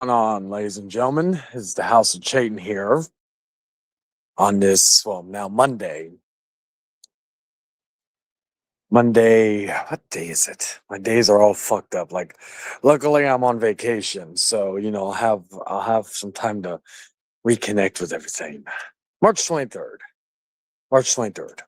Going on, ladies and gentlemen? Is the House of Chayton here on this, well, now Monday. Monday, what day is it? My days are all fucked up. Like, luckily I'm on vacation, so I'll have some time to reconnect with everything. March 23rd. March 23rd.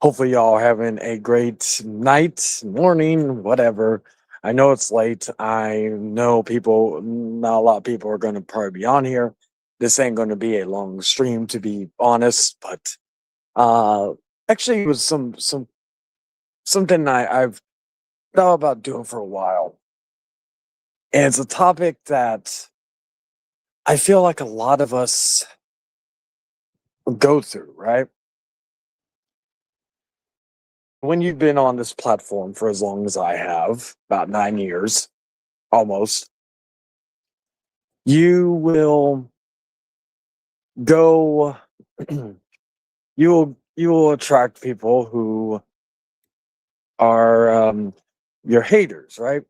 Hopefully y'all are having a great night, morning, whatever. I know it's late. I know not a lot of people are going to probably be on here. This ain't going to be a long stream, to be honest, but uh, actually, it was something I've thought about doing for a while, and it's a topic that I feel like a lot of us go through, right? When you've been on this platform for as long as I have, about 9 years, almost, you will go you will attract people who are your haters, right?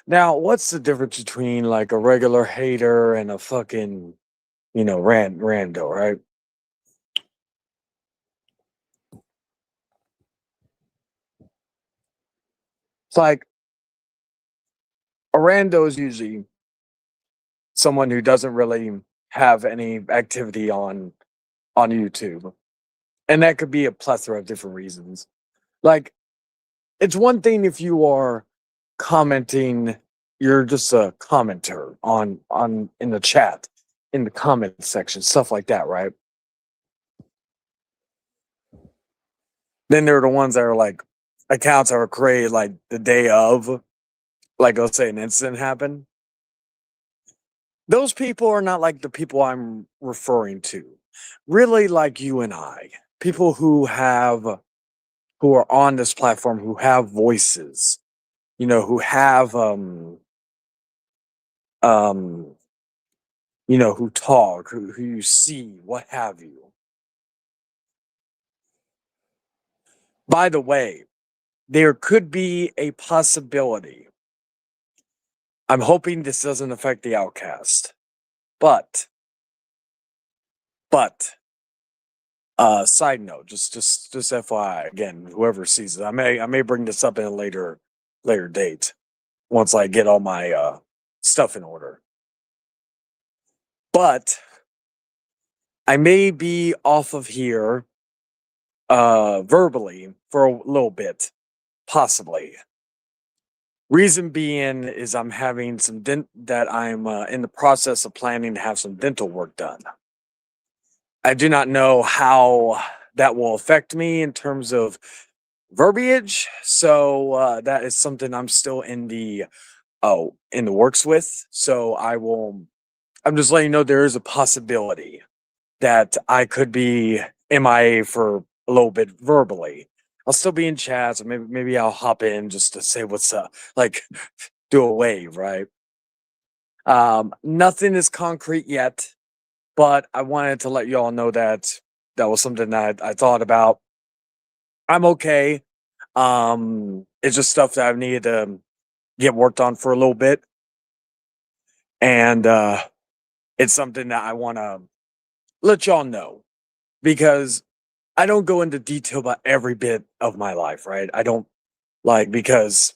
Now, what's the difference between like a regular hater and a fucking, rando, right? It's like a rando is usually someone who doesn't really have any activity on YouTube. And that could be a plethora of different reasons. Like, it's one thing if you are commenting, you're just a commenter on in the chat, in the comment section, stuff like that, right? Then there are the ones that are like accounts that were created like the day of, like let's say an incident happened. Those people are not like the people I'm referring to. Really, like you and I, people who are on this platform, who have voices, who have um who talk, who you see, what have you. By the way, there could be a possibility. I'm hoping this doesn't affect the outcast. But but side note, just FYI, again, whoever sees it, I may bring this up in a later date once I get all my stuff in order. But I may be off of here verbally for a little bit, possibly. Reason being is I'm having that I'm in the process of planning to have some dental work done. I do not know how that will affect me in terms of verbiage, so that is something I'm still in the works with. So I'm just letting you know there is a possibility that I could be MIA for a little bit verbally. I'll still be in chats, or maybe I'll hop in just to say what's up, like do a wave, right? Nothing is concrete yet, but I wanted to let you all know that that was something that I thought about. I'm okay. It's just stuff that I've needed to get worked on for a little bit, and it's something that I want to let y'all know because I don't go into detail about every bit of my life, right? I don't like because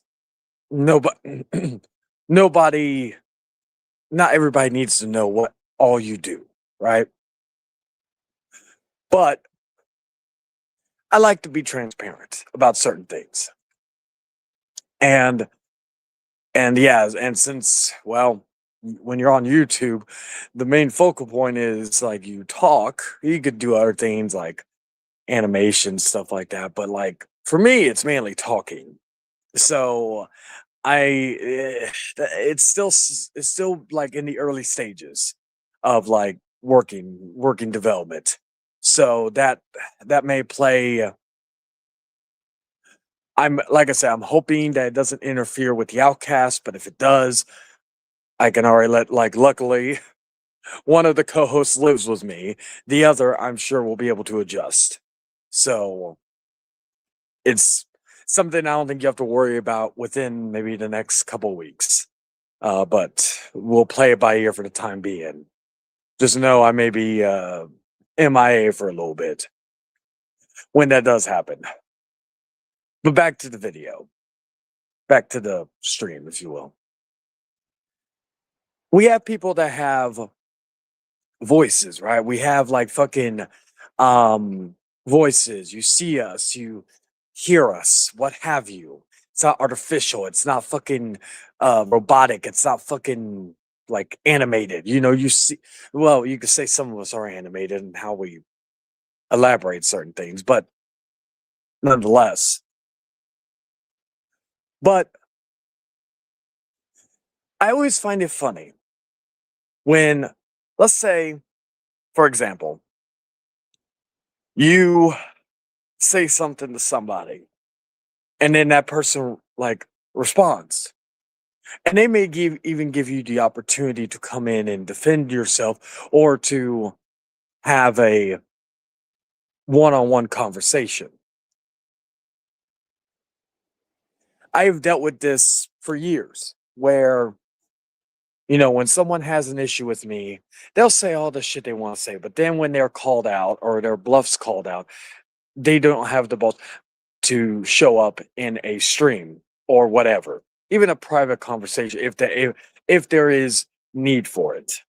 nobody, nobody, not everybody needs to know what all you do, right? But I like to be transparent about certain things, and yeah, and since when you're on YouTube, the main focal point is like you talk. You could do other things like animation stuff like that, but like for me, it's mainly talking. So it's still like in the early stages of like working development. So that may play. I'm like I said, I'm hoping that it doesn't interfere with the outcast, but if it does, I can already luckily one of the co-hosts lives with me. The other, I'm sure, will be able to adjust. So it's something I don't think you have to worry about within maybe the next couple weeks. but we'll play it by ear for the time being. Just know I may be MIA for a little bit when that does happen. But back to the video, back to the stream, if you will. We have people that have voices, right? We have like fucking voices. You see us, you hear us, what have you. It's not artificial, it's not fucking robotic, it's not fucking like animated. You know, you see, well, you could say some of us are animated in how we elaborate certain things, but nonetheless. But I always find it funny when, let's say, for example, you say something to somebody and then that person like responds, and they may even give you the opportunity to come in and defend yourself or to have a one-on-one conversation. I've dealt with this for years where, you know, when someone has an issue with me, they'll say all the shit they want to say, but then when they're called out or their bluffs called out, they don't have the balls to show up in a stream or whatever, even a private conversation if there is need for it.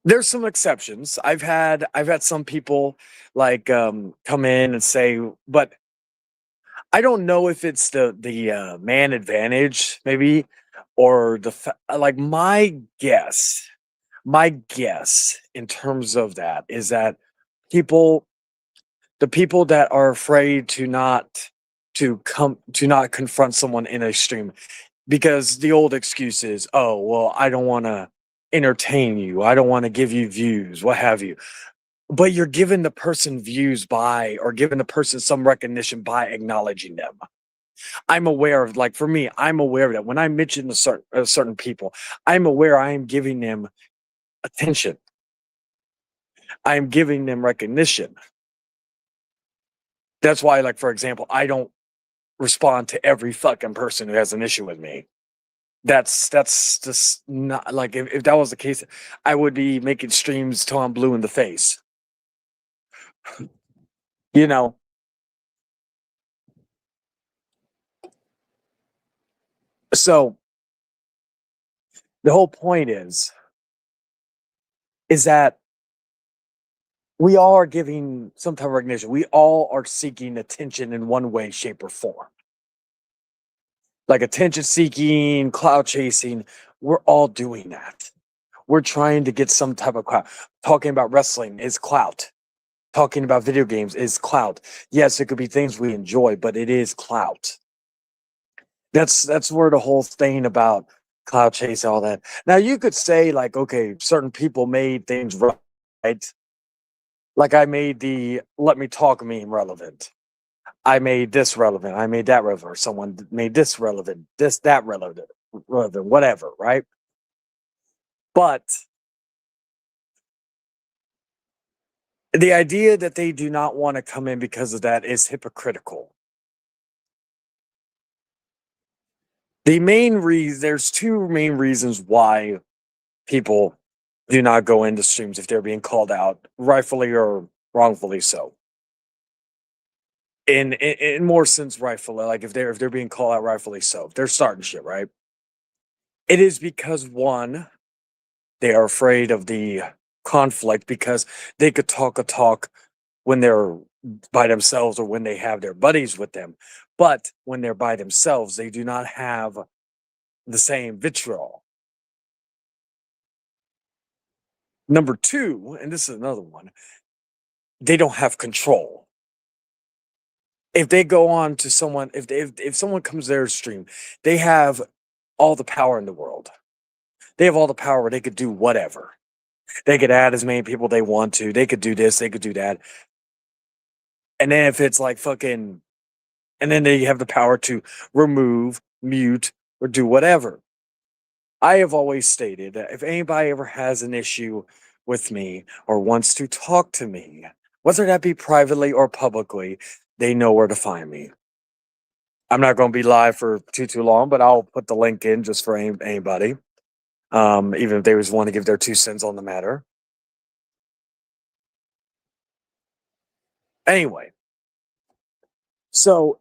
There's some exceptions. I've had some people like come in and say, but I don't know if it's the man advantage maybe, or like my guess in terms of that is that people the people that are afraid to not confront someone in a stream, because the old excuse is, oh well, I don't want to entertain you, I don't want to give you views, what have you. But you're giving the person views by, or giving the person some recognition by acknowledging them. I'm aware of, like, for me, I'm aware of that when I mention a certain people, I'm aware I am giving them attention, I am giving them recognition. That's why, like, for example, I don't respond to every fucking person who has an issue with me. That's just not like, if that was the case, I would be making streams till I'm blue in the face. You know, so the whole point is that we all are giving some type of recognition. We all are seeking attention in one way, shape, or form. Like attention seeking, cloud chasing, we're all doing that. We're trying to get some type of clout. Talking about wrestling is clout. Talking about video games is clout. Yes, it could be things we enjoy, but it is clout. That's where the whole thing about cloud chase, all that. Now you could say like, okay, certain people made things right. Like I made the "let me talk" meme relevant. I made this relevant. I made that relevant. Or someone made this relevant. That relevant. Whatever. Right. But the idea that they do not want to come in because of that is hypocritical. There's two main reasons why people do not go into streams if they're being called out, rightfully or wrongfully so. In more sense, rightfully, like if they're being called out rightfully so, if they're starting shit, right? It is because one, they are afraid of the conflict, because they could talk a talk when they're by themselves or when they have their buddies with them. But when they're by themselves, they do not have the same vitriol. Number two, and this is another one, they don't have control. If they go on to someone, if someone comes to their stream, they have all the power in the world. They have all the power where they could do whatever. They could add as many people they want to. They could do this, they could do that. And then if it's like fucking, and then they have the power to remove, mute, or do whatever. I have always stated that if anybody ever has an issue with me or wants to talk to me, whether that be privately or publicly, they know where to find me. I'm not going to be live for too long, but I'll put the link in just for anybody, even if they just want to give their 2 cents on the matter. Anyway, so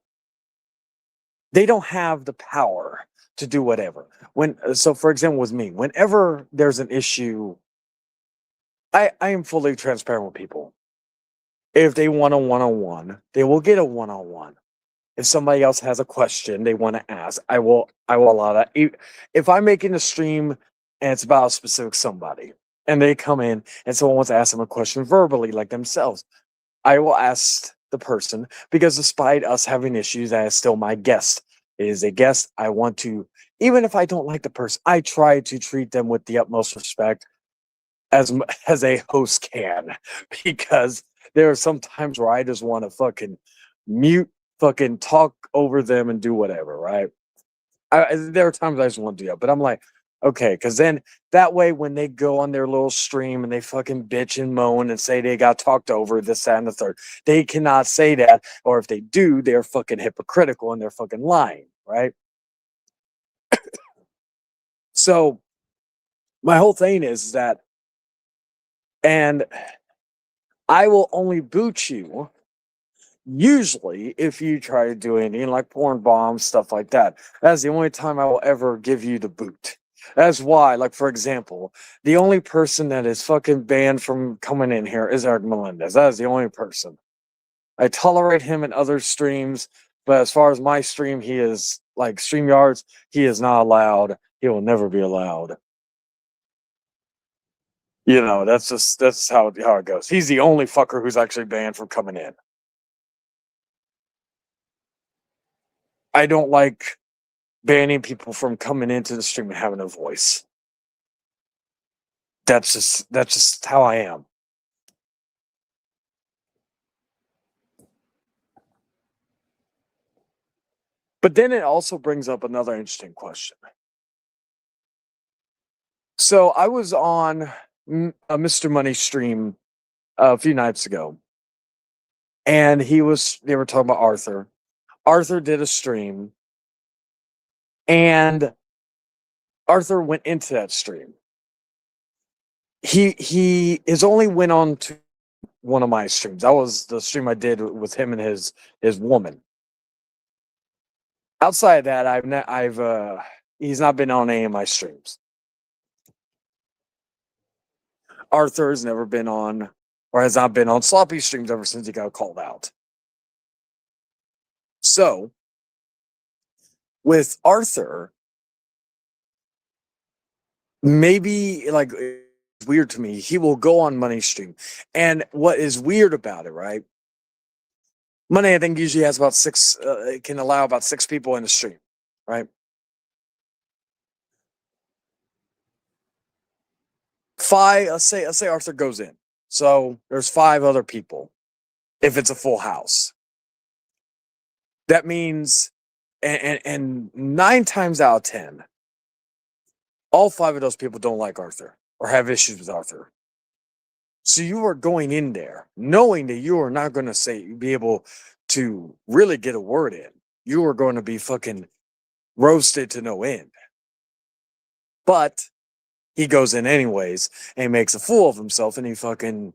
they don't have the power to do whatever. So for example, with me, whenever there's an issue, I am fully transparent with people. If they want a one-on-one, they will get a one-on-one. If somebody else has a question they want to ask, I will allow that. If I'm making a stream and it's about a specific somebody, and they come in and someone wants to ask them a question verbally, like themselves, I will ask the person, because despite us having issues, that is still my guest. It is a guest. I want to, even if I don't like the person, I try to treat them with the utmost respect, as a host can, because there are some times where I just want to fucking mute, fucking talk over them and do whatever, right? There are times I just want to do that, but I'm like, okay, because then that way when they go on their little stream and they fucking bitch and moan and say they got talked over, this, that, and the third, they cannot say that, or if they do, they're fucking hypocritical and they're fucking lying, right? So my whole thing is that, and I will only boot you usually if you try to do anything like porn bombs, stuff like that. That's the only time I will ever give you the boot. That's why, like, for example, the only person that is fucking banned from coming in here is Eric Melendez. That is the only person. I tolerate him in other streams, but as far as my stream, he is like StreamYards, he is not allowed. He will never be allowed. That's how it goes. He's the only fucker who's actually banned from coming in. I don't like banning people from coming into the stream and having a voice. That's just how I am. But then it also brings up another interesting question. So I was on a Mr. Money stream a few nights ago, and they were talking about Arthur. Arthur did a stream, and Arthur went into that stream. He is only went on to one of my streams. That was the stream I did with him and his woman. Outside of that, he's not been on any of my streams. Arthur has never been on, or has not been on Sloppy streams ever since he got called out. So, with Arthur, maybe, like, it's weird to me, he will go on Money stream. And what is weird about it, right? Money, I think, usually has about it can allow about 6 people in the stream, right? Let's say Arthur goes in. So there's 5 other people if it's a full house. That means, and 9 times out of 10, all 5 of those people don't like Arthur or have issues with Arthur. So you are going in there knowing that you are not going to be able to really get a word in. You are going to be fucking roasted to no end. But he goes in anyways and he makes a fool of himself, and he fucking,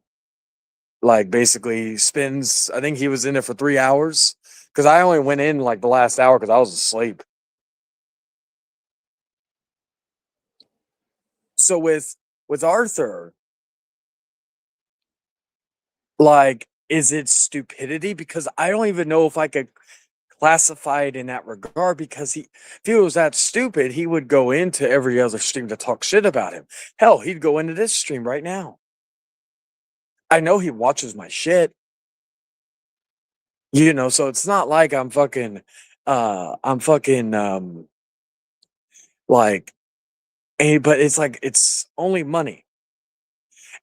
like, basically spends, I think he was in there for 3 hours, because I only went in like the last hour because I was asleep. So with Arthur, like, is it stupidity? Because I don't even know if I could classify it in that regard, because if he was that stupid, he would go into every other stream to talk shit about him. Hell, he'd go into this stream right now. I know he watches my shit. So it's not like I'm fucking like, but it's like, it's only Money.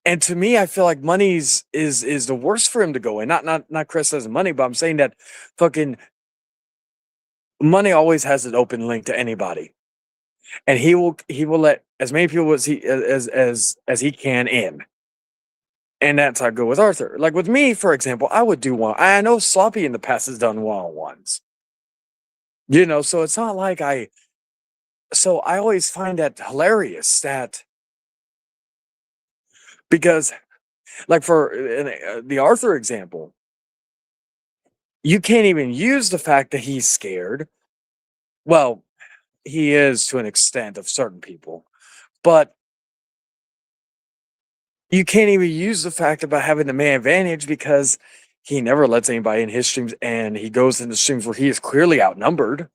And to me, I feel like Money's is the worst for him to go in. Not criticizing Money, but I'm saying that fucking Money always has an open link to anybody, and he will let as many people as he can in. And that's how I go with Arthur. Like with me, for example, I would do one. I know Sloppy in the past has done one-on-ones. So it's not like I always find that hilarious that because, like, for the Arthur example, you can't even use the fact that he's scared. Well, he is to an extent of certain people, but you can't even use the fact about having the man advantage because he never lets anybody in his streams, and he goes into streams where he is clearly outnumbered.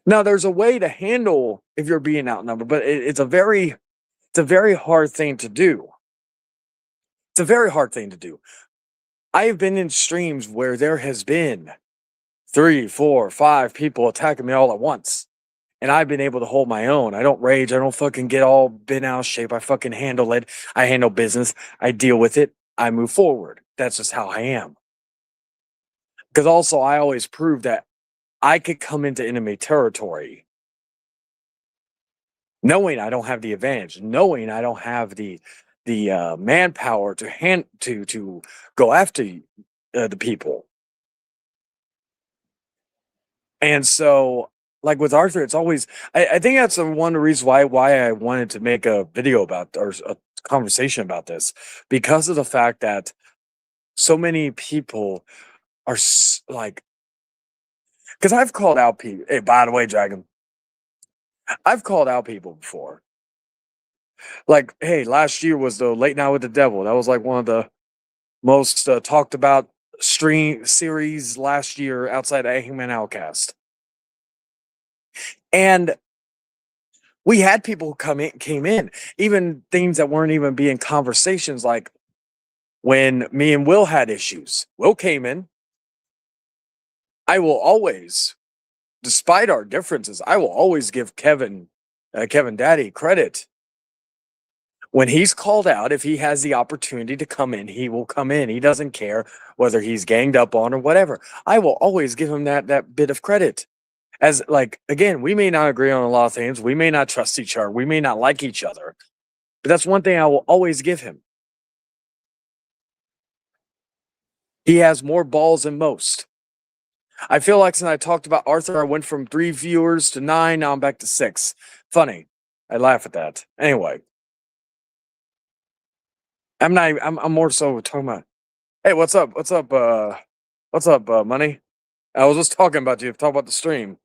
Now, there's a way to handle if you're being outnumbered, but it's a very hard thing to do. It's a very hard thing to do. I have been in streams where there has been 3, 4, 5 people attacking me all at once, and I've been able to hold my own. I don't rage. I don't fucking get all bent out of shape. I fucking handle it. I handle business. I deal with it. I move forward. That's just how I am. Because also, I always prove that I could come into enemy territory knowing I don't have the advantage, knowing I don't have the manpower to go after the people. And so, like with Arthur, it's always I think that's one of the reasons why I wanted to make a video about or a conversation about this, because of the fact that so many people are like, because I've called out people. Hey, by the way, Dragon, I've called out people before. Like, hey, last year was the Late Night with the Devil. That was like one of the most talked about stream series last year outside of Hangman Outcast. And we had people came in, even things that weren't even being conversations, like when me and Will had issues. Will came in. I will always, despite our differences, I will always give Kevin Daddy credit. When he's called out, if he has the opportunity to come in, he will come in. He doesn't care whether he's ganged up on or whatever. I will always give him that bit of credit. As, like, again, we may not agree on a lot of things. We may not trust each other. We may not like each other. But that's one thing I will always give him. He has more balls than most. I feel like since I talked about Arthur, I went from 3 viewers to 9. Now I'm back to 6. Funny. I laugh at that. Anyway, I'm more so talking about, hey, what's up? What's up, money? I was just talking about you. Talk about the stream.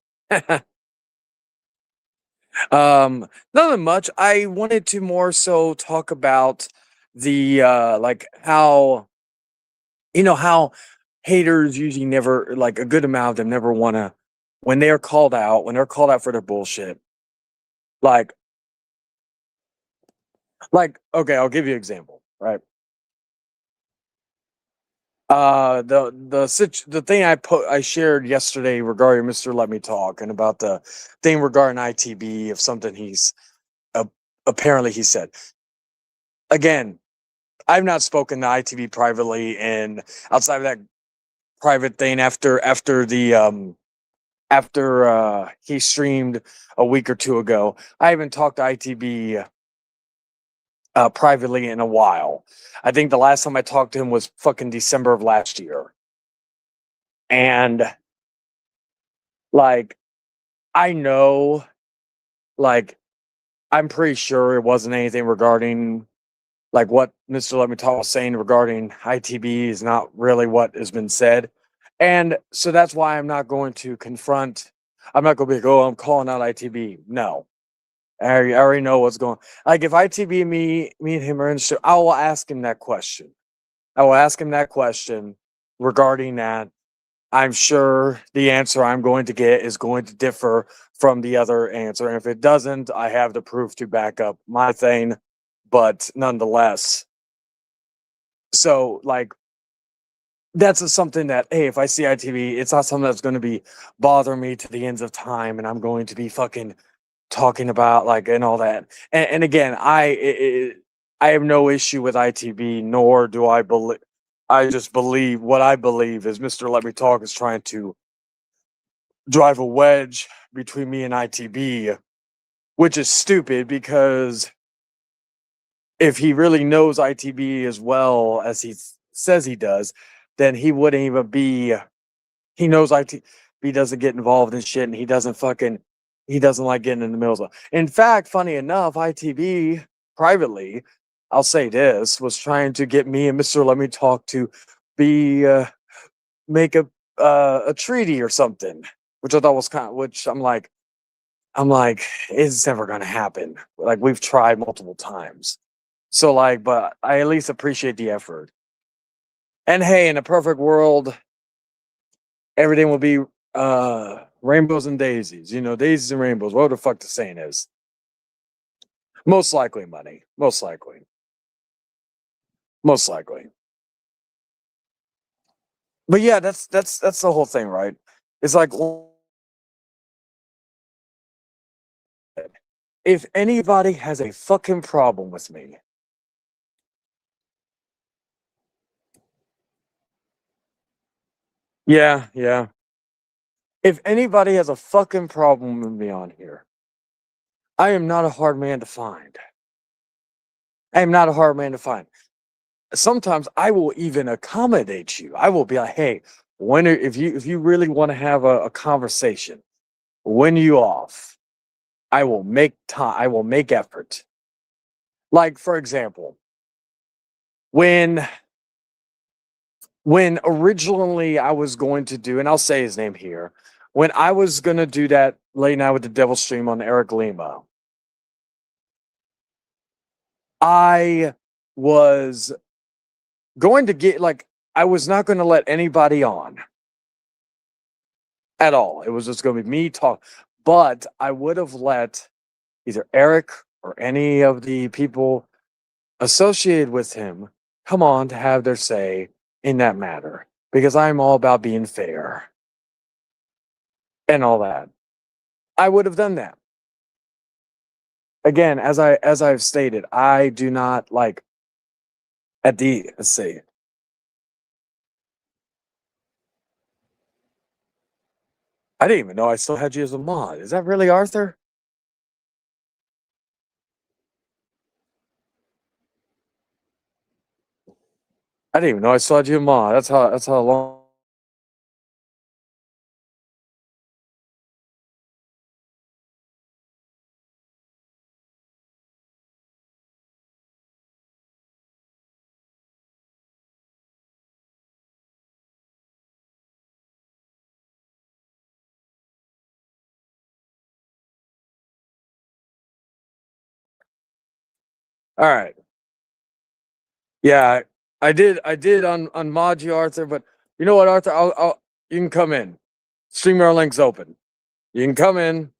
Nothing much. I wanted to more so talk about the like how how haters usually never, like, a good amount of them never want to, when they're called out for their bullshit. Like okay, I'll give you an example, right? The thing I shared yesterday regarding Mr. Let Me Talk, and about the thing regarding ITB of something he's uh, apparently he said. Again, I've not spoken to ITB privately, and outside of that private thing after he streamed a week or two ago, I haven't talked to ITB privately in a while. I think the last time I talked to him was fucking December of last year. And, like, I know, like, I'm pretty sure it wasn't anything regarding, like, what Mr. Let Me Talk was saying regarding ITB is not really what has been said. And so that's why I'm not going to confront. I'm not going to be like, oh, I'm calling out ITB. No, I already know what's going. Like, if ITB and me and him are in the show, I will ask him that question. I will ask him that question regarding that. I'm sure the answer I'm going to get is going to differ from the other answer. And if it doesn't, I have the proof to back up my thing. But nonetheless, so, like, that's something that, hey, if I see ITV, it's not something that's going to be bothering me to the ends of time, and I'm going to be fucking talking about, like, and all that. And again, I have no issue with ITV, nor do I believe. I just believe what I believe is Mr. Let Me Talk is trying to drive a wedge between me and ITB, which is stupid, because if he really knows ITB as well as he says he does, then he wouldn't even be He knows ITB doesn't get involved in shit, and he doesn't like getting in the middle of. In fact, funny enough, ITB privately, I'll say this, was trying to get me and Mister Let Me Talk to be make a treaty or something, which I thought was which I'm like, it's never gonna happen. Like we've tried multiple times. So like, but I at least appreciate the effort. And hey, in a perfect world, everything will be rainbows and daisies. You know, daisies and rainbows. What the fuck the saying is? Most likely money. Most likely. Most likely. But yeah, that's the whole thing, right? It's like if anybody has a fucking problem with me, yeah, yeah. If anybody has a fucking problem with me on here, I am not a hard man to find. I am not a hard man to find. Sometimes I will even accommodate you. I will be like, hey, if you really want to have a conversation, when you off, I will make time. I will make effort. Like for example, when originally I was going to do, and I'll say his name here, when I was gonna do that late night with the devil stream on Eric Lima, I was going to get like I was not going to let anybody on at all. It was just going to be me talk, but I would have let either Eric or any of the people associated with him come on to have their say in that matter because I'm all about being fair and all that. I would have done that. Again, as I've stated, I do not like at the let's see. I didn't even know I still had you as a mod. Is that really Arthur? I didn't even know I still had you a mod. That's how long. All right. Yeah, I did unmod you, Arthur, but you know what, Arthur? I'll you can come in. StreamYard link's open. You can come in.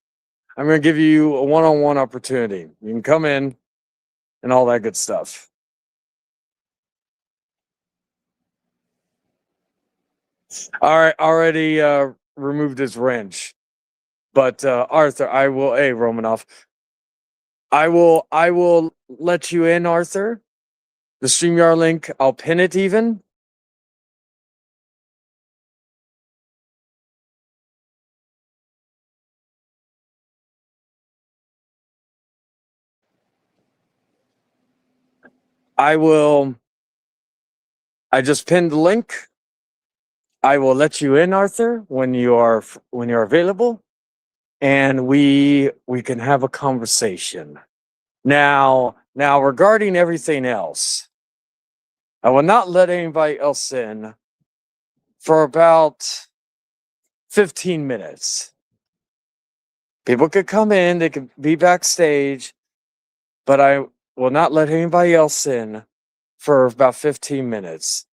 I'm gonna give you a one-on-one opportunity. You can come in and all that good stuff. All right, already removed his wrench. But Arthur, I will hey Romanoff. I will let you in, Arthur. The StreamYard link, I'll pin it even. I will I just pinned the link. I will let you in, Arthur, when you're available, and we can have a conversation. Now regarding everything else, I will not let anybody else in for about 15 minutes. People could come in, they could be backstage, but I will not let anybody else in for about 15 minutes.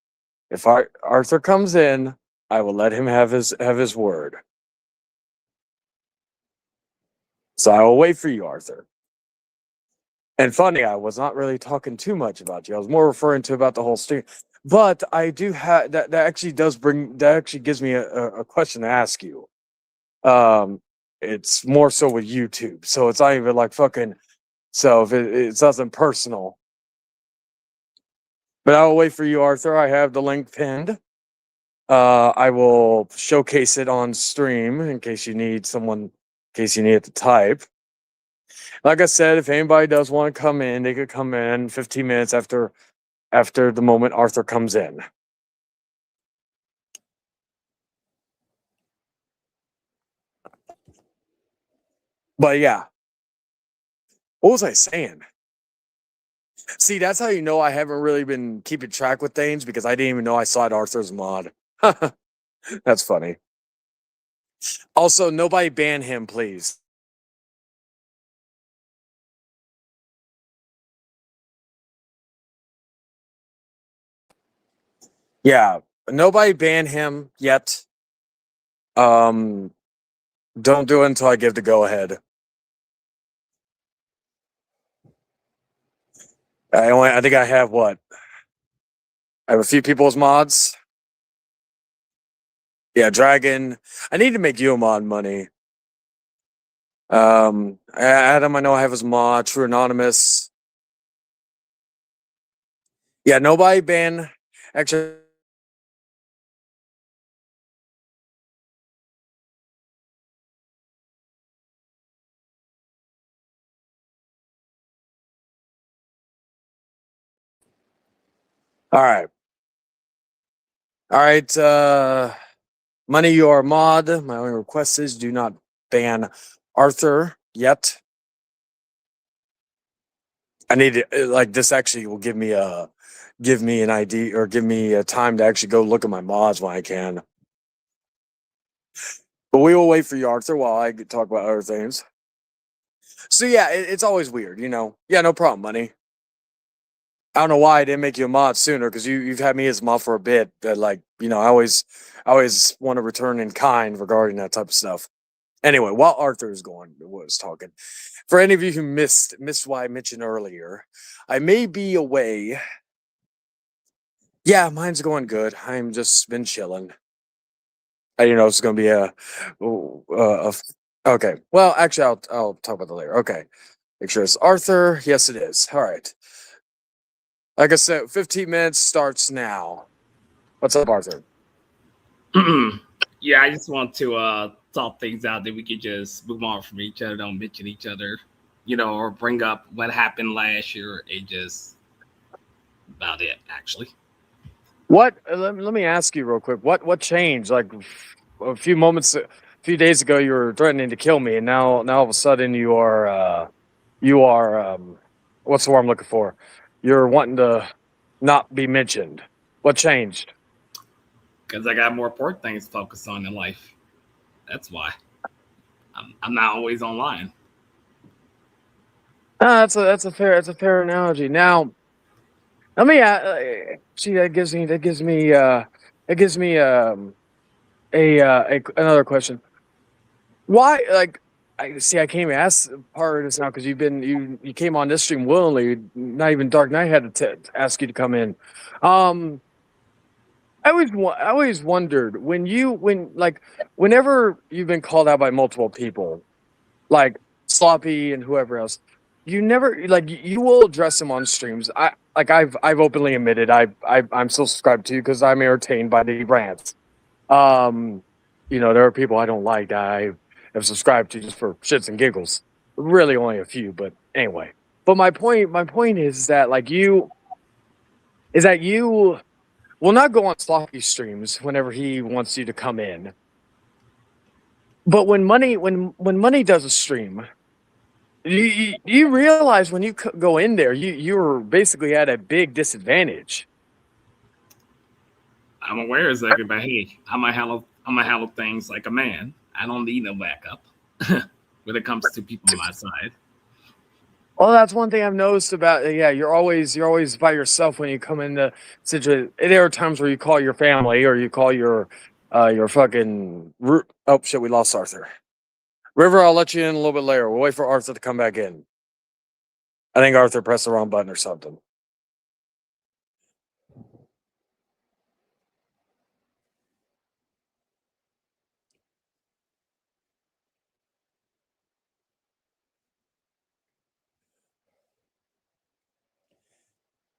If Arthur comes in, I will let him have his word. So I will wait for you, Arthur. And funny, I was not really talking too much about you. I was more referring to about the whole stream. But I do have that actually does bring that actually gives me a question to ask you. Um, it's more so with YouTube, so it's not even like fucking. So if it's nothing personal, but I will wait for you, Arthur. I have the link pinned. I will showcase it on stream in case you need someone, in case you need it to type. Like I said, if anybody does want to come in, they could come in 15 minutes after the moment Arthur comes in. But yeah, what was I saying? See, that's how you know I haven't really been keeping track with things because I didn't even know I saw Arthur's mod. That's funny. Also, nobody ban him, please. Yeah, nobody ban him yet. Um, don't do it until I give the go ahead. I think I have what? I have a few people's mods. Yeah, Dragon. I need to make you a mod money. Adam, I know I have his mod. True Anonymous. Yeah, nobody ban. Actually, all right. All right. Money, your mod. My only request is do not ban Arthur yet. I need to, like, this actually will give me an ID or give me a time to actually go look at my mods when I can. But we will wait for you, Arthur, while I talk about other things. So yeah, it's always weird, you know. Yeah, no problem, money. I don't know why I didn't make you a mod sooner because you've had me as a mod for a bit. But like, you know, I always want to return in kind regarding that type of stuff. Anyway, while Arthur was talking, for any of you who missed what I mentioned earlier, I may be away. Yeah, mine's going good. I'm just been chilling. I didn't know it's going to be okay. Well, actually, I'll talk about that later. Okay, make sure it's Arthur. Yes, it is. All right. Like I said, 15 minutes starts now. What's up, Arthur? Yeah, I just want to talk things out that we could just move on from each other, don't mention each other, or bring up what happened last year. It just about it, actually. What? Let me ask you real quick. What changed? Like a few days ago, you were threatening to kill me, and now all of a sudden you are what's the word I'm looking for? You're wanting to not be mentioned. What changed? Because I got more important things to focus on in life. That's why I'm not always online. Ah, that's a fair analogy. Now, let me see that gives me another question. Why like I see I can't even ask part of this now because you came on this stream willingly. Not even Dark Knight had to ask you to come in. Um, I always wondered whenever you've been called out by multiple people like Sloppy and whoever else, you never like you will address them on streams. I've openly admitted I'm still subscribed to you because I'm entertained by the rants. Um, you know, there are people I don't like that I have subscribed to just for shits and giggles. Really, only a few, but anyway. But my point is that you will not go on Sloppy streams whenever he wants you to come in. But when money does a stream, you realize when you go in there, you're basically at a big disadvantage. I'm aware as like, but hey, I'm gonna handle things like a man. I don't need no backup when it comes to people on my side. Well, that's one thing I've noticed about yeah. You're always by yourself when you come into situation. There are times where you call your family or you call your fucking. Oh shit, we lost Arthur. River, I'll let you in a little bit later. We'll wait for Arthur to come back in. I think Arthur pressed the wrong button or something.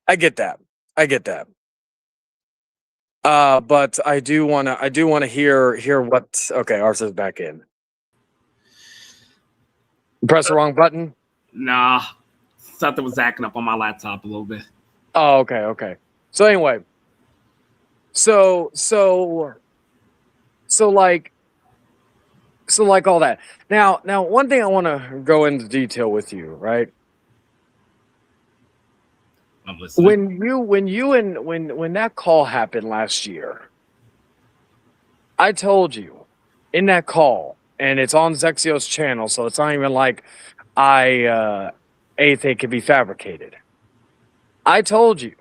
I get that. I get that. But I do wanna hear what okay, Arthur's back in. Press the wrong button? Nah, something was acting up on my laptop a little bit. Oh, okay, okay. So anyway, so so so like So like all that. Now, one thing I want to go into detail with you, right? I'm listening. When that call happened last year, I told you in that call, and it's on Zexio's channel, so it's not even like anything can be fabricated. I told you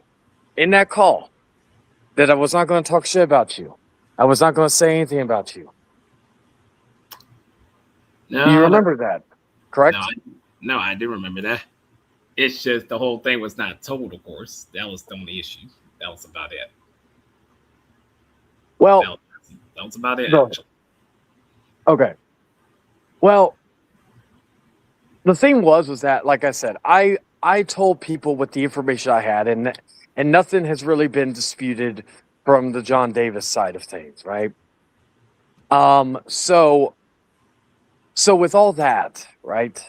in that call that I was not going to talk shit about you. I was not going to say anything about you. You No, remember that, no, correct? no, I do remember that. It's just the whole thing was not told, of course. That was the only issue. That was about it. Well, That was, that was about it, go ahead. actually. Okay. Well, the thing was that, like I said, I told people with the information I had, and nothing has really been disputed from the John Davis side of things, right? So with all that, right?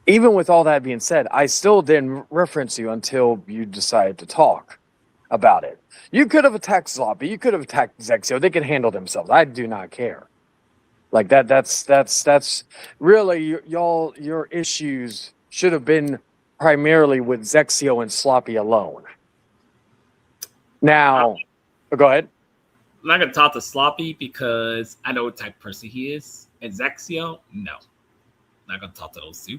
Even with all that being said, I still didn't reference you until you decided to talk about it. You could have attacked Sloppy. You could have attacked Zexio. They can handle themselves. I do not care. Like that. That's really your issues should have been primarily with Zexio and Sloppy alone. Now, go ahead. I'm not gonna talk to Sloppy because I know what type of person he is. And Zaxio, no. Not gonna talk to those two.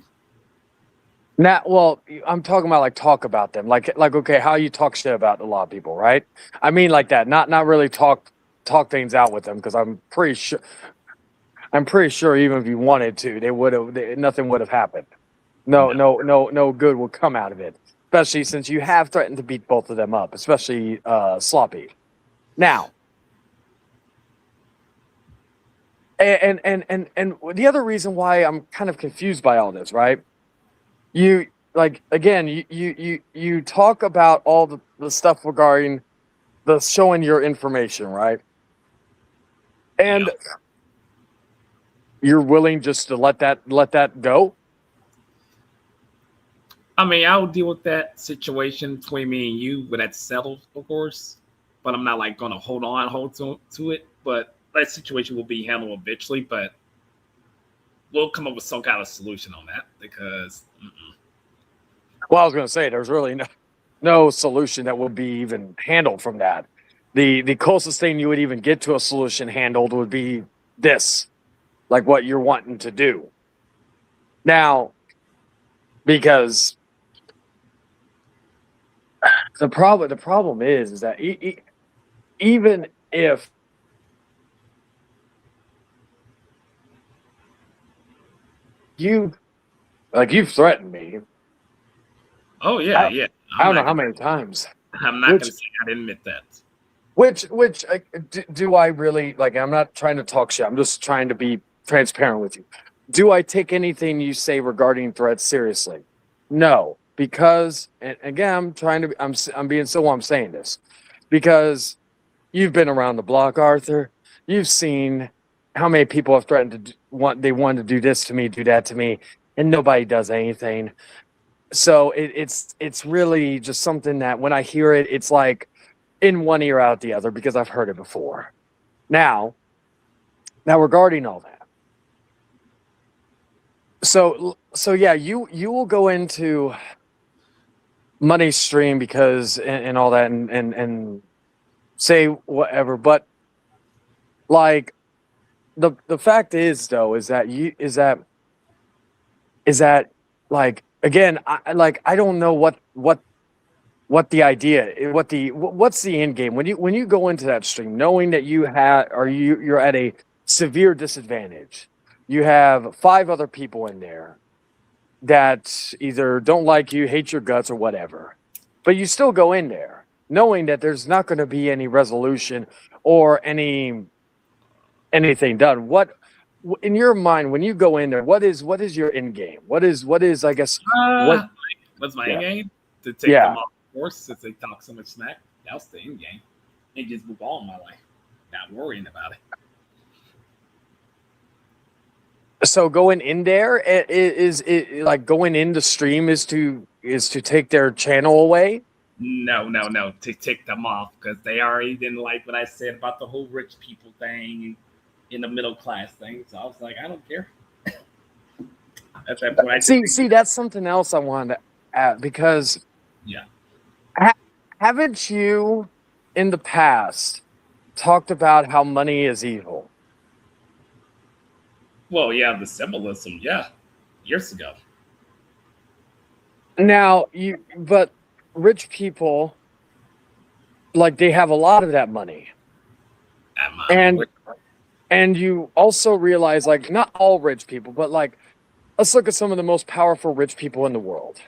Now, well, I'm talking about like talk about them, like okay, how you talk shit about a lot of people, right? I mean like that, not really talk things out with them, because I'm pretty sure even if you wanted to, nothing would have happened. No good will come out of it, especially since you have threatened to beat both of them up, especially Sloppy. Now, and the other reason why I'm kind of confused by all this, right? You like again, you talk about all the stuff regarding the showing your information, right? And Yeah. you're willing just to let that go? I mean, I'll deal with that situation between me and you when that's settled, of course. But I'm not like gonna hold to it. But that situation will be handled eventually. But we'll come up with some kind of solution on that because Well, I was going to say there's really no solution that would be even handled from that. The closest thing you would even get to a solution handled would be this, like what you're wanting to do. Now, because the problem is that even if you've threatened me, oh yeah, yeah. I don't know how many times. I'm not Which gonna say I didn't admit that. which do I really like? I'm not trying to talk shit. I'm just trying to be transparent with you. Do I take anything you say regarding threats seriously? No, because and again, I'm being so I'm saying this because you've been around the block, Arthur. You've seen how many people have threatened to wanted to do this to me, do that to me, and nobody does anything. So it's really just something that when I hear it, it's like in one ear out the other because I've heard it before. Now regarding all that, so yeah, you will go into money stream because and all that and say whatever, but like the fact is though is that like again I don't know what the idea what's the end game when you go into that stream knowing that you're at a severe disadvantage. You have 5 other people in there that either don't like you, hate your guts, or whatever, but you still go in there knowing that there's not going to be any resolution or anything done. What in your mind when you go in there, what is your end game? What is I guess what Uh, what's my yeah end game? To take yeah them off course since they talk so much smack. That was the end game. And just move on in my life. Not worrying about it. So going in there is it like going in the stream is to take their channel away? No, to tick them off because they already didn't like what I said about the whole rich people thing in the middle class thing. So I was like, I don't care. At that point, I just See, that's something else I wanted to add because yeah. ha- haven't you in the past talked about how money is evil? Well, yeah, the symbolism, yeah, years ago. Now, but rich people, like, they have a lot of that money. I'm And aware. you also realize, like, not all rich people, but like, let's look at some of the most powerful rich people in the world.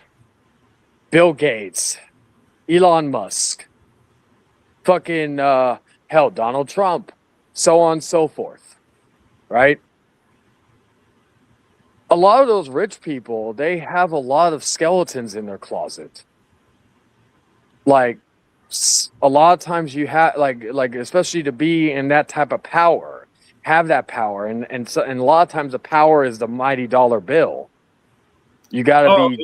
Bill Gates, Elon Musk, fucking hell, Donald Trump, so on and so forth. Right? A lot of those rich people, they have a lot of skeletons in their closet. Like a lot of times you have like especially to be in that type of power, have that power, and a lot of times the power is the mighty dollar bill. You got to Oh, be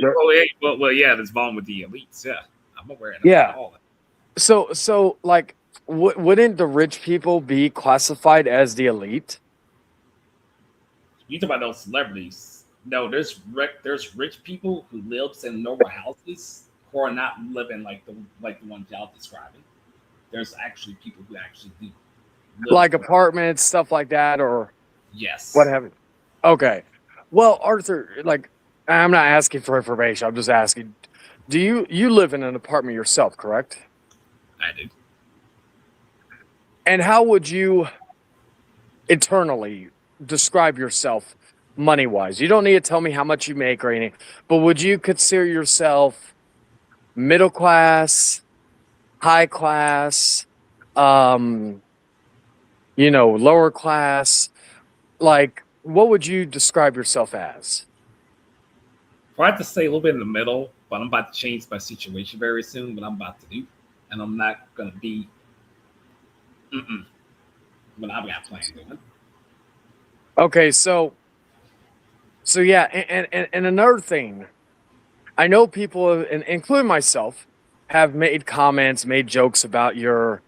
yeah, there's bond with the elites. Yeah, I'm aware about yeah. all that. So like wouldn't the rich people be classified as the elite? You talk about those celebrities. No, there's rich people who lives in normal houses who are not living like the ones y'all describing. There's actually people who actually do live. Like apartments, stuff like that, or what Yes, have you? Okay. Well, Arthur, like I'm not asking for information. I'm just asking, do you live in an apartment yourself, correct? I do. And how would you internally describe yourself money wise? You don't need to tell me how much you make or anything, but would you consider yourself middle class, high class, um, lower class? Like, what would you describe yourself as? Well, I have to stay a little bit in the middle, but I'm about to change my situation very soon. What I'm about to do, and I'm not gonna be what I've got planned doing. Okay, so yeah, and another thing, I know people, and including myself, have made comments, made jokes about your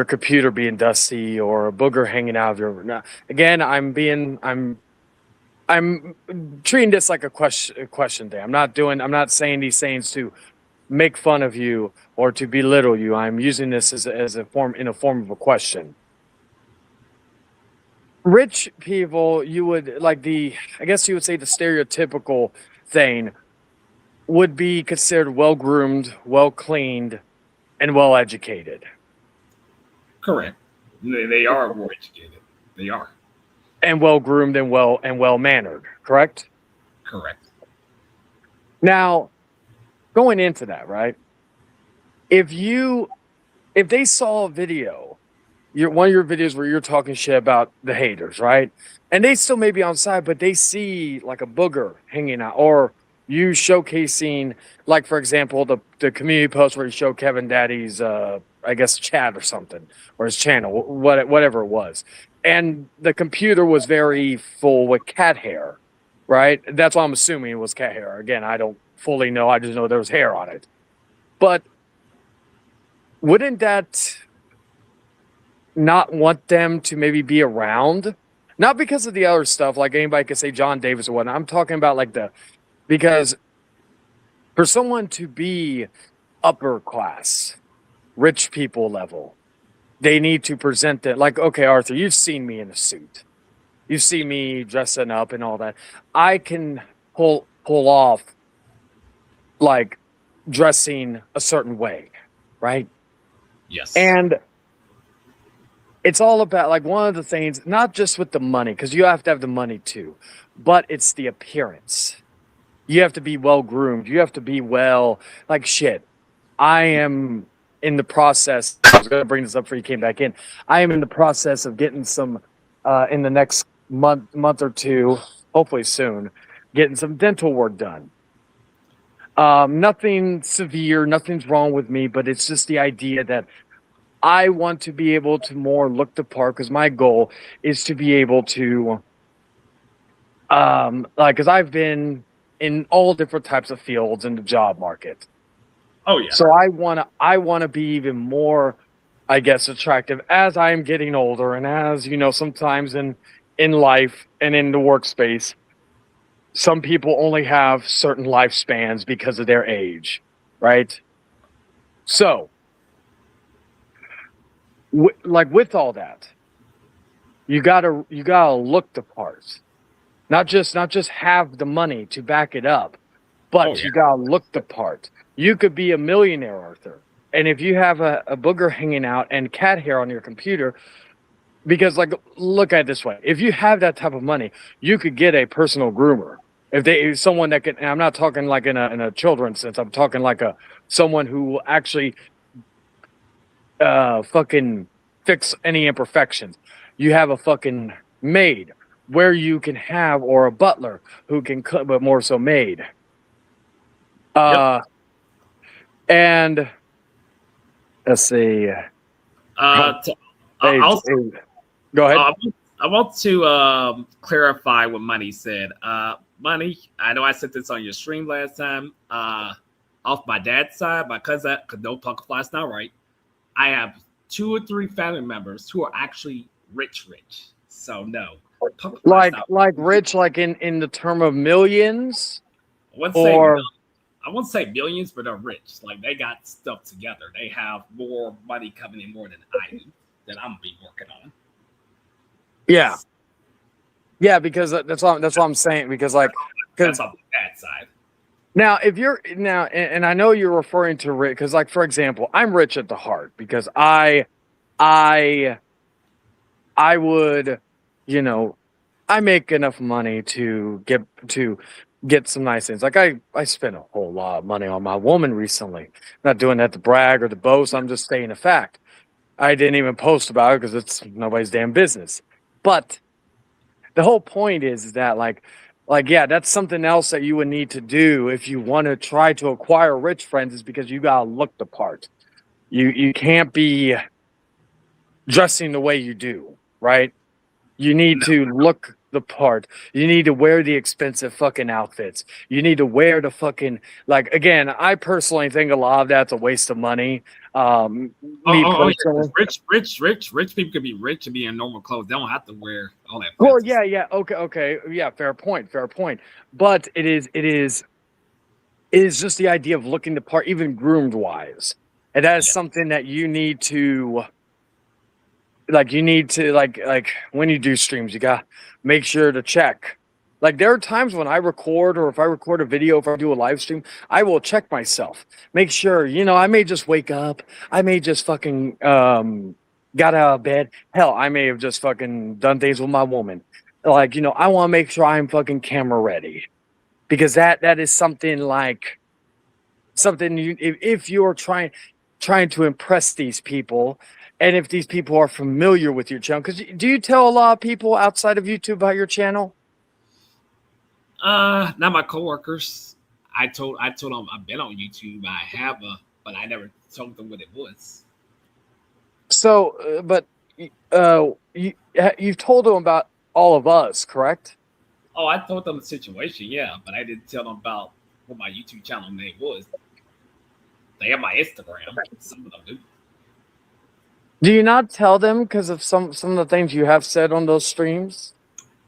computer being dusty or a booger hanging out of your. Now, again, I'm treating this like a question day. I'm not saying these things to make fun of you or to belittle you. I'm using this as a form in a form of a question. Rich people, you would like I guess you would say the stereotypical thing would be considered well groomed, well cleaned, and well educated. Correct. They are more educated. They are And well groomed and well mannered, correct? correct. Now, going into that, right? If they saw a video, one of your videos where you're talking shit about the haters, right? And they still may be on side, but they see like a booger hanging out, or you showcasing, like for example, the community post where you show Kevin Daddy's I guess chat or something, or his channel, whatever it was. And the computer was very full with cat hair, right? That's what I'm assuming it was cat hair. Again, I don't fully know. I just know there was hair on it. But wouldn't that not want them to maybe be around? Not because of the other stuff, like anybody could say John Davis or whatnot. I'm talking about like because for someone to be upper class, rich people level, they need to present that. Like, okay, Arthur, you've seen me in a suit. You see me dressing up and all that. I can pull off like dressing a certain way, right? Yes. And it's all about like one of the things, not just with the money, because you have to have the money too, but it's the appearance. You have to be well groomed. You have to be well, like shit. I am in the process. I was going to bring this up before you came back in. I am in the process of getting some in the next month or two, hopefully soon, getting some dental work done. Nothing severe, nothing's wrong with me, but it's just the idea that I want to be able to more look the part because my goal is to be able to, like, because I've been in all different types of fields in the job market. Oh yeah. So I wanna be even more, I guess, attractive as I am getting older, and as sometimes in life and in the workspace, some people only have certain lifespans because of their age, right? So, like with all that, you gotta look the part, not just have the money to back it up, Oh but yeah. you gotta look the part. You could be a millionaire, Arthur, and if you have a booger hanging out and cat hair on your computer, because like look at it this way: if you have that type of money, you could get a personal groomer. If someone that can, and I'm not talking like in a children's sense. I'm talking like a someone who will actually fucking fix any imperfections. You have a fucking maid where you can have, or a butler who can cook, but more so maid. Yep. Uh, and let's see. To, Hey, also, hey, go ahead. uh, I want to clarify what Money said. Money, I know I said this on your stream last time. Off my dad's side, my cousin, because no talk flies not right. I have 2 or 3 family members who are actually rich, rich. So no, talk flies not. Like rich, like in the term of millions, I wouldn't say or I won't say millions, but they're rich. Like they got stuff together. They have more money coming in more than I do that I'm be working on. yeah, yeah, because that's what I'm saying. Because like, That's because on the bad side. now if you're now, and I know you're referring to rich, because like for example, I'm rich at the heart because I I would, you know, I make enough money to get some nice things. Like I spent a whole lot of money on my woman recently. Not doing that to brag or to boast. I'm just stating a fact. I didn't even post about it because it's nobody's damn business. But the whole point is that like yeah, that's something else that you would need to do if you want to try to acquire rich friends, is because you gotta look the part. You can't be dressing the way you do, right? You need to look the part. You need to wear the expensive fucking outfits. You need to wear the fucking, like, again, I personally think a lot of that's a waste of money. Me Yeah. 'Cause personally. rich people can be rich and be in normal clothes. They don't have to wear all that Well, fancy yeah, stuff. yeah, okay, yeah, fair point, fair point. But it is just the idea of looking the part, even groomed wise, and that is Yeah. something that you need to like when you do streams, you got make sure to check. Like there are times when I record, or if I record a video, if I do a live stream, I will check myself, make sure, I may just wake up, I may just fucking got out of bed, hell, I may have just fucking done things with my woman. Like, I want to make sure I'm fucking camera ready, because that is something like something if you're trying to impress these people, and if these people are familiar with your channel, because do you tell a lot of people outside of YouTube about your channel? Not my coworkers. I told them I've been on YouTube. I have but I never told them what it was. So but you've told them about all of us, correct? Oh, I told them the situation, yeah, but I didn't tell them about what my YouTube channel name was. They have my Instagram. Some of them do. Do you not tell them because of some of the things you have said on those streams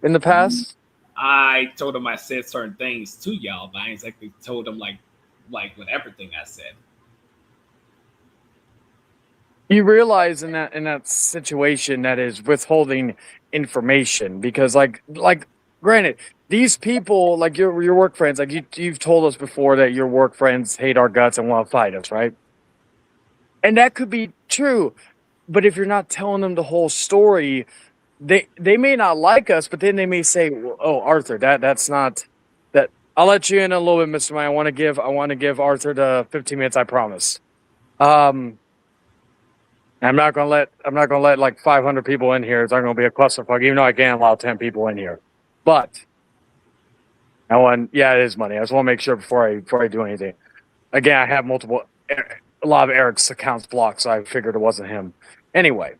in the past? I told them I said certain things to y'all, but I ain't exactly told them like with everything I said. You realize in that situation that is withholding information, because like granted, these people, like your work friends, like you've told us before that your work friends hate our guts and want to fight us, right? And that could be true, but if you're not telling them the whole story, they may not like us, but then they may say, "Oh, Arthur, that's not that." I'll let you in a little bit, Mr. May. I want to give Arthur the 15 minutes I promised. Um, I'm not gonna let like 500 people in here. It's not gonna be a clusterfuck, even though I can allow 10 people in here. But yeah, it is money. I just want to make sure before I do anything. Again, I have a lot of Eric's accounts blocked, so I figured it wasn't him. Anyway,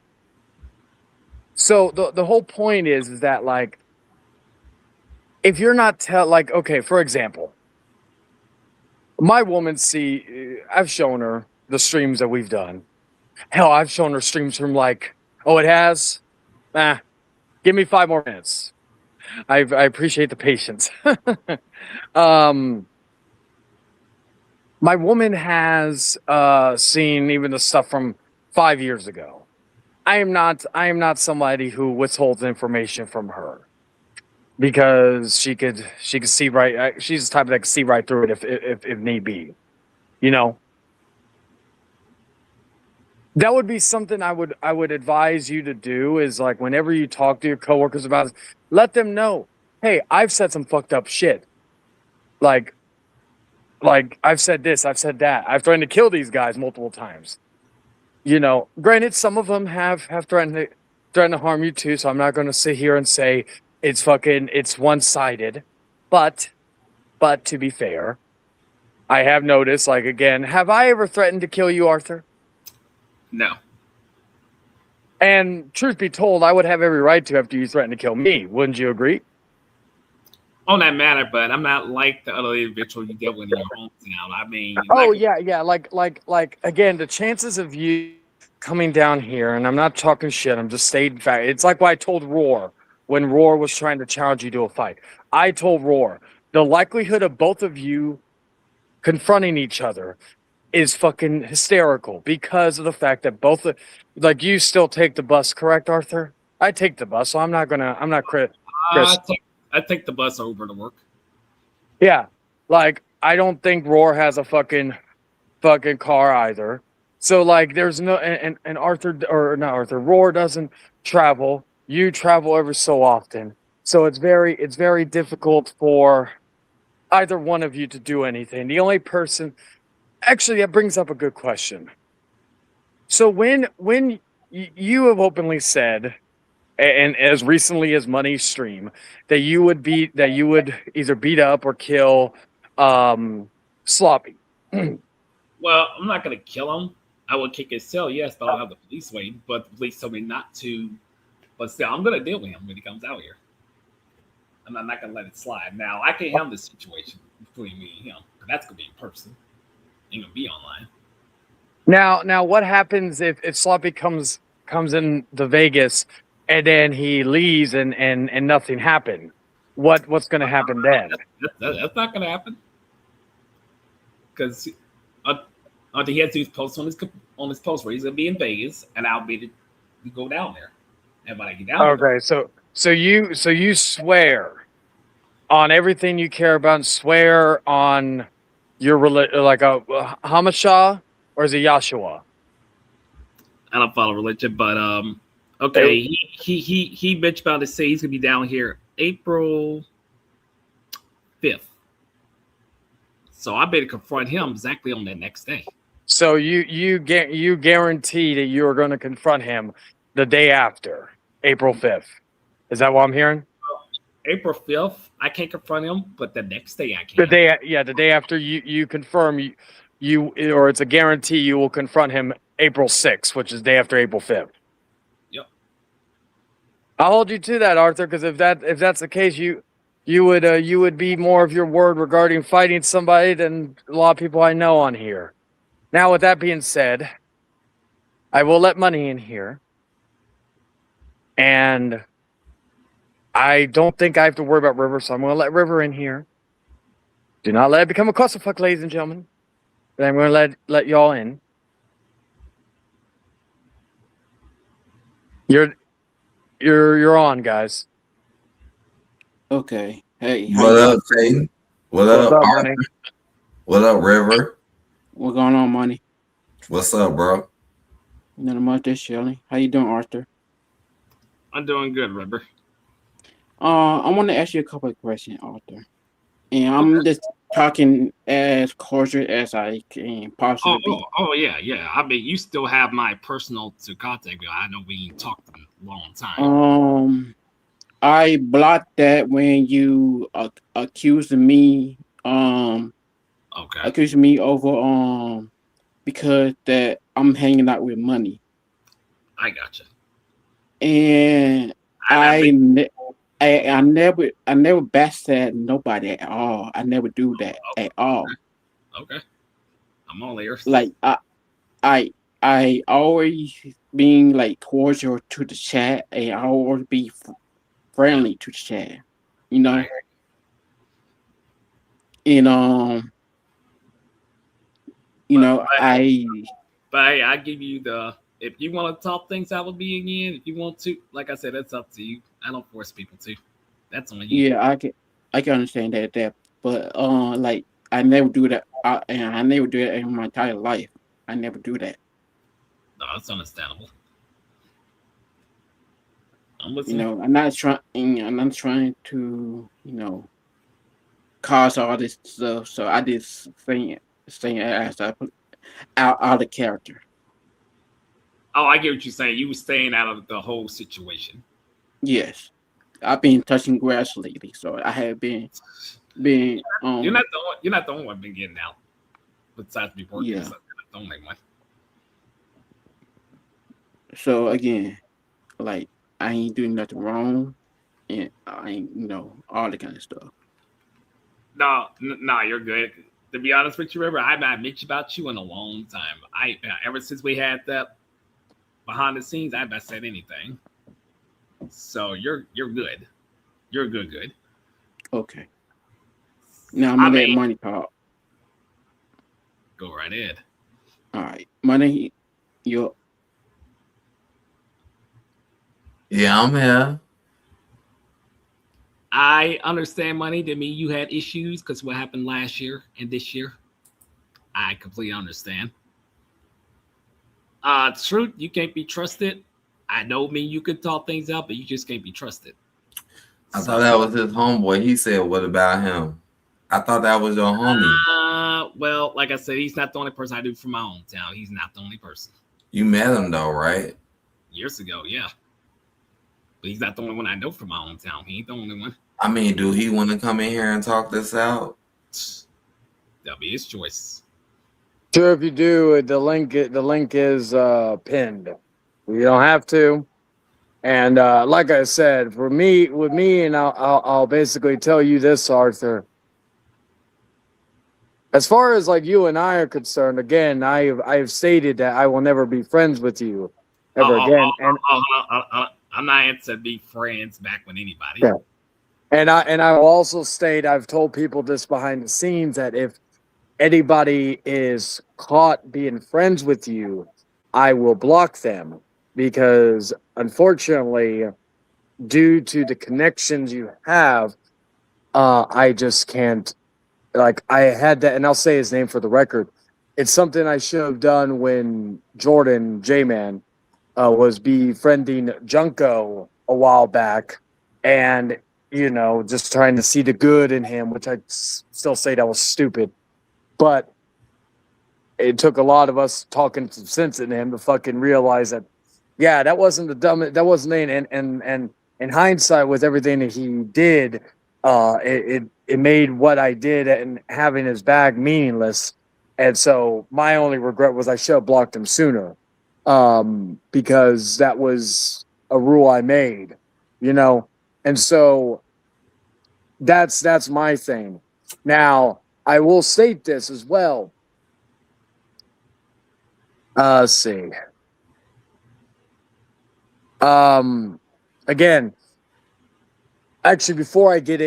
so the whole point is that, like, if you're not okay, for example, My woman, I've shown her the streams that we've done. Hell, I've shown her streams from like, oh, it has? Give me 5 more minutes. I appreciate the patience. um, my woman has seen even the stuff from 5 years ago. I am not somebody who withholds information from her because she could see right. She's the type that can see right through it if need be. You know, that would be something I would advise you to do is like whenever you talk to your coworkers about it, let them know, hey, I've said some fucked up shit. Like I've said this, I've said that. I've threatened to kill these guys multiple times. You know, granted, some of them have threatened to harm you too. So I'm not going to sit here and say it's one sided. But to be fair, I have noticed, like again, have I ever threatened to kill you, Arthur? No. And truth be told, I would have every right to after you threatened to kill me. Wouldn't you agree? On that matter, but I'm not like the other individual you dealt with in your hometown. I mean, Oh yeah. Like again, the chances of you coming down here, and I'm not talking shit. I'm just stating fact. It's like what I told Roar when Roar was trying to challenge you to a fight. I told Roar the likelihood of both of you confronting each other is fucking hysterical because of the fact that like you still take the bus, correct, Arthur? I take the bus, so I'm not Chris. I take the bus over to work. Yeah, like I don't think Roar has a fucking car either. So like, there's no and Arthur or not Arthur. Roar doesn't travel. You travel ever so often, so it's very difficult for either one of you to do anything. The only person, actually, that brings up a good question. So when you have openly said, and as recently as Money's stream, that you would either beat up or kill Sloppy. Well, I'm not going to kill him. I would kick his tail, yes, but I'll have the police waiting. But the police told me not to. But still, I'm going to deal with him when he comes out here. I'm not going to let it slide. Now, I can handle this situation between me and him. That's going to be in person. Ain't going to be online. Now, what happens if Sloppy comes in the Vegas and then he leaves and nothing happened? What's going to happen then? That's not going to happen. Because he has to do his post on his post where he's going to be in Vegas, and I'll be to go down there. And when I get down there, so you swear on everything you care about, and swear on your like a Hamasha, or is it Yahshua? I don't follow religion, but okay. He bitched about to say he's gonna be down here April 5th. So I better confront him exactly on that next day. So you guarantee that you are going to confront him the day after, April 5th. Is that what I'm hearing? April 5th, I can't confront him, but the next day I can. The day after you confirm or it's a guarantee you will confront him April 6th, which is day after April 5th. Yep. I'll hold you to that, Arthur, because if that's the case, you would be more of your word regarding fighting somebody than a lot of people I know on here. Now, with that being said, I will let Money in here, and I don't think I have to worry about River, so I'm going to let River in here. Do not let it become a clusterfuck, ladies and gentlemen. But I'm going to let y'all in. You're on, guys. Okay. Hey. What up, Tate? What up, Arthur? What up, River? What going on, Money? What's up, bro? Nothing much, just chilling. How you doing, Arthur? I'm doing good, River. I want to ask you a couple of questions, Arthur. And I'm just talking as cordial as I can possibly be. Oh, yeah. I mean, you still have my personal to contact me. I know we talked a long time. I blocked that when you accused me. Accused me over because that I'm hanging out with Money. I gotcha. And I never backstab nobody at all. I never do that at all. Okay, I'm all ears. Like I always being like cordial to the chat, and I always be Yeah, friendly to the chat. You know, I and but I but hey, I give you the if you want to talk things out with me again, if you want to, like I said, that's up to you. I don't force people to. That's on you. yeah, I can understand that, but like I never do that. And I never do that in my entire life. I never do that. No, that's understandable. I'm You listening. know, I'm not trying to, cause all this stuff. So I just saying as I put out of character. Oh, I get what you're saying. You were staying out of the whole situation. Yes, I've been touching grass lately, so I have been You're not the only one been getting out. Besides me working and yeah. stuff, don't make money. So again, like I ain't doing nothing wrong, and I ain't all the kind of stuff. No, no, you're good. To be honest with you, River, I've not mentioned about you in a long time. I ever since we had that behind the scenes, I've not said anything. So you're good. You're good. Okay, now I'm I gonna let mean, money talk. go right ahead. All right, money, you Yeah, I'm here. I understand money. To me, you had issues because what happened last year and this year. I completely understand. Truth, you can't be trusted. I know, me, you could talk things out, but you just can't be trusted. I thought So, that was his homeboy. He said, "What about him?" I thought that was your homie. well, like I said, he's not the only person I do from my hometown. He's not the only person. You met him though, right? Years ago, yeah, but he's not the only one I know from my hometown. He ain't the only one. I mean, do he want to come in here and talk this out? That'll be his choice. Sure, if you do, the link is pinned. You don't have to. And like I said, for me, with me, and I'll basically tell you this, Arthur. As far as like you and I are concerned, again, I've stated that I will never be friends with you ever again. And I'm not into be friends back with anybody. yeah, and I will also state I've told people this behind the scenes that if anybody is caught being friends with you, I will block them because unfortunately, due to the connections you have, I just can't. Like I had that, and I'll say his name for the record. It's something I should have done when Jordan J Man was befriending Junko a while back, and just trying to see the good in him, which I still say that was stupid, but it took a lot of us talking some sense into him to fucking realize that, yeah, that wasn't the dumb, that wasn't it. And in hindsight, with everything that he did, it made what I did and having his bag meaningless. And so my only regret was I should have blocked him sooner, because that was a rule I made, you know. And so that's my thing. Now I will state this as well. Let's see. Again, actually, before I get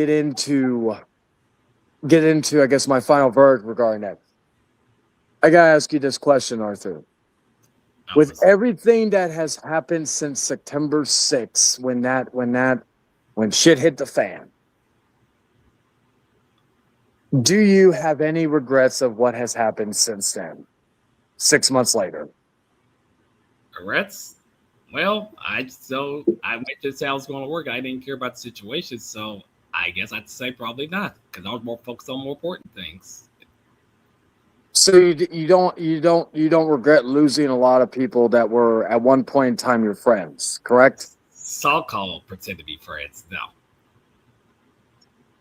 into, I guess, my final verdict regarding that, I gotta ask you this question, Arthur. With everything that has happened since September 6th, when shit hit the fan, do you have any regrets of what has happened since then? 6 months later. Regrets? Well, I went to say I was going to work. I didn't care about the situation, so I guess I'd say probably not because I was more focused on more important things. So you don't regret losing a lot of people that were at one point in time your friends, correct? So-called pretend to be friends. No,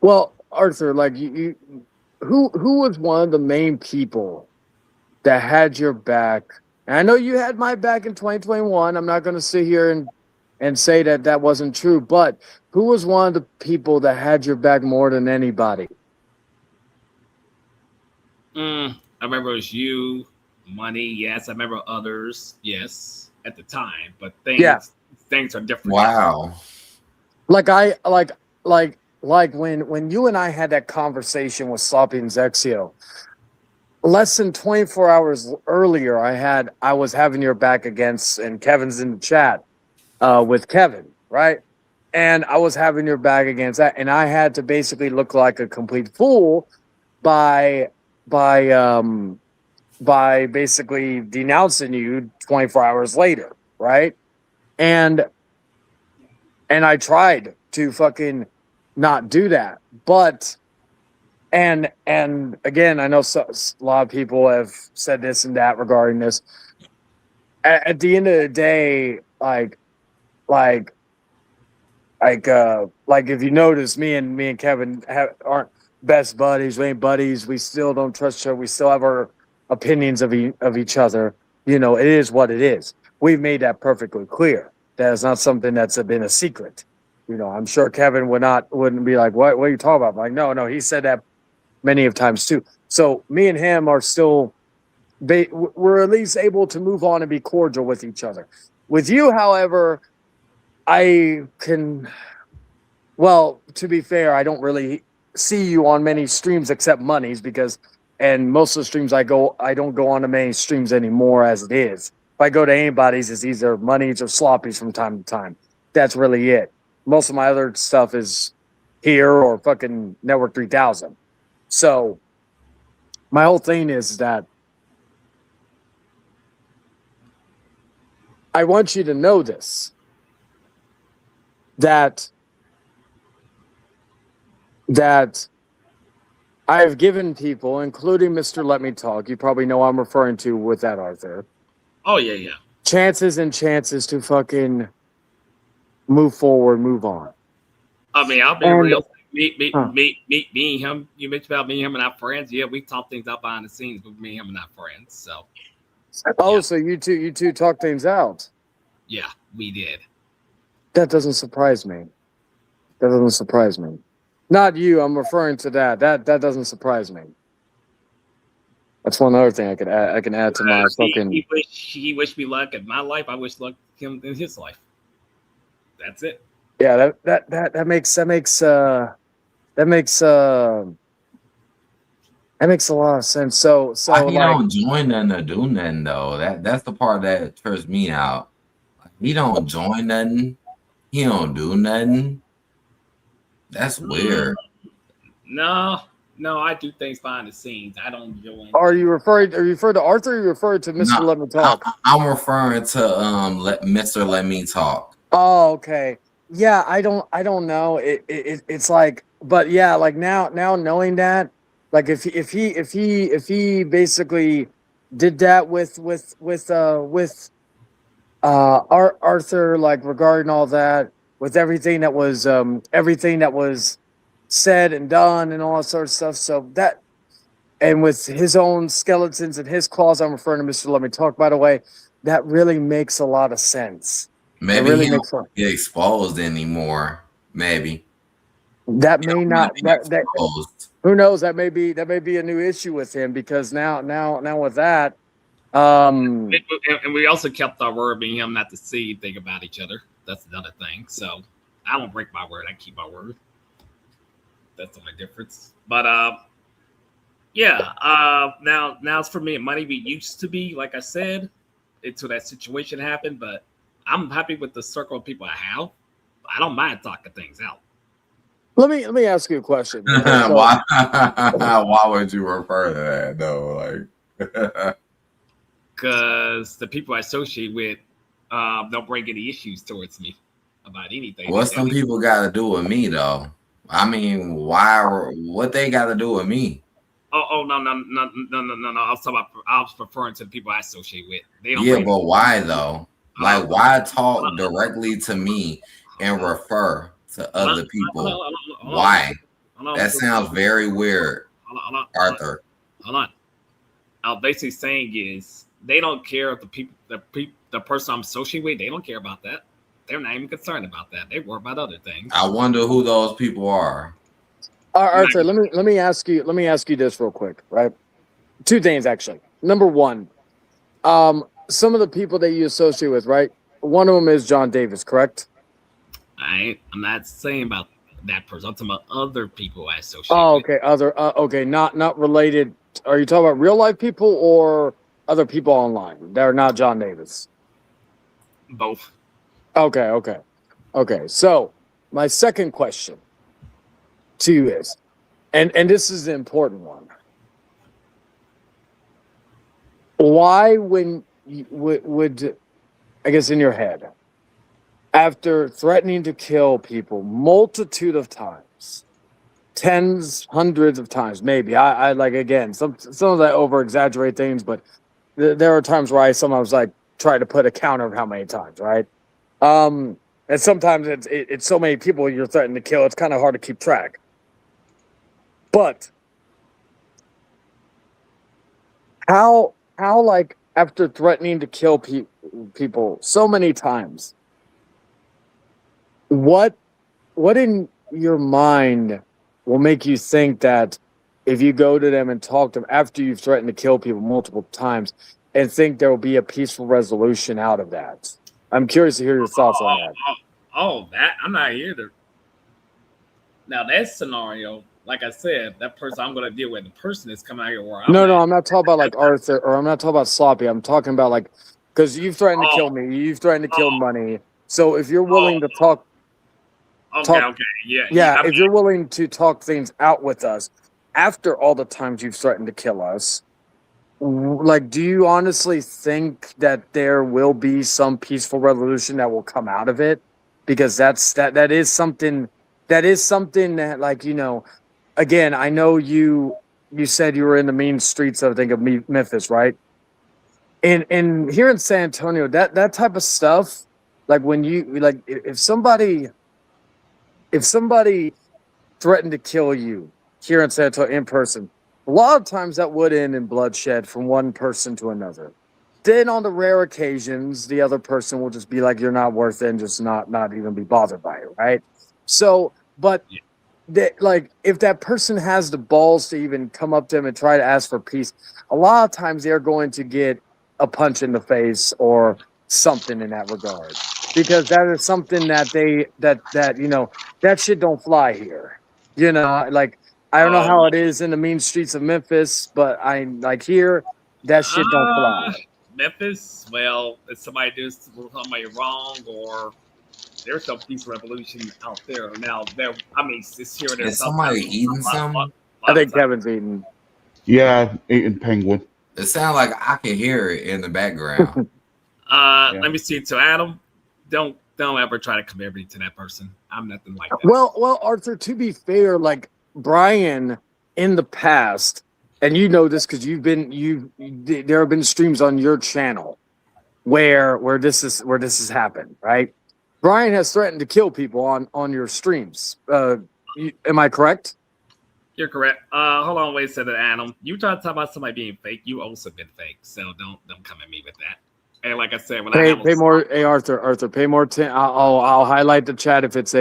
Well, Arthur, like who was one of the main people that had your back? And I know you had my back in 2021. I'm not going to sit here and say that that wasn't true, but who was one of the people that had your back more than anybody? I remember it was you, money. Yes, I remember others. Yes, at the time, but Yeah. things are different. Wow. Like when you and I had that conversation with Sloppy and Zexio, less than 24 hours earlier, I was having your back against, and Kevin's in the chat with Kevin, right? And I was having your back against that, and I had to basically look like a complete fool by by um by basically denouncing you 24 hours later, right? And I tried to fucking not do that, but and again, I know a lot of people have said this and that regarding this. At the end of the day, like like if you notice, me and Kevin aren't best buddies. We ain't buddies. We still don't trust each other. We still have our opinions of each other. You know, it is what it is. We've made that perfectly clear. That is not something that's been a secret. You know, I'm sure Kevin wouldn't be like, what are you talking about? I'm like, no, he said that many of times too. So me and him are still, we're at least able to move on and be cordial with each other. With you, however, I can, well, to be fair, I don't really see you on many streams except Money's and most of the streams I don't go on to many streams anymore as it is. If I go to anybody's, it's either Money's or Sloppy's from time to time. That's really it. Most of my other stuff is here or fucking Network 3000. So my whole thing is that I want you to know this, that I've given people, including Mr. Let Me Talk, you probably know I'm referring to with that, Arthur. Oh, yeah. Chances and chances to fucking move forward, move on. I mean, I'll be real. Me and him. You mentioned about me and him and our friends. Yeah, we talk things out behind the scenes with me and him and our friends. So. Oh, yeah. So you two talk things out. Yeah, we did. That doesn't surprise me. Not you. I'm referring to that. That doesn't surprise me. That's one other thing I can add to my fucking. He wished me luck in my life. I wish luck him in his life. That's it. Yeah, that makes a lot of sense. So why he don't join nothing or do nothing though? That's the part that trips me out. He don't join nothing. He don't do nothing. That's weird. No, I do things behind the scenes. I don't join. Are you referring to Arthur? Or are you referring to Mr. Let Me Talk? I'm referring to Mr. Let Me Talk. Oh, okay. Yeah, I don't know. It's like, but yeah, like now knowing that, like if he basically did that with Arthur, like regarding all that, with everything that was said and done and all that sort of stuff. So that, and with his own skeletons and his claws, I'm referring to Mr. Let Me Talk, by the way, that really makes a lot of sense. Maybe really he don't get exposed anymore. Maybe that may not. That who knows? That may be a new issue with him, because now with that, and we also kept our word, being him not to see anything about each other. That's another thing. So I don't break my word. I keep my word. That's the only difference. But yeah. Now it's for me and Money. We used to be, like I said, until that situation happened, but I'm happy with the circle of people I have. I don't mind talking things out. Let me ask you a question. Why would you refer to that though? Like, because the people I associate with don't bring any issues towards me about anything. What some people got to do with me though? I mean, why? What they got to do with me? Oh no! I was referring to the people I associate with. They don't. Yeah, but why though? Like, why talk directly to me and refer to other people? Why? That sounds very weird, Arthur. Hold on. I'm basically saying is they don't care if the person I'm associated with, they don't care about that. They're not even concerned about that. They worry about other things. I wonder who those people are. Arthur, let me ask you this real quick, right? Two things actually. Number one, some of the people that you associate with, right? One of them is John Davis, correct? I'm not saying about that person. I'm talking about other people I associate Oh, with. okay. Okay, not related. Are you talking about real life people or other people online that are not John Davis? Both. Okay. So my second question to you is, and this is the important one. Why, when you would I guess in your head, after threatening to kill people multitude of times, tens, hundreds of times, maybe I like again some of that over exaggerate things, but there are times where I sometimes like try to put a counter of how many times, right? Um, and sometimes it's so many people you're threatening to kill, it's kind of hard to keep track. But how like after threatening to kill people so many times, what in your mind will make you think that if you go to them and talk to them after you've threatened to kill people multiple times and think there will be a peaceful resolution out of that? I'm curious to hear your thoughts on that. That I'm not here to. Now that scenario, like I said, that person I'm going to deal with, the person is coming out here where No, I'm not talking about like Arthur, or I'm not talking about Sloppy. I'm talking about like, because you've threatened to kill me, you've threatened to kill money. So if you're willing to talk, Okay, yeah, if you're willing to talk things out with us after all the times you've threatened to kill us, like, do you honestly think that there will be some peaceful resolution that will come out of it? Because that is something that, like, again, I know you said you were in the mean streets, I think, of Memphis, right? And here in San Antonio, that type of stuff, like when you like if somebody threatened to kill you here in San Antonio in person, a lot of times that would end in bloodshed from one person to another. Then on the rare occasions, the other person will just be like, "You're not worth it," and just not even be bothered by it, right? So, but that, like, if that person has the balls to even come up to them and try to ask for peace, a lot of times they're going to get a punch in the face or something in that regard, because that is something that that shit don't fly here. Like, I don't know how it is in the mean streets of Memphis, but I like here that shit don't fly. Memphis, well, if somebody does somebody wrong, or there's no peace revolution out there now. It's here. There's Is somebody eating something? I think Kevin's eating. Yeah, eating penguin. It sounds like I can hear it in the background. Let me see. To Adam, don't ever try to compare me to that person. I'm nothing like that. Well, Arthur, to be fair, like Brian in the past, and you know this because there have been streams on your channel where this has happened, right? Brian has threatened to kill people on your streams. Am I correct? You're correct. Hold on, wait a second, Adam. You try to talk about somebody being fake. You also been fake, so don't come at me with that. And like I said, when pay more, hey Arthur, pay more. I'll highlight the chat if it's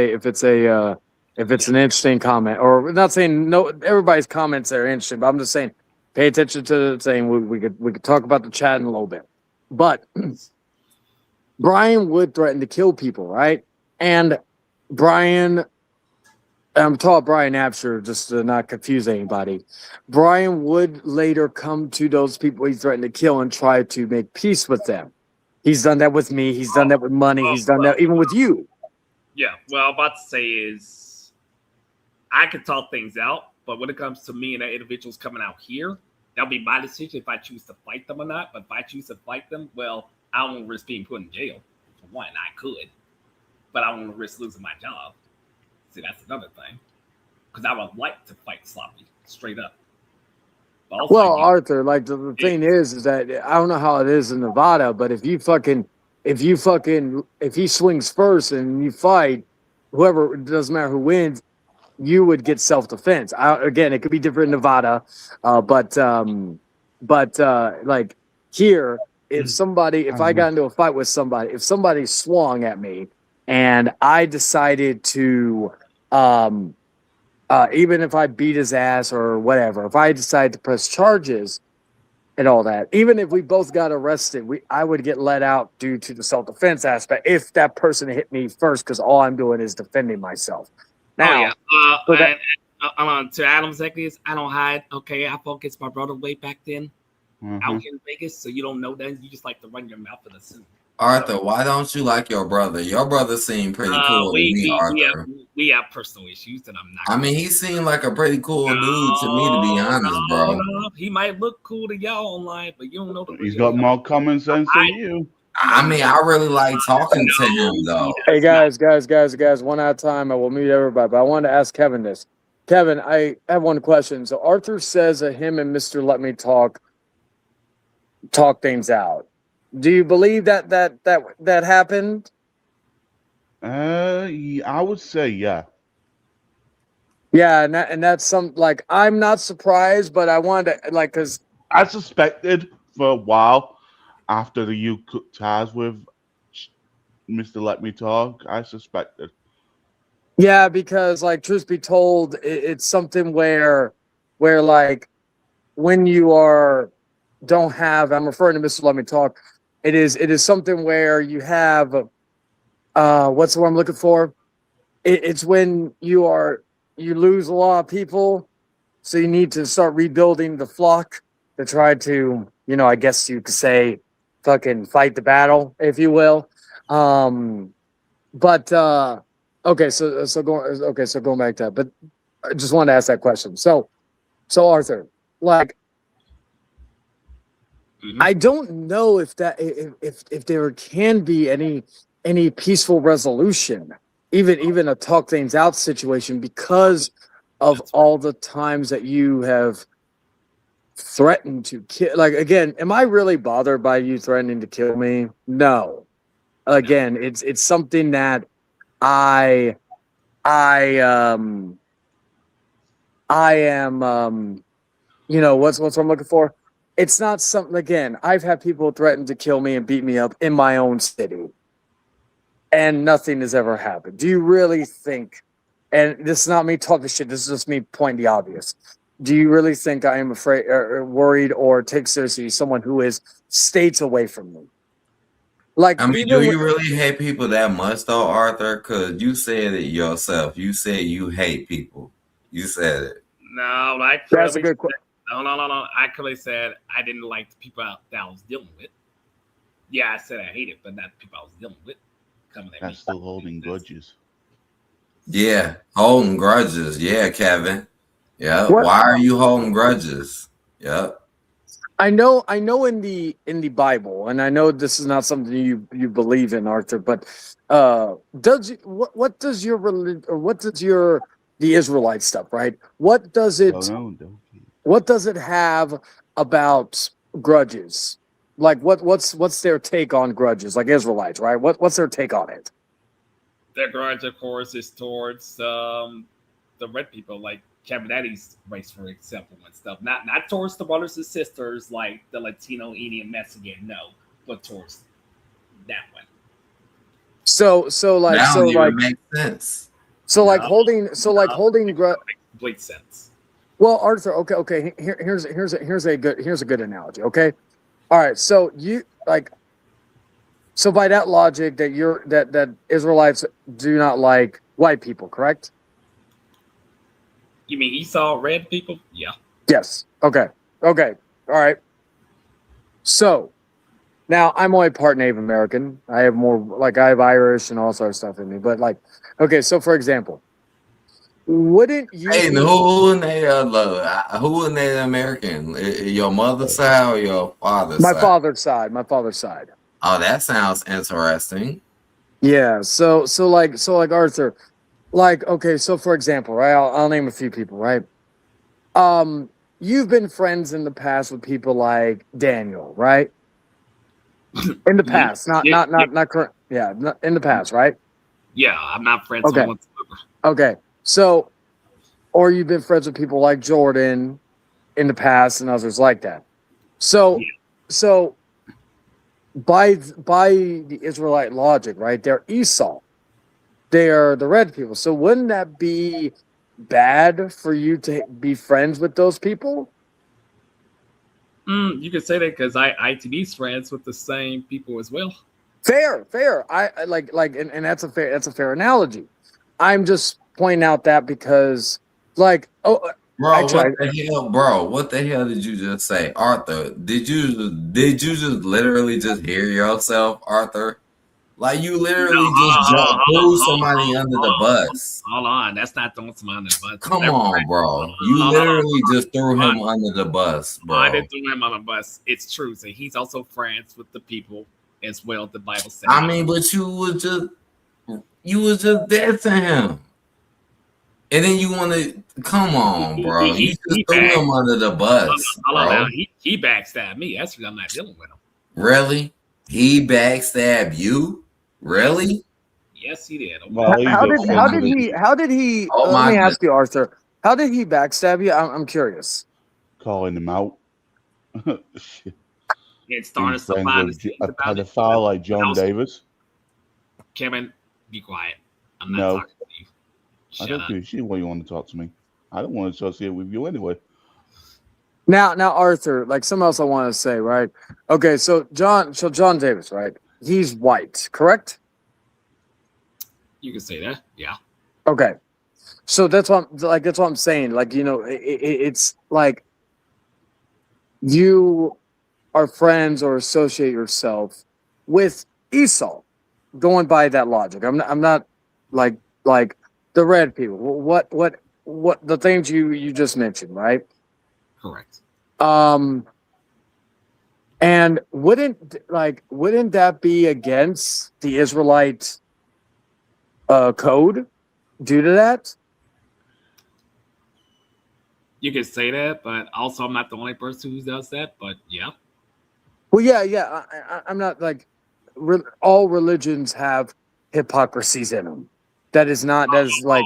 an interesting comment, or not saying no. Everybody's comments are interesting, but I'm just saying, pay attention to the thing. We could talk about the chat in a little bit, but Brian would threaten to kill people, right? And Brian, I'm talking Brian Absher, just to not confuse anybody. Brian would later come to those people he threatened to kill and try to make peace with them. He's done that with me. He's done that with money. He's done that even with you. Yeah. Well, I'm about to say is I can talk things out, but when it comes to me and that individuals coming out here, that'll be my decision if I choose to fight them or not. But if I choose to fight them, well, I won't risk being put in jail. For one, I could, but I won't risk losing my job. See, that's another thing. Because I would like to fight Sloppy, straight up. Well, Arthur, like the thing is that I don't know how it is in Nevada, but if he swings first and you fight, whoever, it doesn't matter who wins, you would get self-defense. Again, it could be different in Nevada, but like here, if I got into a fight with somebody, if somebody swung at me and I decided to, even if I beat his ass or whatever, if I decide to press charges, and all that. Even if we both got arrested, I would get let out due to the self-defense aspect if that person hit me first, because all I'm doing is defending myself. Now, so that, to Adam's Executives, I don't hide. Okay, I fought against my brother way back then out here in Vegas, so you don't know that. You just like to run your mouth and assume. Arthur, why don't you like your brother? Your brother seemed pretty cool to me, Arthur. We have personal issues that I'm not. I mean, he seemed like a pretty cool dude to me, to be honest, bro. No. He might look cool to y'all online, but you don't know the. He's got more common sense than you. I mean, I really like talking to him, though. Hey, guys, one at a time. I will meet everybody, but I wanted to ask Kevin this. Kevin, I have one question. So Arthur says that him and Mr. Let Me talk things out. Do you believe that happened? I would say yeah. Yeah, and that's some, like, I'm not surprised, but I wanted to, like, because I suspected for a while after you cut ties with Mr. Let Me Talk. I suspected. Yeah, because, like, truth be told, it's something where like when you don't have, I'm referring to Mr. Let Me Talk. It is something where you have what's the word I'm looking for? It's when you lose a lot of people, so you need to start rebuilding the flock to try to, I guess you could say, fucking fight the battle, if you will. But okay, so going back to that, but I just wanted to ask that question. So Arthur, like, I don't know if there can be any peaceful resolution, even a talk things out situation, because of all the times that you have threatened to kill. Like, again, am I really bothered by you threatening to kill me? No. Again, it's something that I am what's what I'm looking for? It's not something, again, I've had people threaten to kill me and beat me up in my own city, and nothing has ever happened. Do you really think, and this is not me talking shit, this is just me pointing the obvious, do you really think I am afraid or worried or take seriously someone who is states away from me? Like, I mean, do you really hate people that much, though, Arthur? Because you said it yourself. You said you hate people. You said it. No, that's a good question. No. I clearly said I didn't like the people that I was dealing with. Yeah, I said I hated, but not the people I was dealing with. Coming at me. That's still holding grudges. Yeah, holding grudges. Yeah, Kevin. Yeah. What? Why are you holding grudges? Yep. I know in the Bible, and I know this is not something you believe in, Arthur, but what does your religion, or what does the Israelite stuff, right? What does it have about grudges? Like, what's their take on grudges? Like Israelites, right? What's their take on it? Their grudge, of course, is towards the red people, like Cabernety's race, for example, and stuff. Not towards the brothers and sisters like the Latino, Indian, Mexican, no, but towards that one. So like makes sense. Holding complete sense. Well, Arthur, okay. Here's a good analogy. Okay, all right. So so by that logic, that Israelites do not like white people, correct? You mean Esau, red people? Yeah. Yes. Okay. All right. So now I'm only part Native American. I have I have Irish and all sorts of stuff in me. But okay. So for example, wouldn't you? Hey, who is Native American? Your mother's side or your father's side? My father's side. Oh, that sounds interesting. Yeah. So Arthur. Okay, so for example, right, I'll name a few people, right? You've been friends in the past with people like Daniel, right? In the past, not current. Yeah, in the past, right? Yeah, I'm not friends with whatsoever. Okay, so, or you've been friends with people like Jordan in the past and others like that. So by the Israelite logic, right? They're Esau. They are the red people. So wouldn't that be bad for you to be friends with those people? You could say that because ITV's friends with the same people as well. Fair. I like, and that's a fair analogy. I'm just pointing out that because, like, Bro, actually, what the hell, bro? What the hell did you just say, Arthur? Did you just literally just hear yourself, Arthur? Like you literally just threw somebody under the bus. Hold on, that's not throwing somebody under the bus. Come on, bro. You literally just threw him under the bus, bro. I didn't throw him on the bus. It's true. So he's also friends with the people as well. The Bible says. I mean, but you was just dissing him. And then you want to come on, bro. You just threw him under the bus, bro. He backstabbed me. That's because I'm not dealing with him. Really? He backstabbed you? Really? Yes, he did. Well, how did he? Oh, let me ask you, Arthur. How did he backstab you? I'm curious. calling him out. It started Being friends with a pedophile like John Davis. Kevin, be quiet. I'm not No. talking to you. I don't give a shit why you want to talk to me. I don't want to associate with you anyway. Now, Arthur, like something else I want to say, right? Okay, so John Davis, right? He's white, correct? You can say that, yeah. Okay, so that's what I'm saying. Like, you know, it's like you are friends or associate yourself with Esau, going by that logic. I'm not like the red people. What the things you just mentioned, right? Correct. And wouldn't that be against the Israelite code due to that? You could say that, but also I'm not the only person who does that. But yeah. Well, yeah. I'm not like all religions have hypocrisies in them. That is like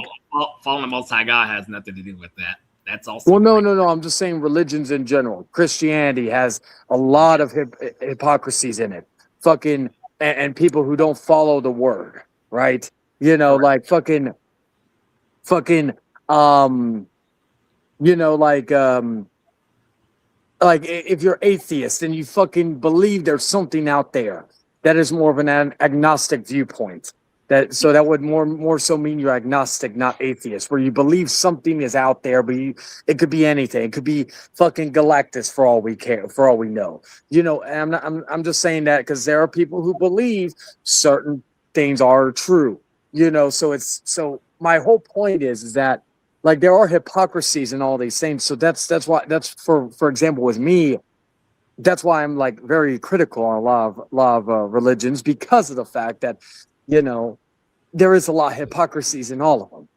following the Most High God has nothing to do with that. That's also well, no. I'm just saying religions in general. Christianity has a lot of hypocrisies in it. Fucking and people who don't follow the word, right? You know, like fucking you know, like if you're atheist and you fucking believe there's something out there that is more of an agnostic viewpoint. That would more so mean you're agnostic, not atheist, where you believe something is out there, but it could be anything. It could be fucking Galactus for all we care, for all we know. You know, and I'm just saying that because there are people who believe certain things are true. You know, so my whole point is that like there are hypocrisies in all these things. So that's for example with me. That's why I'm like very critical on a lot of religions because of the fact that, you know, there is a lot of hypocrisies in all of them.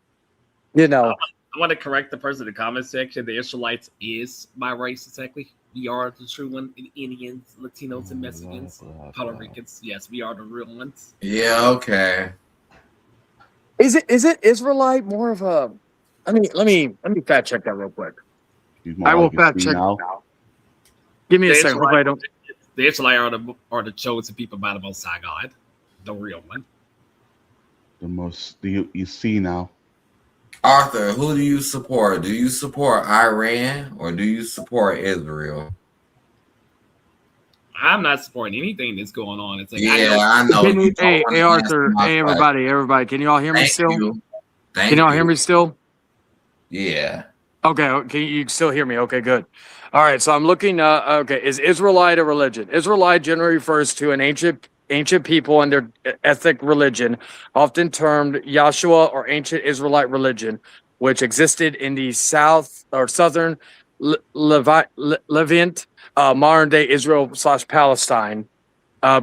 You know, I want to correct the person in the comment section. The Israelites is my race exactly. We are the true one. Indians, Latinos, and Mexicans, Puerto Ricans. Yes, we are the real ones. Yeah, okay. Is it Israelite more of a? Let me fact check that real quick. I will fact check now. Give me a second. The Israelites are the chosen people by the Most High God, the real one. The most you see now. Arthur, who do you support? Do you support Iran or do you support Israel? I'm not supporting anything that's going on. It's like I know. Hey Arthur. Hey everybody. Can you all hear me still? Can you all hear me still? Yeah. Okay. Can you still hear me? Okay, good. All right. So I'm looking. Okay. Is Israelite a religion? Israelite generally refers to an ancient people and their ethnic religion, often termed Yahshua or ancient Israelite religion, which existed in the southern Levant, modern day Israel/Palestine,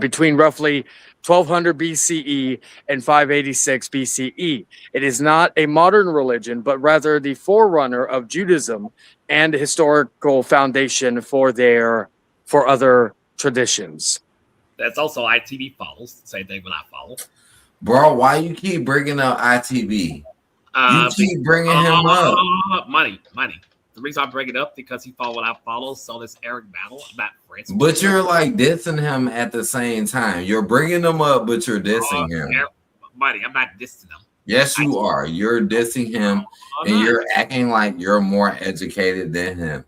between roughly 1200 BCE and 586 BCE. It is not a modern religion, but rather the forerunner of Judaism and historical foundation for other traditions. That's also ITV follows. Same thing when I follow. Bro, why you keep bringing up ITV? You keep bringing him up. Money. The reason I bring it up because he followed what I follow. So this Eric Battle, I'm not friends. But you're like dissing him at the same time. You're bringing him up, but you're dissing him. Money, I'm not dissing him. Yes, you are. You're dissing him, and you're acting like you're more educated than him.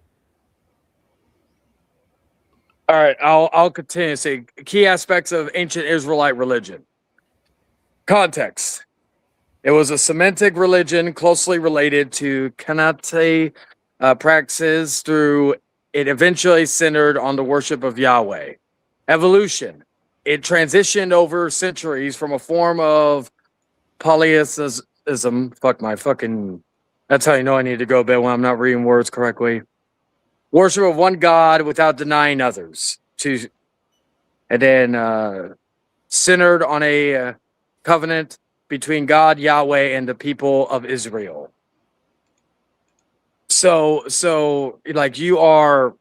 All right, I'll continue to say key aspects of ancient Israelite religion. Context. It was a Semitic religion closely related to Canaanite practices through it eventually centered on the worship of Yahweh. Evolution. It transitioned over centuries from a form of polytheism. Fuck my fucking. That's how you know I need to go to bed when I'm not reading words correctly. Worship of one God without denying others. And then centered on a covenant between God, Yahweh, and the people of Israel. So like you're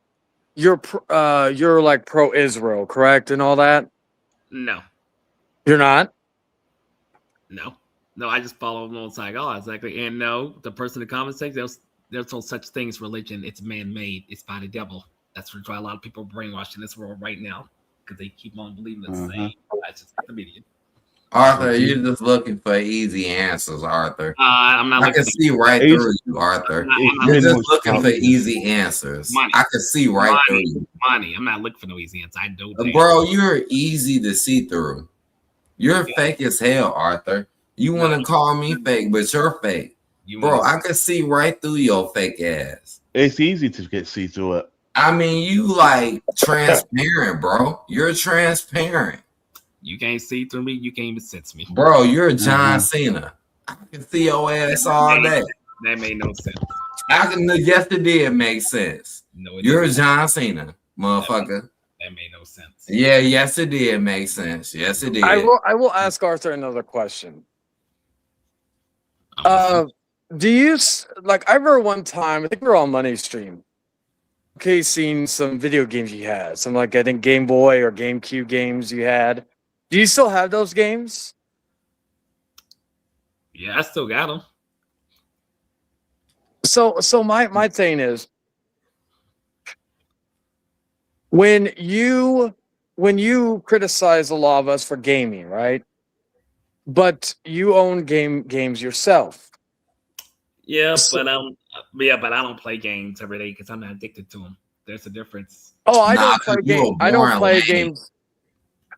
like pro-Israel, correct, and all that. No, You're not. no. I just follow Most High God exactly. And no, the person in the comment section, there's no such thing as religion. It's man-made. It's by the devil. That's why a lot of people are brainwashed in this world right now because they keep on believing the same. That's just the media. Arthur, you're just looking for easy answers, Arthur. I'm not. I can see right through you, Arthur. You're just looking for easy answers. Money. I can see right through you. Money. I'm not looking for no easy answers. I know that. Bro, you're easy to see through. You're fake as hell, Arthur. You want to call me fake, but you're fake. Bro, I can see right through your fake ass. It's easy to see through it. I mean, you like transparent, bro. You're transparent. You can't see through me. You can't even sense me. Bro, you're John Cena. I can see your ass all day. That made no sense. Yes, it did make sense. No, it You're didn't. John Cena, motherfucker. That made no sense. Yeah, yes, it did make sense. Yes, it did. I will ask Arthur another question. Do you like? I remember one time. I think we were on Money Stream. Okay, seen some video games you had. Some like I think Game Boy or GameCube games you had. Do you still have those games? Yeah, I still got them. So my thing is when you criticize a lot of us for gaming, right? But you own games yourself. Yeah, but I don't play games every day because I'm not addicted to them. There's a difference. Oh, I don't play games. I don't play games.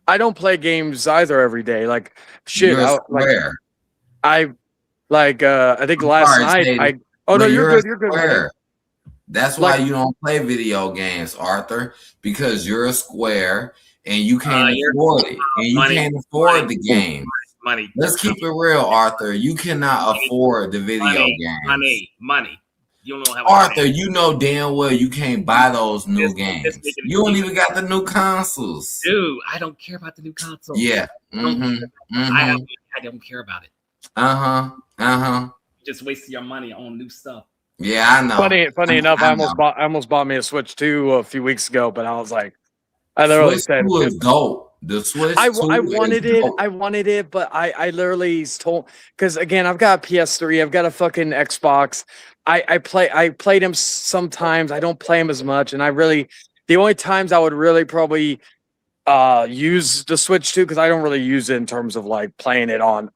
I don't play games either every day. Like shit. I think last night. No, you're good. You're good. Man. That's why you don't play video games, Arthur, because you're a square and you can't afford it, and you can't afford the game. Money. Let's keep it real, Arthur. You cannot afford the video games. Money. You don't have Arthur, you know damn well you can't buy those new games. You don't even got the new consoles. Dude, I don't care about the new consoles. Yeah. I don't care about it. Just wasting your money on new stuff. Yeah, I know. Funny enough, I almost bought me a Switch 2 a few weeks ago, but I was like, I literally said, Switch 2 is dope. The Switch 2 I wanted it. Dope. I wanted it, but I literally told, because again, I've got a PS3, I've got a fucking Xbox. I played them sometimes. I don't play them as much, and the only times I would really probably use the Switch 2, because I don't really use it in terms of like playing it on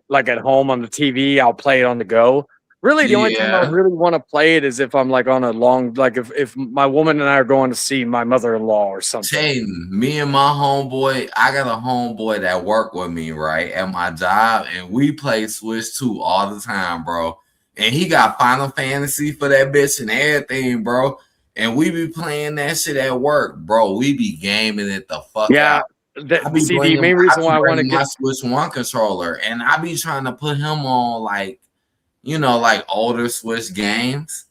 like at home on the TV. I'll play it on the go. Really, the only time I really want to play it is if I'm like on a long, like if my woman and I are going to see my mother-in-law or something. Jaden, me and my homeboy, I got a homeboy that work with me, right, at my job, and we play Switch 2 all the time, bro. And he got Final Fantasy for that bitch and everything, bro. And we be playing that shit at work, bro. We be gaming it the fuck out. The main reason why I want to get my Switch 1 controller, and I be trying to put him on like, like older Switch games.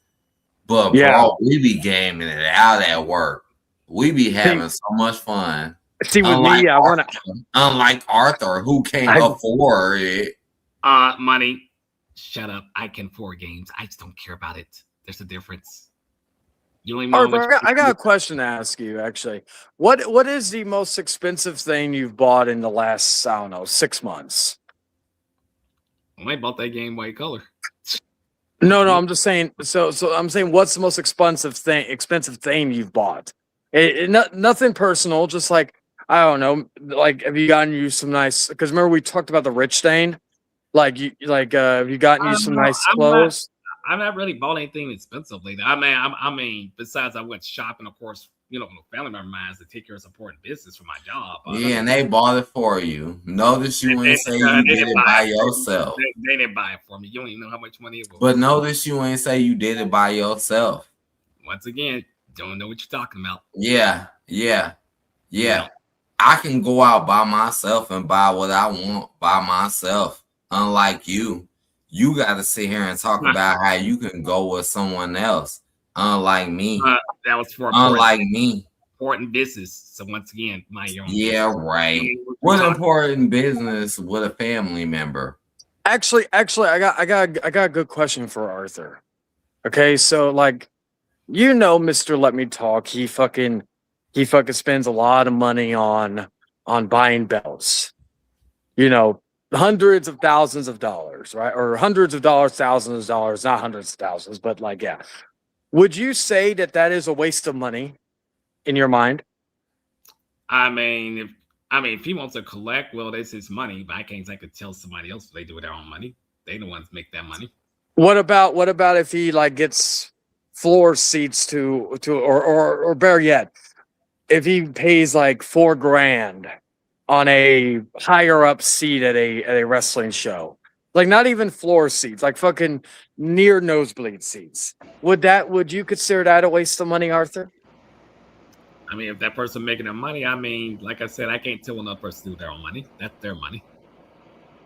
But bro, we be gaming it out at work. We be having so much fun. See, with me, I want to. Unlike Arthur, who can't afford it. Money. Shut up. I can afford games. I just don't care about it. There's a difference. You don't even know Arthur, I got a question to ask you, actually. What is the most expensive thing you've bought in the last, I don't know, 6 months? I bought that Game White Color. No, I'm just saying. So I'm saying, what's the most expensive thing you've bought? Nothing personal, just like, I don't know. Like, have you gotten you some nice? Because remember we talked about the rich stain. Have you gotten you some nice clothes? I've not really bought anything expensive lately. I mean, besides I went shopping, of course, family member of mine to take care of important business for my job. Yeah, and they bought it for you. Notice you ain't say you did it by yourself. They didn't buy it for me. You don't even know how much money it was. But notice you ain't say you did it by yourself. Once again, don't know what you're talking about. Yeah. I can go out by myself and buy what I want by myself. Unlike you got to sit here and talk about how you can go with someone else. Unlike me. That was for important business. So once again, mind your own business. Right. What important business with a family member? Actually, I got a good question for Arthur. Okay, so like, Mr. Let Me Talk, he fucking spends a lot of money on buying belts. Hundreds of thousands of dollars, right? Or hundreds of dollars, thousands of dollars, not hundreds of thousands, but like, yeah. Would you say that is a waste of money in your mind? I mean, if he wants to collect, well, that's his money, but I can't tell somebody else they do with their own money. They the ones make that money. What about if he like gets floor seats to or better yet, if he pays like $4,000 on a higher up seat at a wrestling show, like not even floor seats, like fucking near nosebleed seats, would you consider that a waste of money, Arthur? I mean, if that person making their money, I mean, like I said, I can't tell another person to do their own money. That's their money.